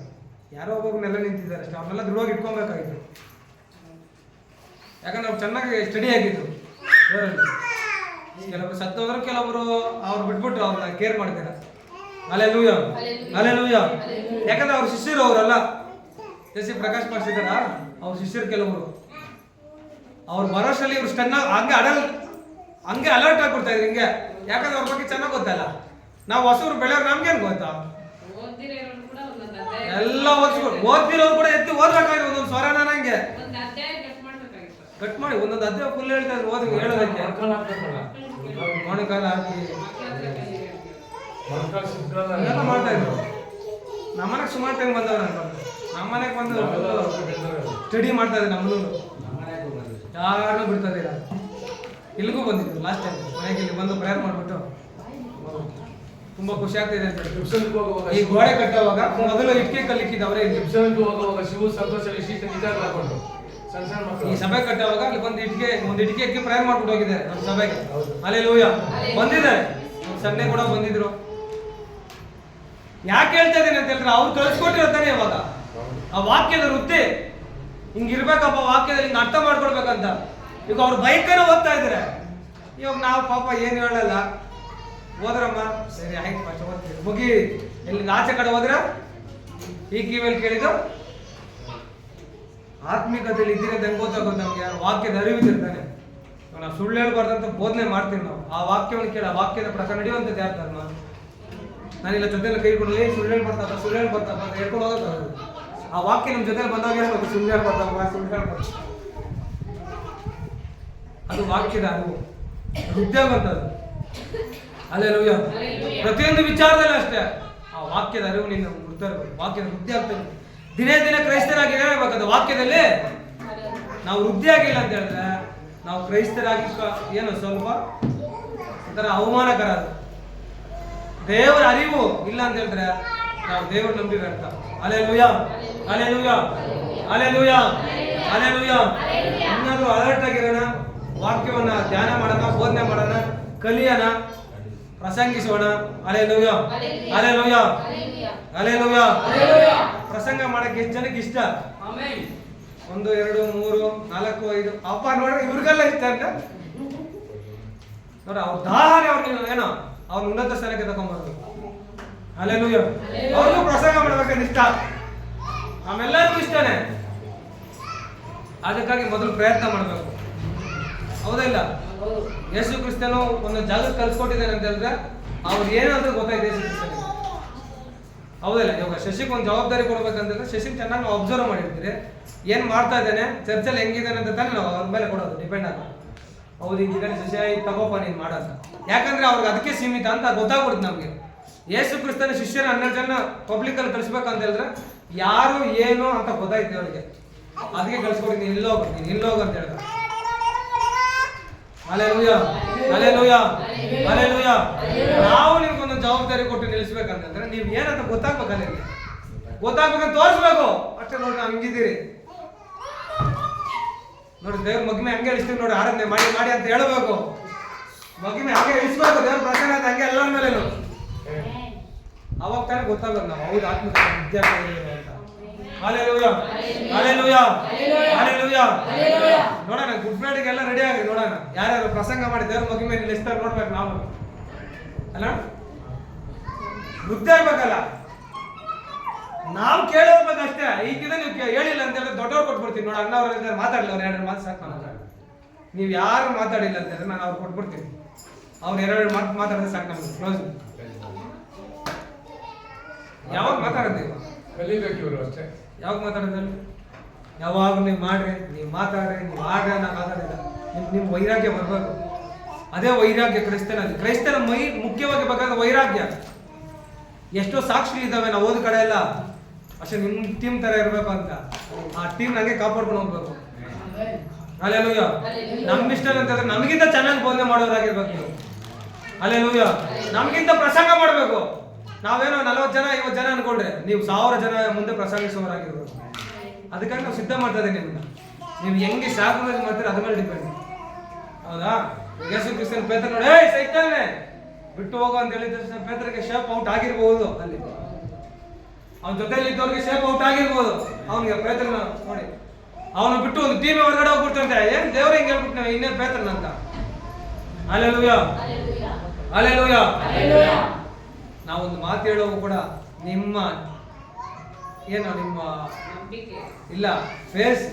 ಯಾರೋ ಒಬ್ಬೊಬ್ಬನೆಲ್ಲ ನಿಂತಿದ್ದಾರೆ ಅಷ್ಟೇ. ಅವ್ರನ್ನೆಲ್ಲ ದೃಢವಾಗಿ ಇಟ್ಕೊಬೇಕಾಗಿತ್ತು. ಯಾಕಂದ್ರೆ ಅವ್ರು ಚೆನ್ನಾಗಿ ಸ್ಟಡಿ ಆಗಿದ್ರು ದೇವರಲ್ಲಿ. ಕೆಲವರು ಸತ್ತೋದ್ರು, ಕೆಲವರು ಅವ್ರು ಬಿಟ್ಬಿಟ್ರು, ಅವ್ರನ್ನ ಕೇರ್ ಮಾಡ್ತಾರೆ. Hallelujah, hallelujah. ಯಾಕಂದ್ರೆ ಅವ್ರ ಶಿಷ್ಯರು ಅವರಲ್ಲ. ಜೆ.ಸಿ. ಪ್ರಕಾಶ್ ಮಾಸ್ಟರ್ ಇದ್ದಾರ, ಅವ್ರ ಶಿಷ್ಯರು ಕೆಲವರು. ಅವ್ರ ಭರೋಸಲ್ಲಿ ಇವ್ರು ಹಂಗೆ ಅಲರ್ಟ್ ಆಗ್ಬಿಡ್ತಾ ಇದ್ರು ಹಿಂಗೆ. ಯಾಕಂದ್ರೆ ಅವ್ರ ಬಗ್ಗೆ ಚೆನ್ನಾಗಿ ಗೊತ್ತಲ್ಲ. ನಾವು ಹೊಸಬ್ರು ಬೆಳೆಯೋರು ನಮ್ಗೇನು ಗೊತ್ತಾ? ಎಲ್ಲ ಓದ್ತಿರೋರು ಕೂಡ ಎತ್ತಿ ಓದ್ಬೇಕಾಗಿ ಒಂದೊಂದು ಸ್ವರನ ನಂಗೆ ಕಟ್ ಮಾಡಿ ಒಂದೊಂದು ಅಧ್ಯಾಯ ಫುಲ್ ಹೇಳ್ತಾ ಇದ್ರು ಓದಿ ಹೇಳೋದಕ್ಕೆ. ಮೊಣಕಾಲ ಹಾಕಿ ಎಲ್ಲ ಮಾಡ್ತಾ ಇದ್ರು. ನಮ್ಮನೆಗೆ ಸುಮಾರು ಟೈಮ್ ಬಂದವ್ರು ಅನ್ಕೊಂಡು ನಮ್ಮನೆಗೆ ಬಂದು ಸ್ಟಡಿ ಮಾಡ್ತಾ ಇದ್ರು. ನಮ್ಮನ್ನು ಯಾರನ್ನೂ ಬಿಡ್ತಾ ಇದ್ದೀರ. ಇಲ್ಲಿಗೂ ಬಂದಿದ್ರು ಲಾಸ್ಟ್ ಟೈಮ್ ಮನೆಗೆ. ಇಲ್ಲಿ ಬಂದು ಪ್ರೇಯರ್ ಮಾಡಿಬಿಟ್ಟು ತುಂಬಾ ಖುಷಿ ಆಗ್ತಿದೆ ಅಂತ ಹೇಳಿ. ಗಿಬ್ಸನ್ಗೆ ಹೋಗುವಾಗ ಈ ಗೋಡೆ ಕಟ್ಟುವಾಗ ಮೊದಲು ಇಟ್ಟಿಗೆ ಕಲ್ಲಿಕ್ಕಿದ್ದವರೇ ಇಲ್ಲಿ. ಗಿಬ್ಸನ್ಗೆ ಹೋಗುವಾಗ ಶಿವು ಸಂತೋಷದಲ್ಲಿ ಶೀತ ನಿಧಾನ ಹಾಕೊಂಡು ಸಣ್ಣ ಸಣ್ಣ ಈ ಮಕ್ಕಳು ಸಭೆ ಕಟ್ಟುವಾಗ ಅಲ್ಲಿ ಒಂದು ಇಟ್ಟಿಗೆ ಹಾಕಿ ಪ್ರಯಾಣ ಮಾಡ್ಬಿಟ್ಟು ಹೋಗಿದ್ದಾರೆ ನಮ್ಮ ಸಭೆಗೆ. ಹೌದು. ಅಲ್ಲೆಲ್ಲೂಯ ಬಂದಿದ್ದಾರೆ, ಸನ್ನೆ ಕೂಡ ಬಂದಿದ್ರು. ಯಾಕೆ ಹೇಳ್ತಾ ಇದ್ದೇನೆ ಅಂತ ಹೇಳಿದ್ರೆ ಅವ್ರು ಕಳಿಸ್ಕೊಟ್ಟಿರ್ತಾನೆ ಇವಾಗ ಆ ವಾಕ್ಯದ ವೃತ್ತಿ ಹಿಂಗಿರ್ಬೇಕಪ್ಪ, ವಾಕ್ಯದಲ್ಲಿ ಹಿಂಗೆ ಅರ್ಥ ಮಾಡ್ಕೊಳ್ಬೇಕಂತ. ಈಗ ಅವ್ರು ಬೈಕನ್ನು ಓದ್ತಾ ಇದ್ದಾರೆ, ಇವಾಗ ನಾವು ಪಾಪ ಏನು ಹೇಳಲ್ಲ, ಹೋದ್ರಮ್ಮ ಸರಿ ಆಯ್ತು ಪಾಠ ಓದ್ತೀವಿ ಮುಗಿ. ಎಲ್ಲಿ ಆಚೆ ಕಡೆ ಹೋದ್ರ ಈ ಕಿವಿಯಲ್ಲಿ ಕೇಳಿದ್ದು ಆತ್ಮಿಕತೆಯಲ್ಲಿ ಇದ್ದೀರ ಹೆಂಗೆ ಗೊತ್ತಾಗೋದು ನಮ್ಗೆ, ವಾಕ್ಯದ ಅರಿವಿದಿರ್ತಾನೆ. ನಾವು ಸುಳ್ಳು ಹೇಳ್ಬಾರ್ದಂತ ಬೋಧನೆ ಮಾಡ್ತೀವಿ ನಾವು. ಆ ವಾಕ್ಯವನ್ನು ಕೇಳ, ವಾಕ್ಯದ ಪ್ರಕಾರ ನಡೆಯುವಂಥದ್ದು ಯಾರು ಧರ್ಮ? ನಾನಿಲ್ಲ ಜೊತೆಲಿ ಕೈ ಕೊಡಲಿ ಸುಳ್ಳು ಹೇಳ್ಬಾರ್ದಪ್ಪ ಅಂತ ಹೇಳ್ಕೊಂಡು ಹೋಗೋದು. ಆ ವಾಕ್ಯ ನಮ್ಮ ಜೊತೆ ಬಂದಾಗ ಹೇಳ್ಬೇಕು, ಸುಳ್ಳು ಹೇಳ್ಬಾರ್ದಪ್ಪ ಸುಳ್ಳು ಹೇಳ್ಬಾರ್ದು. ಅದು ವಾಕ್ಯದ ಅರಿವು, ಹೃದಯ ಬಂತದ್ದು. ಅಲ್ಲೆಲ್ಲೂಯ್ಯ. ಪ್ರತಿಯೊಂದು ವಿಚಾರದಲ್ಲಿ ಅಷ್ಟೇ ಆ ವಾಕ್ಯದ ಅರಿವು ನಿನ್ನ ವೃತ್ತ ಇರಬೇಕು, ವಾಕ್ಯದ ವೃದ್ಧಿ ಆಗ್ತದೆ. ದಿನೇ ದಿನೇ ಕ್ರೈಸ್ತರಾಗಿ ಏನಾಗಬೇಕದು ವಾಕ್ಯದಲ್ಲಿ ನಾವು ವೃದ್ಧಿ ಆಗಿಲ್ಲ ಅಂತ ಹೇಳಿದ್ರೆ ನಾವು ಕ್ರೈಸ್ತರಾಗಿ ಏನು ಸ್ವಲ್ಪ ಒಂಥರ ಅವಮಾನಕರ. ಅದು ದೇವರ ಅರಿವು ಇಲ್ಲ ಅಂತ ಹೇಳಿದ್ರೆ ನಾವು ದೇವರು ನಂಬಿ ವ್ಯರ್ಥ. Alleluia, alleluia, alleluia, alleluia. ಇನ್ನಾದ್ರೂ ಅಲರ್ಟ್ ಆಗಿರೋಣ, ವಾಕ್ಯವನ್ನ ಧ್ಯಾನ ಮಾಡೋಣ, ಬೋಧನೆ ಮಾಡೋಣ, ಕಲಿಯೋಣ, ಪ್ರಸಂಗಿಸೋಣ. Alleluia, alleluia, alleluia. ಪ್ರಸಂಗ ಮಾಡಕ್ಕೆ ಎಷ್ಟು ಜನಕ್ಕೆ ಇಷ್ಟ? 1 2 3 4 5 ಅಪ್ಪ ನೋಡ್ರಿ ಇವ್ರಿಗೆಲ್ಲ ಇಷ್ಟ ಅಂತ ನೋಡ್ರಿ. ಅವ್ರ ದಾಹನೆ ಅವ್ರು ಏನೋ ಅವ್ರ ಉನ್ನತ ಸ್ಥಾನಕ್ಕೆ ತಗೊಂಡ್ಬರ್ಬೇಕು. ಅಲ್ಲೆಲ್ಲೂಯ್ಯ. ಅವ್ರಿಗೂ ಪ್ರಸಂಗ ಮಾಡ್ಬೇಕಂತ ಇಷ್ಟ, ಆಮೆಲ್ಲರಿಗೂ ಇಷ್ಟನೇ. ಅದಕ್ಕಾಗಿ ಮೊದಲು ಪ್ರಯತ್ನ ಮಾಡಬೇಕು, ಹೌದಾ ಇಲ್ಲ? ಯೇಸು ಕ್ರಿಸ್ತನು ಒಂದು ಜಾಗಕ್ಕೆ ಕಲ್ಸ್ಕೊಟ್ಟಿದ್ದಾನೆ ಅಂತ ಹೇಳಿದ್ರೆ ಅವ್ರು ಏನಾದ್ರೂ ಗೊತ್ತಾಯ್ತು ಯೇಸು ಕ್ರಿಸ್ತನಿಗೆ, ಹೌದಲ್ಲ? ಇವಾಗ ಶಶಿಗೆ ಒಂದು ಜವಾಬ್ದಾರಿ ಕೊಡ್ಬೇಕಂತಂದ್ರೆ ಶಶಿಗೆ ಚೆನ್ನಾಗಿ ನಾವು ಅಬ್ಸರ್ವ್ ಮಾಡಿರ್ತೀರಿ, ಏನ್ ಮಾಡ್ತಾ ಇದ್ದಾನೆ, ಚರ್ಚಲ್ಲಿ ಹೆಂಗಿದ್ದಾನೆ ಅಂತ ತಾನೇ ನಾವು ಅವ್ರ ಮೇಲೆ ಕೊಡೋದು, ಡಿಪೆಂಡ್ ಆಗೋದು. ಹೌದು ಹಿಂಗಿದ್ದಾನೆ ಶಶಿ, ತಗೋಪ ನೀನ್ ಮಾಡೋದು. ಯಾಕಂದ್ರೆ ಅವ್ರಿಗೆ ಅದಕ್ಕೆ ಸೀಮಿತ ಅಂತ ಗೊತ್ತಾಗ್ಬಿಡುತ್ತೆ ನಮ್ಗೆ. ಯೇಸು ಕ್ರಿಸ್ತನ ಶಿಷ್ಯರ 12 ಜನ ಪಬ್ಲಿಕ್ ಅಲ್ಲಿ ಕಳಿಸ್ಬೇಕಂತ ಹೇಳಿದ್ರೆ ಯಾರು ಏನು ಅಂತ ಗೊತ್ತಾಯ್ತು ಅವ್ರಿಗೆ, ಅದಕ್ಕೆ ಕಳ್ಸ್ಕೊಡಿ ನೀನ್ ಇಲ್ಲೋಗು ಅಂತ ಹೇಳಿದ್ರೆ. Alleluia, alleluia, alleluia. ನಾವು ನಿಮ್ಗೊಂದು ಜವಾಬ್ದಾರಿ ಕೊಟ್ಟು ನಿಲ್ಲಿಸ್ಬೇಕಂತಂದ್ರೆ ನೀವು ಏನಂತ ಗೊತ್ತಾಗ್ಬೇಕಲ್ಲ, ಗೊತ್ತಾಗ್ಬೇಕಂತ ತೋರಿಸ್ಬೇಕು ಅಷ್ಟೇ. ನೋಡಿ ನಾವು ಹಿಂಗಿದ್ದೀರಿ ನೋಡಿ, ದೇವ್ರ ಮಗಿಮೆ ಹಂಗೆ ಇಳಿಸ್ತೀವಿ ನೋಡಿ, ಆರಾಧನೆ ಮಾಡಿ ಮಾಡಿ ಅಂತ ಹೇಳ್ಬೇಕು. ಮಗಿಮೆ ಹಂಗೆ ಇಳಿಸ್ಬೇಕು, ದೇವ್ರ ಪ್ರಸನ್ನ ಅಂತ ಹಂಗೆ ಎಲ್ಲರ ಮೇಲೇನು. ಅವಾಗ ತಾನೇ ಗೊತ್ತಾಗೋದು ನಾವು ಹೌದು ಆತ್ಮಿಕ ವಿದ್ಯಾರ್ಥಿ ಅಂತ. Alleluia, alleluia, alleluia. ನೋಡೋಣ ಗುಡ್ ಫ್ರೈಡೆಗೆಲ್ಲ ರೆಡಿ ಆಗಿ ನೋಡೋಣ ಯಾರ್ಯಾರು ಪ್ರಸಂಗ ಮಾಡಿ ದೇವ್ರ ಮಗಿಮೆ ನಿಲ್ಲಿಸ್ತಾರೆ ನೋಡ್ಬೇಕು ನಾವು, ಅಲ್ಲ? ವೃದ್ಧಿ ಆಗ್ಬೇಕಲ್ಲ, ನಾವು ಕೇಳೋಗ್ಬೇಕಷ್ಟೇ. ಈಗಿದ ನೀವು ಹೇಳಿಲ್ಲ ಅಂತ ಹೇಳಿದ್ರೆ ದೊಡ್ಡವ್ರು ಕೊಟ್ಬಿಡ್ತೀನಿ ನೋಡಿ. ಅಣ್ಣವ್ರ ಮಾತಾಡಲಿ, ಅವ್ರು 2 ಮಾತು ಸಾಕು ನನಗೆ. ನೀವು ಯಾರು ಮಾತಾಡಿಲ್ಲ ಅಂತ ಹೇಳಿದ್ರೆ ನಾನು ಅವ್ರು ಕೊಟ್ಬಿಡ್ತೀನಿ. ಅವ್ರು 2 ಮಾತು ಮಾತಾಡಿದ್ರೆ ಸಾಕು ನಮ್ಗೆ ಕ್ಲೋಸ್. ಯಾವಾಗ ಮಾತಾಡೋದು ಕಲಿಬೇಕು ಇವರು ಅಷ್ಟೇ. ಯಾವಾಗ ಮಾತಾಡೋದ್ರಲ್ಲಿ ಯಾವಾಗ ನೀವು ಮಾಡ್ರಿ, ನೀವು ಮಾತಾಡ್ರಿ, ನೀವು ಆಡ್ರಿ ಅನ್ನೋ ಆಗೋದಿಲ್ಲ. ನಿಮ್ಮ ವೈರಾಗ್ಯ ಬರ್ಬೇಕು. ಅದೇ ವೈರಾಗ್ಯ ಕ್ರೈಸ್ತನ ಮುಖ್ಯವಾಗಿ ಬೇಕಾದ ವೈರಾಗ್ಯ. ಎಷ್ಟೋ ಸಾಕ್ಷಿಗಳಿದ್ದಾವೆ ನಾವು ಓದ್ ಕಡೆ ಎಲ್ಲ, ಅಷ್ಟೇ ನಿಮ್ಮ ಟೀಮ್ ತರ ಇರ್ಬೇಕು ಅಂತ. ಆ ಟೀಮ್ ನಂಗೆ ಕಾಪಾಡ್ಕೊಂಡು ಹೋಗ್ಬೇಕು. ಅಲ್ಲೆಲ್ಲೂಯ್ಯ. ನಮ್ಮ ಇಷ್ಟ ಅಂತಂದ್ರೆ ನಮಗಿಂತ ಚೆನ್ನಾಗಿ ಬೋಧನೆ ಮಾಡೋರಾಗಿರ್ಬೇಕು ನೀವು. ಅಲ್ಲೆಲ್ಲೂಯ್ಯ. ನಮಗಿಂತ ಪ್ರಸಂಗ ಮಾಡಬೇಕು. ನಾವೇನೋ 40 ಜನ 50 ಜನ ಅನ್ಕೊಂಡ್ರೆ ನೀವು 1000 ಜನ ಮುಂದೆ ಪ್ರಸಂಗಿಸುವವರಾಗಿರ್ಬೇಕು. ಅದಕ್ಕಾಗಿ ನಾವು ಸಿದ್ಧ ಮಾಡ್ತಾ ಇದ್ದೀವಿ ನಿಮ್ಮನ್ನ. ನೀವು ಹೆಂಗೆ ಸಾಕುವಾಗಿ ಮಾಡ್ತೀರ ಅದ್ರ ಮೇಲೆ ಡಿಪೆಂಡ್, ಹೌದಾ? ಯೇಸು ಕ್ರಿಸ್ತನ ಪೇತ್ರ ನೋಡಿ, ಏಯ್ ಸೈತಾನೆ ಬಿಟ್ಟು ಹೋಗು ಅಂತ ಹೇಳಿದ ತಕ್ಷಣ ಪೇತ್ರಗೆ ಶೇಪ್ ಔಟ್ ಆಗಿರ್ಬೋದು. ಅಲ್ಲಿ ಅವನ ಜೊತೆಲಿ ಇದ್ದವ್ರಿಗೆ ಶೇಪ್ ಔಟ್ ಆಗಿರ್ಬೋದು. ಅವನಿಗೆ ಪೇತ್ರನ ನೋಡಿ ಅವನು ಬಿಟ್ಟು ಒಂದು ಟೀಮ್ ಹೊರಗಡೆ ಹೋಗ್ಬಿಡ್ತಂತೆ. ಏನ್ ದೇವ್ರ ಹೆಂಗ್ ಹೇಳ್ಬಿಟ್ಟು ಇನ್ನೇನು ಪೇತ್ರನ ಅಂತ. Alleluia, alleluia. ನಾವೊಂದು ಮಾತು ಹೇಳೋವು ಕೂಡ ನಿಮ್ಮ ಏನು ನಿಮ್ಮ ಇಲ್ಲ ಫೇಸ್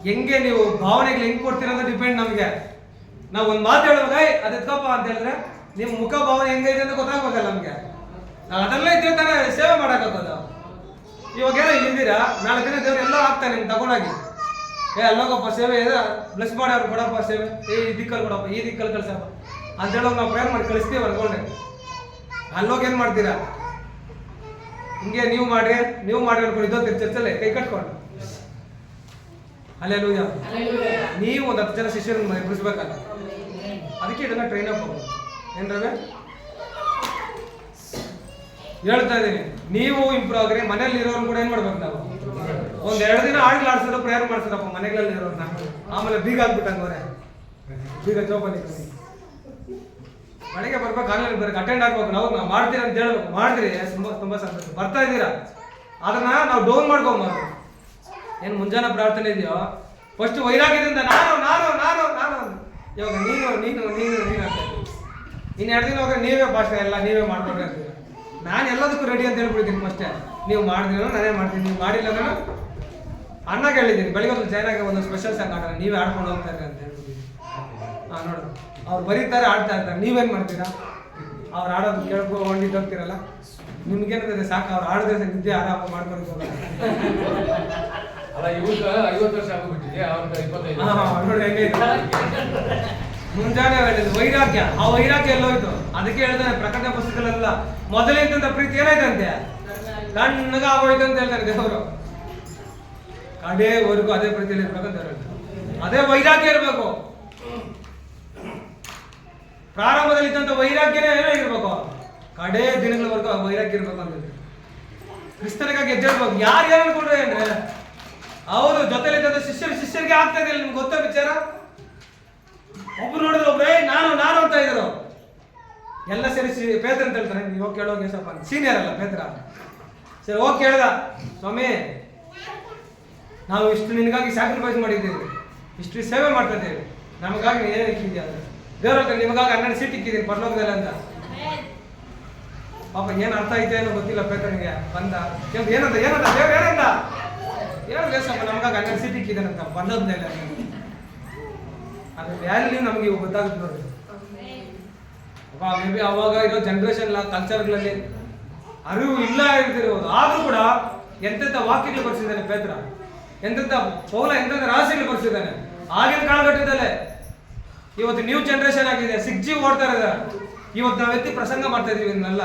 ಹೆಂಗೆ ನೀವು ಭಾವನೆಗಳು ಹೆಂಗ್ ಕೊಡ್ತೀರ ಅಂತ ಡಿಪೆಂಡ್ ನಮಗೆ. ನಾವು ಒಂದು ಮಾತು ಹೇಳುವಾಗ ಅದು ಎತ್ಕಪ್ಪ ಅಂತ ಹೇಳಿದ್ರೆ ನಿಮ್ಮ ಮುಖ ಭಾವನೆ ಹೆಂಗೈತೆ ಅಂತ ಗೊತ್ತಾಗ್ಬೇಕಲ್ಲ ನಮ್ಗೆ. ನಾವು ಅದೆಲ್ಲ ಇದ್ರೆ ತಾನೇ ಸೇವೆ ಮಾಡೋಕ್ಕಾಗೋದು. ಇವಾಗ ಏನೋ ಇಲ್ಲಿದ್ದೀರಾ, 4 ದಿನ ದೇವ್ರು ಎಲ್ಲ ಆಗ್ತಾನೆ ನಿಮ್ಗೆ ತಗೊಂಡಾಗಿ. ಅಲ್ಲೋಗಪ್ಪ ಸೇವೆ ಇದೆ, ಬ್ಲೆಸ್ ಮಾಡಿ ಅವ್ರು ಕೊಡಪ್ಪ ಸೇವೆ, ಈ ದಿಕ್ಕಲ್ಲಿ ಕೊಡಪ್ಪ, ಈ ದಿಕ್ಕಲ್ಲಿ ಕಳ್ಸಪ್ಪ ಅಂತ ಹೇಳೋದು ನಾವು ಪ್ರೇಯರ್ ಮಾಡಿ ಕಳಿಸ್ತೀವಿ ಅನ್ಕೊಂಡೆ. ಅಲ್ಲೋಗಿ ಏನ್ ಮಾಡ್ತೀರಾ? ಹಿಂಗೆ ನೀವು ಮಾಡ್ರಿ ಅನ್ಕೊಂಡು ಇದೋಗ್ತೀರಿ ಚರ್ಚಲ್ಲೇ ಕೈ ಕಟ್ಕೊಂಡು. ಅಲ್ಲೆಲ್ಲೂಯ್ಯ. ನೀವು ಒಂದು 10 ಜನ ಶಿಷ್ಯರನ್ನ ಎಬ್ಬಿಸ್ಬೇಕಲ್ಲ, ಅದಕ್ಕೆ ಇದನ್ನ ಟ್ರೈನ್ ಅಪ್ ಏನ್ರವೇ ಹೇಳ್ತಾ ಇದೀನಿ, ನೀವು ಇಂಪ್ರೂವ್ ಆಗ್ರಿ. ಮನೇಲಿ ಇರೋರು ಕೂಡ ಏನ್ ಮಾಡ್ಬೇಕು ನಾವು ಒಂದ್ 2 ದಿನ ಆಡ್ಲಾಡ್ಸೋದು, ಪ್ರೇಯರ್ ಮಾಡ್ಸೋದಪ್ಪ ಮನೆಗಳಲ್ಲಿ ಇರೋರ್ನ. ಆಮೇಲೆ ಬೀಗ ಹಾಕ್ಬಿಟ್ಟಂಗವ್ರೆ, ಬೀಗ ಜೋಬಲ್ಲಿ ಮನೆಗೆ ಬರ್ಬೇಕು, ಆನ್ಲೈನ್ ಬರ್ಬೇಕು, ಅಟೆಂಡ್ ಆಗ್ಬೇಕು. ನಾವು ಮಾಡ್ತೀರಾ ಅಂತ ಹೇಳ್ಬೇಕು. ಮಾಡಿದ್ರಿ ತುಂಬಾ ಸಂತೋಷ. ಬರ್ತಾ ಇದ್ದೀರಾ, ಅದನ್ನ ನಾವು ಡೌನ್ ಮಾಡ್ಕೊಂಬಾರ್ದು. ಏನ್ ಮುಂಜಾನೆ ಪ್ರಾರ್ಥನೆ ಇದೆಯೋ ಫಸ್ಟ್ ವೈರಾಗ್ಯದಿಂದ ನಾನು ನಾನು ನಾನು ನಾನು ಇವಾಗ ನೀನು ನೀನು ನೀನು ನೀನು ಅಂತ. ಇನ್ನು 2 ದಿನ ಹೋದ್ರೆ ನೀವೇ ಭಾಷೆ ಎಲ್ಲ ನೀವೇ ಮಾಡ್ಕೊಡ್ರಿ ಅಂತೀವಿ. ನಾನು ಎಲ್ಲದಕ್ಕೂ ರೆಡಿ ಅಂತ ಹೇಳ್ಬಿಡ್ತೀನಿ ಫಸ್ಟೇ. ನೀವು ಮಾಡಿದ್ರೂ ನಾನೇ ಮಾಡ್ತೀನಿ, ನೀವು ಮಾಡಿಲ್ಲ ನಾನು ಅಣ್ಣಗೆ ಹೇಳಿದ್ದೀನಿ. ಬೆಳಿಗ್ಗೆ ಒಂದು ಜೈನಾಗೆ ಒಂದು ಸ್ಪೆಷಲ್ ಸಾಂಗ್ ಆಡೋಣ, ನೀವೇ ಆಡ್ಕೊಂಡು ಹೋಗ್ತಾರೆ ಅಂತ ಹೇಳ್ಬಿಟ್ಟಿದ್ದೀನಿ. ನೋಡು, ಅವ್ರು ಬರೀತಾರೆ, ಆಡ್ತಾ ಇರ್ತಾರೆ, ನೀವೇನು ಮಾಡ್ತೀರಾ? ಅವ್ರು ಆಡೋದು ಕೇಳ್ಕೊಂಡು ಹೋಗ್ತಿರಲ್ಲ, ನಿಮ್ಗೇನಂದ್ರೆ ಸಾಕು, ಅವ್ರು ಆಡಿದ್ರೆ ನಿದ್ದೆ ಆರಾಮ ಮಾಡ್ಕೊಂಡು ಹೋಗೋದು. ಅಲ್ಲ, ಇವಾಗ 50 ವರ್ಷ ಆಗೋಗ್ಬಿಟ್ಟಿದೆ, ಅವ್ರಿಗೆ 25. ನೋಡಿ ಹೆಂಗೆ ಮುಂಜಾನೆ ಹೇಳಿದ್ರು ವೈರಾಗ್ಯ. ಆ ವೈರಾಗ್ಯ ಎಲ್ಲೋಯ್ತು? ಅದಕ್ಕೆ ಹೇಳ್ತಾನೆ ಪ್ರಕಟಣೆ ಪುಸ್ತಕಗಳೆಲ್ಲ ಮೊದಲಿದ್ದಂತ ಪ್ರೀತಿ ಏನಾಯ್ತಂತೆ ಕಣ್ಣಗ ಆಗೋಯ್ತು ಅಂತ ಹೇಳ್ತಾರೆ ದೇವರು. ಕಡೆವರೆಗೂ ಅದೇ ಪ್ರೀತಿಯಲ್ಲಿ ಇರ್ಬೇಕಂತ ಹೇಳ್ತಾರೆ. ಅದೇ ವೈರಾಗ್ಯ ಇರ್ಬೇಕು. ಪ್ರಾರಂಭದಲ್ಲಿ ಇದ್ದಂತ ವೈರಾಗ್ಯನೇ ಏನೋ ಇರ್ಬೇಕು, ಕಡೆ ದಿನಗಳವರೆಗೂ ವೈರಾಗ್ಯ ಇರ್ಬೇಕು ಅಂತ ಕ್ರಿಸ್ತನಿಗಾಗಿ ಎದ್ದೇಳ್ಬೇಕು. ಯಾರು ಏನು ಅನ್ಕೊಂಡ್ರೆ ಅಂದ್ರೆ ಅವರು ಜೊತೆಲಿದ್ದಂತ ಶಿಷ್ಯರಿಗೆ ಆಗ್ತಾ ಇದೆಯಲ್ಲ, ನಿಮ್ಗೆ ಗೊತ್ತಾ ವಿಚಾರ? ಒಬ್ರು ನೋಡಿದ್ರು ಒಬ್ರೇ ನಾನು ನಾನು ಅಂತ ಇದ್ರು, ಎಲ್ಲ ಸೇರಿ ಪೇತ್ರ ಅಂತ ಹೇಳ್ತಾರೆ. ನೀವು ಹೋಗಿ ಕೇಳೋಗಿ ಸ್ವಲ್ಪ ಸೀನಿಯರ್ ಅಲ್ಲ ಪೇತ್ರ. ಸರಿ ಹೋಗಿ ಕೇಳ್ದ, ಸ್ವಾಮಿ ನಾವು ಇಷ್ಟು ನಿನಗಾಗಿ ಸ್ಯಾಕ್ರಿಫೈಸ್ ಮಾಡಿದ್ದೀವಿ, ಇಷ್ಟು ಸೇವೆ ಮಾಡ್ತಾ ಇದ್ದೀವಿ, ನಮಗಾಗಿ ಏನು ಇಕ್ಕಿದ್ಯಾ ಅಂದ್ರೆ ದೇವ್ರ ನಿಮಗಾಗಿ 12 ಸೀಟ್ ಇಕ್ಕಿದ್ದೀನಿ ಪರಲೋಕದಲ್ಲಿ ಅಂತ. ಪಾಪ ಏನ್ ಅರ್ಥ ಐತೆ ಏನೋ ಗೊತ್ತಿಲ್ಲ ಪೇತ್ರನಿಗೆ. ಬಂದ ಏನಂತ ಏನಂತ ದೇವ್ರ ಏನಂತ ಹೇಳಿ ಸ್ವಲ್ಪ ನಮಗಾಗಿ 12 ಸೀಟ್ ಇಕ್ಕಿದ್ದಾನಂತ ಪರಲೋಕದಲ್ಲಿ. ಅದ್ರ ವ್ಯಾಲ್ಯೂ ನಮಗೆ ಇವಾಗ ಗೊತ್ತಾಗುತ್ತೆ ನೋಡಿ. ಮೇ ಬಿ ಅವಾಗ ಇರೋ ಜನರೇಷನ್ ಕಲ್ಚರ್ಗಳಲ್ಲಿ ಅರಿವು ಇಲ್ಲ ಇರ್ತಿರ್ಬೋದು, ಆದ್ರೂ ಕೂಡ ಎಂತೆಂಥ ವಾಕ್ಯಗಳು ಬರ್ಸಿದ್ದಾನೆ ಪೇತ್ರ, ಎಂತೆಂಥ ಪೌಲ ಎಂತೆಂಥ ರಹಸ್ಯಗಳು ಬರ್ಸಿದ್ದಾನೆ ಆಗಿನ ಕಾಲಘಟ್ಟದಲ್ಲೇ. ಇವತ್ತು ನ್ಯೂ ಜನರೇಷನ್ ಆಗಿದೆ, 6G ಓಡ್ತಾ ಇರೋದ. ಇವತ್ತು ನಾವು ಎತ್ತಿ ಪ್ರಸಂಗ ಮಾಡ್ತಾ ಇದೀವಿ ಇದನ್ನೆಲ್ಲ.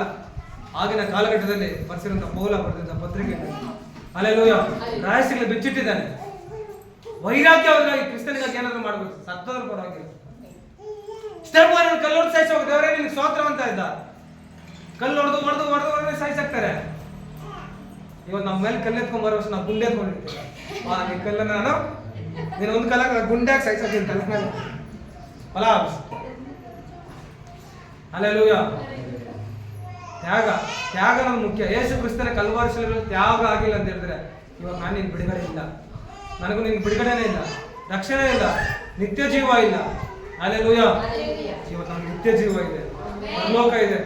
ಆಗಿನ ಕಾಲಘಟ್ಟದಲ್ಲಿ ಬರ್ಸಿರೋಂಥ ಪೌಲ ಬರೆದಂಥ ಪತ್ರಿಕೆ ಅಲ್ಲೆಲ್ಲೂಯ್ಯ ರಹಸ್ಯಗಳು ಬಿಚ್ಚಿಟ್ಟಿದ್ದಾನೆ. ವೈರಾಗ್ಯ ಅವ್ರಿಗಾಗಿ ಕ್ರಿಸ್ತನಿಗಾಗಿ ಏನಾದ್ರು ಮಾಡ್ಬೇಕು, ಸತ್ತೋದ್ರ ಪರವಾಗಿಲ್ಲ. ಸ್ಟೆಫನ್ ಕಲ್ಲೊಡ್ದು ಸಾಯಿಸೋಗ ದೇವರೇ ನಿನ್ಗೆ ಸ್ತೋತ್ರ ಅಂತ ಇದ್ದ. ಕಲ್ಲು ಹೊಡೆದು ಹೊಡೆದು ಹೊಡೆದು ಹೊಡೆದು ಸಾಯಿಸಾಕ್ತಾರೆ. ಇವತ್ತು ನಮ್ಮ ಮೇಲೆ ಕಲ್ಲು ಎತ್ಕೊಂಡ್ ಬರೋ ವರ್ಷ ನಾವು ಗುಂಡೆ ಎತ್ಕೊಂಡಿರ್ತೀವಿ. ಈ ಕಲ್ಲನ್ನ ನಾನು ನೀನು ಒಂದು ಕಲ್ಲ ಗುಂಡ್ಯಾಗ ಸಾಯಿಸಾಕ್ತೀನಿ ಕಲ್ಲ ಮೇಲೆ ಫಲ. ಅಲ್ಲೆಲ್ಲೂಯ್ಯ ತ್ಯಾಗ ತ್ಯಾಗ ನಮ್ಗೆ ಮುಖ್ಯ. ಯೇಸು ಕ್ರಿಸ್ತನ ಕಲ್ವಾರಿ ಶಿಲುಬೆಯಲ್ಲಿ ತ್ಯಾಗ ಆಗಿಲ್ಲ ಅಂತ ಹೇಳಿದ್ರೆ ಇವಾಗ ನಾನು ನಿನ್ ಬಿಡುಗಡೆ ಇಲ್ಲ, ನನಗೂ ನಿನ್ ಬಿಡುಗಡೆನೇ ಇಲ್ಲ, ರಕ್ಷಣೆ ಇಲ್ಲ, ನಿತ್ಯ ಜೀವ ಇಲ್ಲ. ಹಲ್ಲೆಲೂಯಾ. ಇವತ್ತು ನಮ್ಗೆ ನಿತ್ಯ ಜೀವ ಇದೆ, ಪರಲೋಕ ಇದೆ,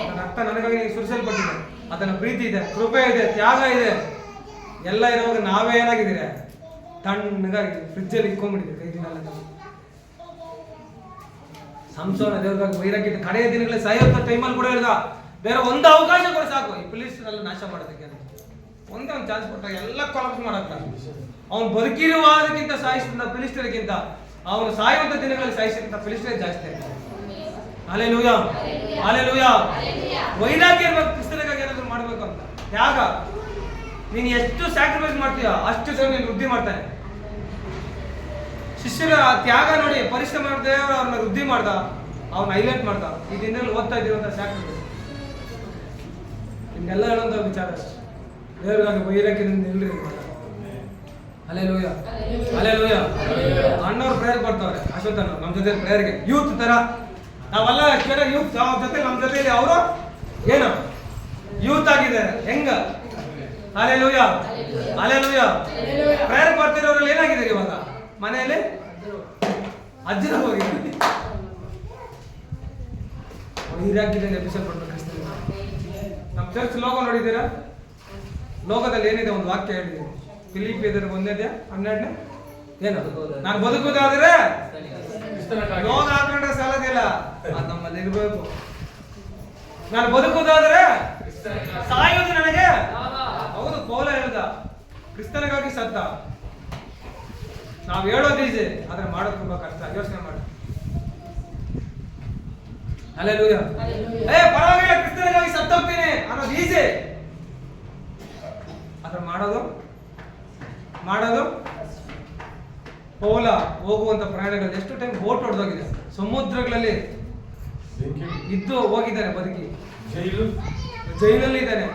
ಅದರ ರಕ್ತ ನನಗಾಗಿ ಸುರಿಸಲ್ಪಟ್ಟಿದೆ, ಅದನ್ನ ಪ್ರೀತಿ ಇದೆ, ಕೃಪೆ ಇದೆ, ತ್ಯಾಗ ಇದೆ. ಎಲ್ಲ ಇರುವಾಗ ನಾವೇ ಏನಾಗಿದ್ದೀರಿ, ತಣ್ಣಗಾಗಿ ಫ್ರಿಜ್ಜಲ್ಲಿ ಇಟ್ಕೊಂಡ್ಬಿಟ್ಟಿದ್ದೀವಿ ಕೈ ದಿನ ಎಲ್ಲ. ಸಂಸೋನ ದೇವರಾಗ ವೈರಾಗ್ಯ ಕಡೆಯ ದಿನಗಳಲ್ಲಿ ಸಾಯುವಂತ ಟೈಮಲ್ಲಿ ಕೂಡ ಹೇಳ್ದ, ಬೇರೆ ಒಂದು ಅವಕಾಶ ಕೂಡ ಸಾಕು ಈ ಫಿಲಿಸ್ಟೀನೆಲ್ಲ ನಾಶ ಮಾಡೋದಕ್ಕೆ. ಒಂದೇ ಒಂದು ಚಾನ್ಸ್ ಕೊಟ್ಟಾಗ ಎಲ್ಲ ಕೊಲಾಪ್ಸ್ ಮಾಡಕ್ಕ. ಅವನು ಬದುಕಿರುವುದಕ್ಕಿಂತ ಸಾಯಿಸಿದ ಫಿಲಿಸ್ಟೀನ್ಗಿಂತ ಅವನು ಸಾಯುವಂತ ದಿನಗಳಲ್ಲಿ ಸಾಯಿಸಿದ ಫಿಲಿಸ್ಟೀನ್ ಜಾಸ್ತಿ. Hallelujah, hallelujah. ವೈರಾಗ್ಯ ಇರ್ಬೇಕು, ಕ್ರಿಸ್ತನಿಗಾಗಿ ಏನಾದ್ರು ಮಾಡ್ಬೇಕು ಅಂತ. ತ್ಯಾಗ, ನೀನು ಎಷ್ಟು ಸ್ಯಾಕ್ರಿಫೈಸ್ ಮಾಡ್ತೀಯ ಅಷ್ಟು ದೇವರು ನೀನು ವೃದ್ಧಿ ಮಾಡ್ತಾನೆ. ಶಿಷ್ಯರ ತ್ಯಾಗ ನೋಡಿ, ಪರಿಶ್ರಮ ದೇವರು ಅವ್ರನ್ನ ವೃದ್ಧಿ ಮಾಡ್ದ, ಅವ್ನ ಹೈಲೈಟ್ ಮಾಡ್ದ. ಈ ದಿನದಲ್ಲಿ ಓದ್ತಾ ಇದ್ದೀರಂತ ಸ್ಯಾಕ್ರಿಫೈಸ್ ನಿಮ್ಗೆಲ್ಲ ಹೇಳುವಂತ ವಿಚಾರ. ದೇವರಿಗಾಗಿ ವೈರಾಗ್ಯದಿಂದ ನಿಲ್ರಿ. Hallelujah, hallelujah. ಅಣ್ಣವ್ರು ಪ್ರೇಯರ್ ಕೊಡ್ತಾವ್ರೆ, ಅಶ್ವಥ್ ಅಣ್ಣ ನಮ್ಮ ಜೊತೆ ಪ್ರೇಯರ್ಗೆ. ಯೂತ್ ತರ ನಾವೆಲ್ಲ ಯೂತ್ ಜೊತೆ ನಮ್ಮ ಜೊತೆಲಿ ಅವರು ಏನು ಯೂತ್ ಆಗಿದ್ದಾರೆ. ಹೆಂಗ? Hallelujah, hallelujah. ಪ್ರೇಯರ್ ಬರ್ತಿರೋರಲ್ಲಿ ಏನಾಗಿದ್ದಾರೆ ಇವಾಗ ಮನೆಯಲ್ಲಿ? ಅಜ್ಜನ ಹೋಗಿದ್ದಾರೆ. ವೈರಾಗ್ಯದಿಂದ ಎಬ್ಬಿಸಲ್ಪಟ್ಟು ಕ್ರಿಸ್ತನಿಗೆ. ನಮ್ಮ ಚರ್ಚ್ ಲೋಗೋ ನೋಡಿದ್ದೀರಾ? ಲೋಕದಲ್ಲಿ ಏನಿದೆ ಒಂದು ವಾಕ್ಯ ಹೇಳಿದ್ದೀನಿ, ಫಿಲಿಪಿಯರ 1:12 ಏನು? ನಾನು ಬದುಕುವುದಾದ್ರೆ ಲೋಗ ಹಾಕೊಂಡ್ರೆ ಸಾಲದಿಲ್ಲ, ಅದು ನಮ್ಮಲ್ಲಿ ಇರಬೇಕು. ನಾನು ಬದುಕುವುದಾದ್ರೆ ಸಾಯೋದು ನನಗೆ. ಹೌದು, ಪೌಲ ಹೇಳ್ದ ಕ್ರಿಸ್ತನಿಗಾಗಿ ಸತ್ತ. ನಾವು ಹೇಳೋದು ಈಜಿ, ಆದ್ರೆ ಮಾಡೋದು ತುಂಬಾ ಕಷ್ಟ. ಯೋಚನೆ ಮಾಡಿ. ಹಲ್ಲೆಲೂಯಾ. ಪರವಾಗಿಲ್ಲ, ಕ್ರಿಸ್ತನಿಗಾಗಿ ಸತ್ತೋಗ್ತೀನಿ ಅನ್ನೋದು ಈಜಿ, ಆದ್ರೆ ಮಾಡೋದು ಪೌಲ ಹೋಗುವಂತ ಪ್ರಯಾಣಗಳಲ್ಲಿ ಎಷ್ಟು ಟೈಮ್ ಬೋಟ್ ಹೊಡೆದೋಗಿದೆ, ಸಮುದ್ರಗಳಲ್ಲಿ ಇದ್ದು ಹೋಗಿದ್ದಾರೆ ಬದುಕಿ. ಜೈಲು ಜೈಲಲ್ಲಿ ಇದ್ದಾನೆ.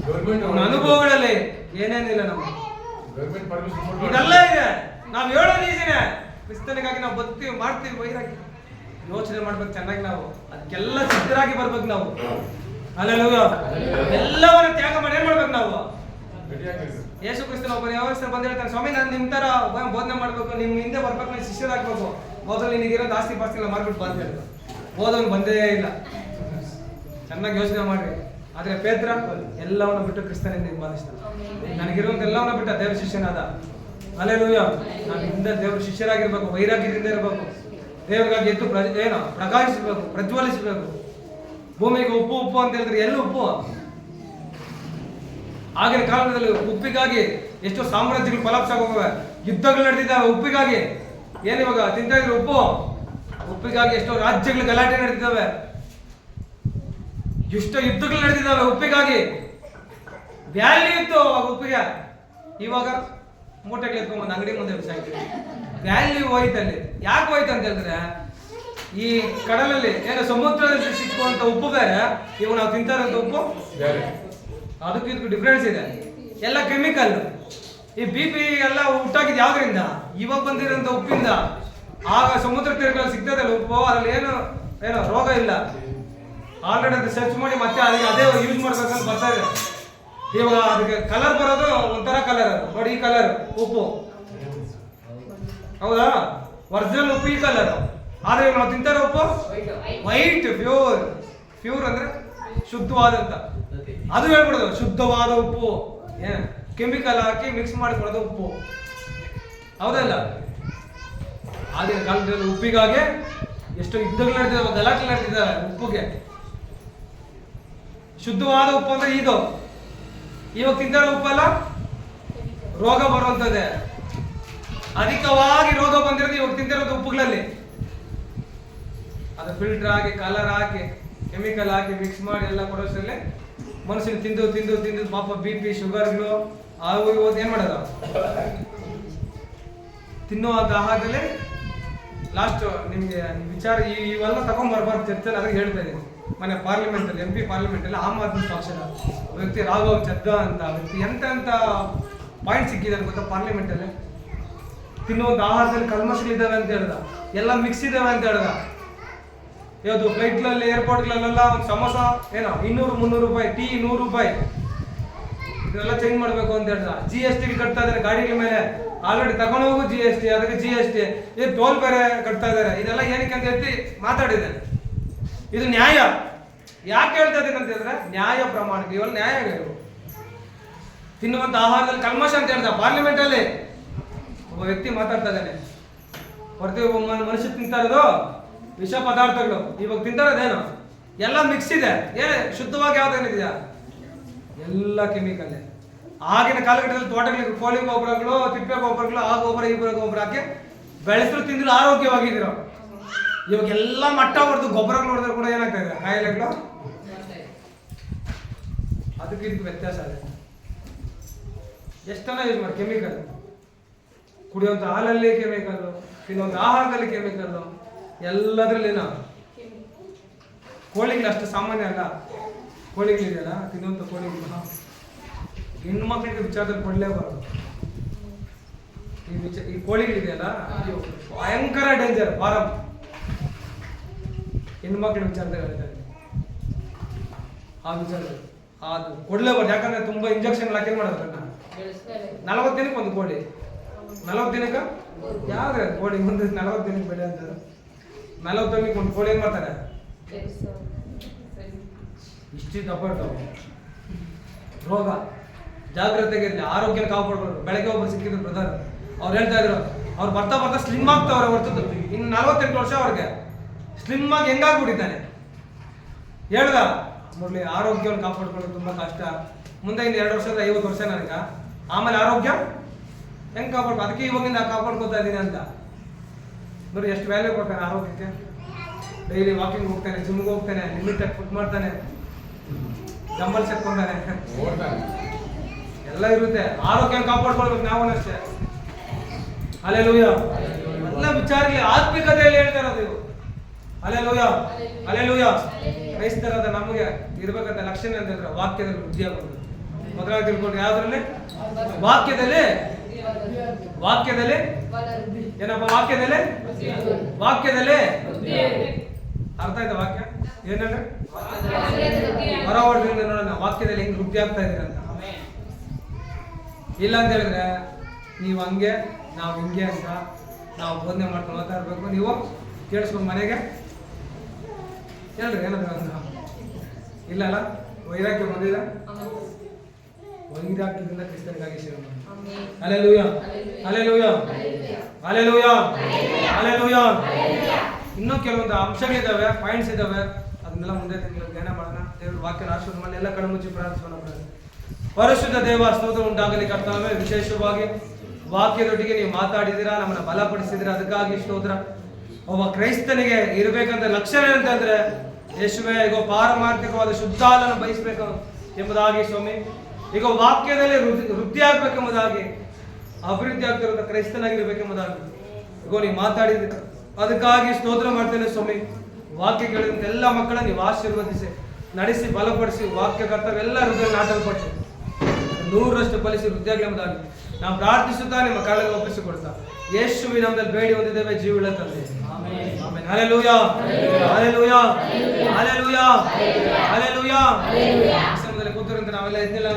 ಗೌರ್ಮೆಂಟ್ ಅವನ ಅನುಭವಗಳಲ್ಲಿ ಏನೇನಿಲ್ಲ ನಮ್ಗೆ. ಗೌರ್ಮೆಂಟ್ ಪರ್ಮಿಷನ್ ಇದೆಲ್ಲ ಇದೆ. ನಾವು ಹೇಳೋದು ಈಸಿನೇ. ಕ್ರಿಸ್ತನಿಗಾಗಿ ನಾವು ಬದುಕ್ತೀವಿ, ಮಾಡ್ತೀವಿ, ವೈರಾಗಿ ಯೋಚನೆ ಮಾಡ್ಬೇಕು ಚೆನ್ನಾಗಿ. ನಾವು ಅದಕ್ಕೆಲ್ಲ ಸಿದ್ಧರಾಗಿ ಬರ್ಬೇಕು ನಾವು. ಹಲ್ಲೆಲೂಯಾ. ಎಲ್ಲವನ್ನ ತ್ಯಾಗ ಮಾಡಿ ಏನ್ ಮಾಡ್ಬೇಕು ನಾವು? ಯೇಸು ಕ್ರಿಸ್ತನ ಒಬ್ಬ ಯಾವಸ್ಥೆ ಬಂದು ಹೇಳ್ತಾನೆ, ಸ್ವಾಮಿ ನಾನು ನಿಮ್ಮ ತರ ಬೋಧನೆ ಮಾಡ್ಬೇಕು, ನಿಮ್ ಹಿಂದೆ ಬರ್ಬೇಕು, ನಾನು ಶಿಷ್ಯರಾಗ್ಬೇಕು. ಮೊದಲು ನಿನಗಿರೋದು ಆಸ್ತಿ ಪಾಸ್ತಿ ಎಲ್ಲ ಮಾರ್ಬಿಟ್ಟು ಬಂದ ಹೇಳಿದ್ರು. ಓದೋನು ಬಂದೇ ಇಲ್ಲ. ಚೆನ್ನಾಗಿ ಯೋಚನೆ ಮಾಡ್ರಿ. ಆದ್ರೆ ಪೇತ್ರ ಎಲ್ಲವನ್ನ ಬಿಟ್ಟು ಕ್ರಿಸ್ತನಿಂದ ಹಿಂಬಾಲಿಸ್ತಾನೆ. ನನಗಿರುವಂತ ಎಲ್ಲವನ್ನ ಬಿಟ್ಟ ದೇವ್ರ ಶಿಷ್ಯನಾದ. ಹಲ್ಲೆಲೂಯಾ. ನಾನು ಹಿಂದೆ ದೇವ್ರ ಶಿಷ್ಯರಾಗಿರ್ಬೇಕು, ವೈರಾಗ್ಯದಿಂದ ಇರಬೇಕು, ದೇವರಿಗಾಗಿ ಎದ್ದು ಪ್ರಕಾಶಿಸಬೇಕು, ಪ್ರಜ್ವಲಿಸಬೇಕು. ಭೂಮಿಗೆ ಉಪ್ಪು ಉಪ್ಪು ಅಂತ ಹೇಳಿದ್ರೆ ಎಲ್ಲಿ ಉಪ್ಪು? ಆಗಿನ ಕಾಲದಲ್ಲಿ ಉಪ್ಪಿಗಾಗಿ ಎಷ್ಟೋ ಸಾಮ್ರಾಜ್ಯಗಳು ಕೊಲಾಪ್ಸ್ ಆಗೋವೆ, ಯುದ್ಧಗಳು ನಡೆದಿದ್ದಾವೆ ಉಪ್ಪಿಗಾಗಿ. ಏನಿವಾಗ ತಿಂತಾ ಇದ್ರು ಉಪ್ಪು? ಉಪ್ಪಿಗಾಗಿ ಎಷ್ಟೋ ರಾಜ್ಯಗಳು ಗಲಾಟೆ ನಡೆದಿದ್ದಾವೆ, ಎಷ್ಟೋ ಯುದ್ಧಗಳು ನಡೆದಿದ್ದಾವೆ ಉಪ್ಪಿಗಾಗಿ. ವ್ಯಾಲ್ಯೂ ಇತ್ತು ಅವಾಗ ಉಪ್ಪಿಗೆ. ಇವಾಗ ಮೂಟೆಗಳು ಎತ್ಕೊಂಡ್ಬಂದು ಅಂಗಡಿ ಮುಂದೆ ಬಿಸಾಕ್ತೀವಿ. ವ್ಯಾಲ್ಯೂ ಹೋಯ್ತಲ್ಲಿ. ಯಾಕೆ ಹೋಯ್ತು ಅಂತ ಹೇಳಿದ್ರೆ, ಈ ಕಡಲಲ್ಲಿ ಏನೋ ಸಮುದ್ರದಲ್ಲಿ ಸಿಕ್ಕುವಂತ ಉಪ್ಪು ಬೇರೆ, ಇವಾಗ ನಾವು ತಿಂತಾ ಇರೋಂಥ ಉಪ್ಪು ಬೇರೆ. ಅದಕ್ಕೂ ಇದಕ್ಕೂ ಡಿಫ್ರೆನ್ಸ್ ಇದೆ. ಎಲ್ಲ ಕೆಮಿಕಲ್. ಈ BP ಎಲ್ಲ ಹುಟ್ಟಾಗಿದ್ದು ಯಾವ್ದ್ರಿಂದ? ಇವಾಗ ಬಂದಿರೋಂಥ ಉಪ್ಪಿಂದ. ಆಗ ಸಮುದ್ರ ತೀರಗಳಲ್ಲಿ ಸಿಗ್ತದಲ್ಲ ಉಪ್ಪು, ಅದ್ರಲ್ಲಿ ಏನೋ ರೋಗ ಇಲ್ಲ. ಆಲ್ರೆಡಿ ಅದು ಸರ್ಚ್ ಮಾಡಿ ಮತ್ತೆ ಅದೇ ಯೂಸ್ ಮಾಡ್ಬೇಕಂತ ಬರ್ತಾ ಇದೆ. ಇವಾಗ ಅದಕ್ಕೆ ಕಲರ್ ಬರೋದು ಒಂಥರ ಕಲರ್. ಅದು ನೋಡಿ, ಈ ಕಲರ್ ಉಪ್ಪು, ಹೌದಾ? ಒರಿಜಿನಲ್ ಉಪ್ಪು ಈ ಕಲರ್. ಆದ್ರೆ ನಾವು ತಿಂತಾರ ಉಪ್ಪು ವೈಟ್, ಪ್ಯೂರ್ ಅಂದ್ರೆ ಶುದ್ಧವಾದಂತ. ಅದು ಹೇಳ್ಬಿಡೋದು ಶುದ್ಧವಾದ ಉಪ್ಪು. ಕೆಮಿಕಲ್ ಹಾಕಿ ಮಿಕ್ಸ್ ಮಾಡಿಕೊಡೋದು ಉಪ್ಪು, ಹೌದಲ್ಲ? ಆಗಿನ ಕಾಲದಲ್ಲಿ ಉಪ್ಪಿಗಾಗಿ ಎಷ್ಟು ಯುದ್ಧಗಳು ನಡೆದಿದ್ದಾವೆ, ಗಲಾಟೆ ನಡೆದಿದ್ದಾವೆ ಉಪ್ಪಿಗೆ. ಶುದ್ಧವಾದ ಉಪ್ಪು ಅಂದ್ರೆ ಇದು. ಇವಾಗ ತಿಂತಾರ ಉಪ್ಪಲ್ಲ ರೋಗ ಬರುವಂತದ್ದೇ. ಅಧಿಕವಾಗಿ ರೋಗ ಬಂದಿರೋದು ಇವಾಗ ತಿಂತಿರೋದು ಉಪ್ಪುಗಳಲ್ಲಿ. ಅದು ಫಿಲ್ಟರ್ ಹಾಕಿ, ಕಲರ್ ಹಾಕಿ, ಕೆಮಿಕಲ್ ಹಾಕಿ ಮಿಕ್ಸ್ ಮಾಡಿ ಎಲ್ಲ ಕೊಡೋಷ್ಟರಲ್ಲಿ ಮನುಷ್ಯನ ತಿಂದು ತಿಂದು ತಿಂದು ಪಾಪ BP ಶುಗರ್ಗಳು ಅವು ಇವತ್ತು ಏನ್ ಮಾಡೋದು? ತಿನ್ನುವಂತ ಆಹಾರದಲ್ಲಿ ಲಾಸ್ಟ್ ನಿಮ್ಗೆ ವಿಚಾರ ಇವೆಲ್ಲ ತಗೊಂಡ್ಬರ್ಬಾರ್ದು ಚರ್ಚೆಲ್ಲಿ. ಅದಕ್ಕೆ ಹೇಳ್ತಾ ಇದ್ದೀನಿ. ಮನೆ ಪಾರ್ಲಿಮೆಂಟ್ ಅಲ್ಲಿ MP ಪಾರ್ಲಿಮೆಂಟ್ ಅಲ್ಲಿ ಆಮ್ ಆದ್ಮಿ ಪಕ್ಷದ ವ್ಯಕ್ತಿ ರಾಘವ್ ಚದ್ದ ಅಂತ ವ್ಯಕ್ತಿ ಎಂತ ಪಾಯಿಂಟ್ ಸಿಕ್ಕಿದ್ದಾರೆ ಗೊತ್ತಾ ಪಾರ್ಲಿಮೆಂಟ್ ಅಲ್ಲಿ? ತಿನ್ನುವಂತ ಆಹಾರದಲ್ಲಿ ಕಲ್ಮಶಗಳಿದ್ದಾವೆ ಅಂತ ಹೇಳ್ದ, ಎಲ್ಲ ಮಿಕ್ಸ್ ಇದಾವೆ ಅಂತ ಹೇಳ್ದ. ಯಾವುದು ಫ್ಲೈಟ್ಗಳಲ್ಲಿ ಏರ್ಪೋರ್ಟ್ಗಳಲ್ಲೆಲ್ಲ ಒಂದು ಸಮೋಸ ಏನೋ 200-300 ರೂಪಾಯಿ, ಟೀ 100 ರೂಪಾಯಿ, ಇದೆಲ್ಲ ಚೇಂಜ್ ಮಾಡಬೇಕು ಅಂತ ಹೇಳ್ದ. GST ಕಟ್ತಾ ಇದ್ದಾರೆ ಗಾಡಿಗಳ ಮೇಲೆ. ಆಲ್ರೆಡಿ ತಗೊಂಡು ಹೋಗು GST, ಅದಕ್ಕೆ GST, ಇದು ಟೋಲ್ ಬೇರೆ ಕಟ್ತಾ ಇದ್ದಾರೆ. ಇದೆಲ್ಲ ಏನಕ್ಕೆ ಅಂತ ಹೇಳಿ ಮಾತಾಡಿದ್ದಾರೆ. ಇದು ನ್ಯಾಯ. ಯಾಕೆ ಹೇಳ್ತಾ ಇದ್ದೀನಿ ಅಂತ ಹೇಳಿದ್ರೆ, ನ್ಯಾಯ ಪ್ರಮಾಣಕ್ಕೆ ಇವೆಲ್ಲ ನ್ಯಾಯ ಆಗಿರು. ತಿನ್ನುವಂತ ಆಹಾರದಲ್ಲಿ ಕಲ್ಮಶ ಅಂತ ಹೇಳ್ದ ಪಾರ್ಲಿಮೆಂಟ್ ಅಲ್ಲಿ. ಒಬ್ಬ ವ್ಯಕ್ತಿ ಮಾತಾಡ್ತಾ ಇದ್ದಾನೆ, ಪ್ರತಿಯೊಬ್ಬ ಮನುಷ್ಯ ತಿಂತಾ ಇರೋದು ವಿಷ ಪದಾರ್ಥಗಳು. ಇವಾಗ ತಿಂತಾ ಇರೋದೇನು? ಎಲ್ಲ ಮಿಕ್ಸ್ ಇದೆ. ಶುದ್ಧವಾಗಿ ಯಾವ್ದೇನಿದೆಯಾ? ಎಲ್ಲ ಕೆಮಿಕಲ್. ಆಗಿನ ಕಾಲಘಟ್ಟದಲ್ಲಿ ತೋಟಗಳಿಗೆ ಕೋಳಿ ಗೊಬ್ಬರಗಳು, ತಿಪ್ಪೆ ಗೊಬ್ಬರಗಳು, ಆ ಗೊಬ್ಬರ ಈ ಗೊಬ್ಬರ ಹಾಕಿ ಬೆಳೆಸಲು ತಿಂದ್ರು ಆರೋಗ್ಯವಾಗಿದ್ರು. ಇವಾಗ ಎಲ್ಲ ಮಟ್ಟ ಹೊಡೆದು ಗೊಬ್ಬರಗಳು ಹೊಡೆದ್ರೆ ಕೂಡ ಏನಾಗ್ತಾ ಇದೆ? ಕಾಯಿಲೆಗಳು. ಅದಕ್ಕೆ ಇದಕ್ಕೆ ವ್ಯತ್ಯಾಸ ಇದೆ. ಎಷ್ಟನ್ನ ಯೂಸ್ ಮಾಡಿ ಕೆಮಿಕಲ್. ಕುಡಿಯುವಂತ ಹಾಲಲ್ಲಿ ಕೆಮಿಕಲ್, ತಿನ್ನುವಂತ ಆಹಾರದಲ್ಲಿ ಕೆಮಿಕಲ್, ಎಲ್ಲದರಲ್ಲಿ ಕೋಳಿಗಳು ಅಷ್ಟು ಸಾಮಾನ್ಯ ಅಲ್ಲ. ಕೋಳಿಗಳಿದೆಯಲ್ಲ, ತಿನ್ನುವಂತ ಕೋಳಿಗಳು ಹೆಣ್ಣು ಮಕ್ಕಳಿಗೆ ವಿಚಾರದಲ್ಲಿ ಕೊಡಲೇಬಾರದು. ಈ ಕೋಳಿಗಳಿದೆಯಲ್ಲ ಭಯಂಕರ ಡೇಂಜರ್. ಫಾರಂ ಹೆಣ್ಣು ಮಕ್ಕಳ ವಿಚಾರದಲ್ಲಿ ಹೇಳ್ತಾರೆ, ಆ ವಿಚಾರದಲ್ಲಿ ಅದು ಕೊಡ್ಲೇಬಾರ್ದು. ಯಾಕಂದ್ರೆ ತುಂಬಾ ಇಂಜೆಕ್ಷನ್ ಹಾಕಿ ಮಾಡೋದ್ರನ್ನ. 40 ದಿನಕ್ಕೆ ಒಂದು ಕೋಳಿ, 40 ದಿನಕ್ಕೆ ಯಾವ್ದ್ರೆ ಕೋಳಿ ಮುಂದೆ 40 ದಿನಕ್ಕೆ ಬೆಳೆ ಅಂತ 40 ದಿನಕ್ಕೆ ಒಂದು ಕೋಳಿ ಏನ್ ಮಾಡ್ತಾರೆ? ಇಷ್ಟು ದಪ್ಪ ಇರ್ತಾವೆ. ರೋಗ ಜಾಗ್ರತೆಗೆ ಆರೋಗ್ಯ ಕಾಪಾಡ್ಬೋದು. ಬೆಳಗ್ಗೆ ಒಬ್ಬರು ಸಿಕ್ಕಿದ್ರು ಬ್ರದರ್, ಅವ್ರು ಹೇಳ್ತಾ ಇದ್ರು ಅವ್ರು ಬರ್ತಾ ಬರ್ತಾ ಸ್ಲಿಮ್ ಆಗ್ತಾವ್ರೆ ಹೊರತದ್ದು. ಇನ್ನು 48 ವರ್ಷ ಅವ್ರಿಗೆ ಸ್ಲಿಮ್ ಆಗಿ ಹೆಂಗಾಗ್ಬಿಟ್ಟಿದ್ದಾನೆ ಹೇಳ್ದ. ಮುರಳಿ ಆರೋಗ್ಯವನ್ನು ಕಾಪಾಡ್ಕೊಳ್ಳೋದು ತುಂಬಾ ಕಷ್ಟ. ಮುಂದೆ ಇನ್ನು 2 ವರ್ಷದ 50 ವರ್ಷ ನನಗ. ಆಮೇಲೆ ಆರೋಗ್ಯ ಹೆಂಗ್ ಕಾಪಾಡ್ಕೊ? ಅದಕ್ಕೆ ಇವಾಗಿಂದ ಕಾಪಾಡ್ಕೊತಾ ಇದ್ದೀನಿ ಅಂತ. ನೋಡಿ ಎಷ್ಟು ವ್ಯಾಲ್ಯೂ ಕೊಡ್ತಾನೆ ಆರೋಗ್ಯಕ್ಕೆ. ಡೈಲಿ ವಾಕಿಂಗ್ ಹೋಗ್ತಾನೆ, ಜಿಮ್ಗೆ ಹೋಗ್ತಾನೆ, ಲಿಮಿಟೆಡ್ ಫುಡ್ ಮಾಡ್ತಾನೆ, ಡಂಬಲ್ಸ್ ಎತ್ಕೊಂತಾನೆ, ಎಲ್ಲ ಇರುತ್ತೆ. ಆರೋಗ್ಯ ಕಾಪಾಡ್ಕೊಳ್ಬೇಕು ನಾವು ಅಷ್ಟೇ. ಹಲ್ಲೆಲೂಯಾ. ಎಲ್ಲ ವಿಚಾರಗಳು ಆತ್ಮಿಕತೆಯಲ್ಲಿ ಹೇಳ್ತಾ ಇರೋದು ಇವು. Alleluia alleluia. ಕ್ರೈಸ್ತರಾದ ನಮಗೆ ಇರ್ಬೇಕಂತ ಲಕ್ಷಣ ಅಂತಂದ್ರೆ ವಾಕ್ಯದಲ್ಲಿ ವೃದ್ಧಿ ಆಗೋದು. ಮೊದಲಾಗಿ ತಿಳ್ಕೊಂಡ್ರೆ ಯಾವ್ದ್ರಲ್ಲಿ? ವಾಕ್ಯದಲ್ಲಿ ಏನಪ್ಪ? ವಾಕ್ಯದಲ್ಲಿ ಅರ್ಥ ಆಯ್ತಾ ವಾಕ್ಯ ಏನಂದ್ರೆ? ಹೊರ ಹೊರದಿಂದ ನೋಡೋಣ ವಾಕ್ಯದಲ್ಲಿ ಹೆಂಗ್ ವೃದ್ಧಿ ಆಗ್ತಾ ಇದ್ದೀರ ಅಂತ. ಇಲ್ಲ ಅಂತ ಹೇಳಿದ್ರೆ ನೀವು ಹಂಗೆ ನಾವು ಹಿಂಗೆ ಅಂತ ನಾವು ಬೋಧನೆ ಮಾಡ್ಕೊಂಡು ಹೋಗ್ತಾ ಇರ್ಬೇಕು. ನೀವು ಕೇಳಿಸ್ಕೊಂಡು ಮನೆಗೆ ಹೇಳ್ರಿ ಏನಾದ್ರು ಅಂತ. ಇಲ್ಲ ಅಲ್ಲ, ವೈರಾಗ್ಯ ಬಂದಿಲ್ಲ. ವೈರಾಗ್ಯದಿಂದ ಕ್ರಿಸ್ತನಿಗಾಗಿ ಸೇವೆ ಮಾಡಿ. Hallelujah hallelujah hallelujah hallelujah. ಇನ್ನೂ ಕೆಲವೊಂದು ಅಂಶಗಳಿದ್ದಾವೆ, ಪಾಯಿಂಟ್ಸ್ ಇದ್ದಾವೆ. ಅದನ್ನೆಲ್ಲ ಮುಂದೆ ಧ್ಯಾನ ಮಾಡೋಣ. ದೇವ್ರ ವಾಕ್ಯನ ಆಶೀರ್ವಾದ ಮಾಡಿ ಎಲ್ಲ ಕಣ್ಣು ಮುಚ್ಚಿ ಪ್ರಾರ್ಥಿಸೋಣ. ಪರಿಶುದ್ಧ ದೇವ ಸ್ತೋತ್ರ ಉಂಟಾಗಲಿ ಕರ್ತವ್ಯ. ವಿಶೇಷವಾಗಿ ವಾಕ್ಯದೊಟ್ಟಿಗೆ ನೀವು ಮಾತಾಡಿದ್ದೀರಾ, ನಮ್ಮನ್ನ ಬಲಪಡಿಸಿದ್ದೀರಾ, ಅದಕ್ಕಾಗಿ ಸ್ತೋತ್ರ. ಒಬ್ಬ ಕ್ರೈಸ್ತನಿಗೆ ಇರಬೇಕಂತ ಲಕ್ಷಣ ಏನಂತಂದ್ರೆ ಯೇಸುವೆ ಈಗ ಪಾರಮಾರ್ಥಿಕವಾದ ಶುದ್ಧ ಹಾಲನ್ನು ಬಯಸಬೇಕು ಎಂಬುದಾಗಿ ಸ್ವಾಮಿ. ಈಗ ವಾಕ್ಯದಲ್ಲಿ ವೃದ್ಧಿ ಆಗ್ಬೇಕೆಂಬುದಾಗಿ, ಅಭಿವೃದ್ಧಿ ಆಗ್ತಿರುವಂತ ಕ್ರೈಸ್ತನಾಗಿರ್ಬೇಕೆಂಬುದಾಗಿ ಈಗ ನೀವು ಮಾತಾಡಿದ್ದೀರ. ಅದಕ್ಕಾಗಿ ಸ್ತೋತ್ರ ಮಾಡ್ತೇನೆ ಸ್ವಾಮಿ. ವಾಕ್ಯ ಕೇಳಿದಂತ ಎಲ್ಲ ಮಕ್ಕಳನ್ನ ನೀವು ಆಶೀರ್ವದಿಸಿ ನಡೆಸಿ ಬಲಪಡಿಸಿ ವಾಕ್ಯ ಕರ್ತವ್ಯ ಎಲ್ಲ ಹೃದಯ ನಾಟಲ್ಪಟ್ಟು 100ರಷ್ಟು ಫಲಿಸಿ ವೃದ್ಧಿಯಾಗಲಿ ಎಂಬುದಾಗಿ ನಾವು ಪ್ರಾರ್ಥಿಸುತ್ತಾ ನಿಮ್ಮ ಕಾಲಕ್ಕೆ ಒಪ್ಪಿಸಿಕೊಡ್ತಾ ಯೇಸುವಿನ ನಾಮದಲ್ಲಿ ಬೇಡಿ ಹೊಂದಿದ್ದೇವೆ, ಜೀವವುಳ್ಳ ತಂದೆ. Amen. Hallelujah hallelujah hallelujah hallelujah. ಕೂತಿರುವಂತೆ ನಾವೆಲ್ಲ ಎದ್ದಿಲ್ಲ.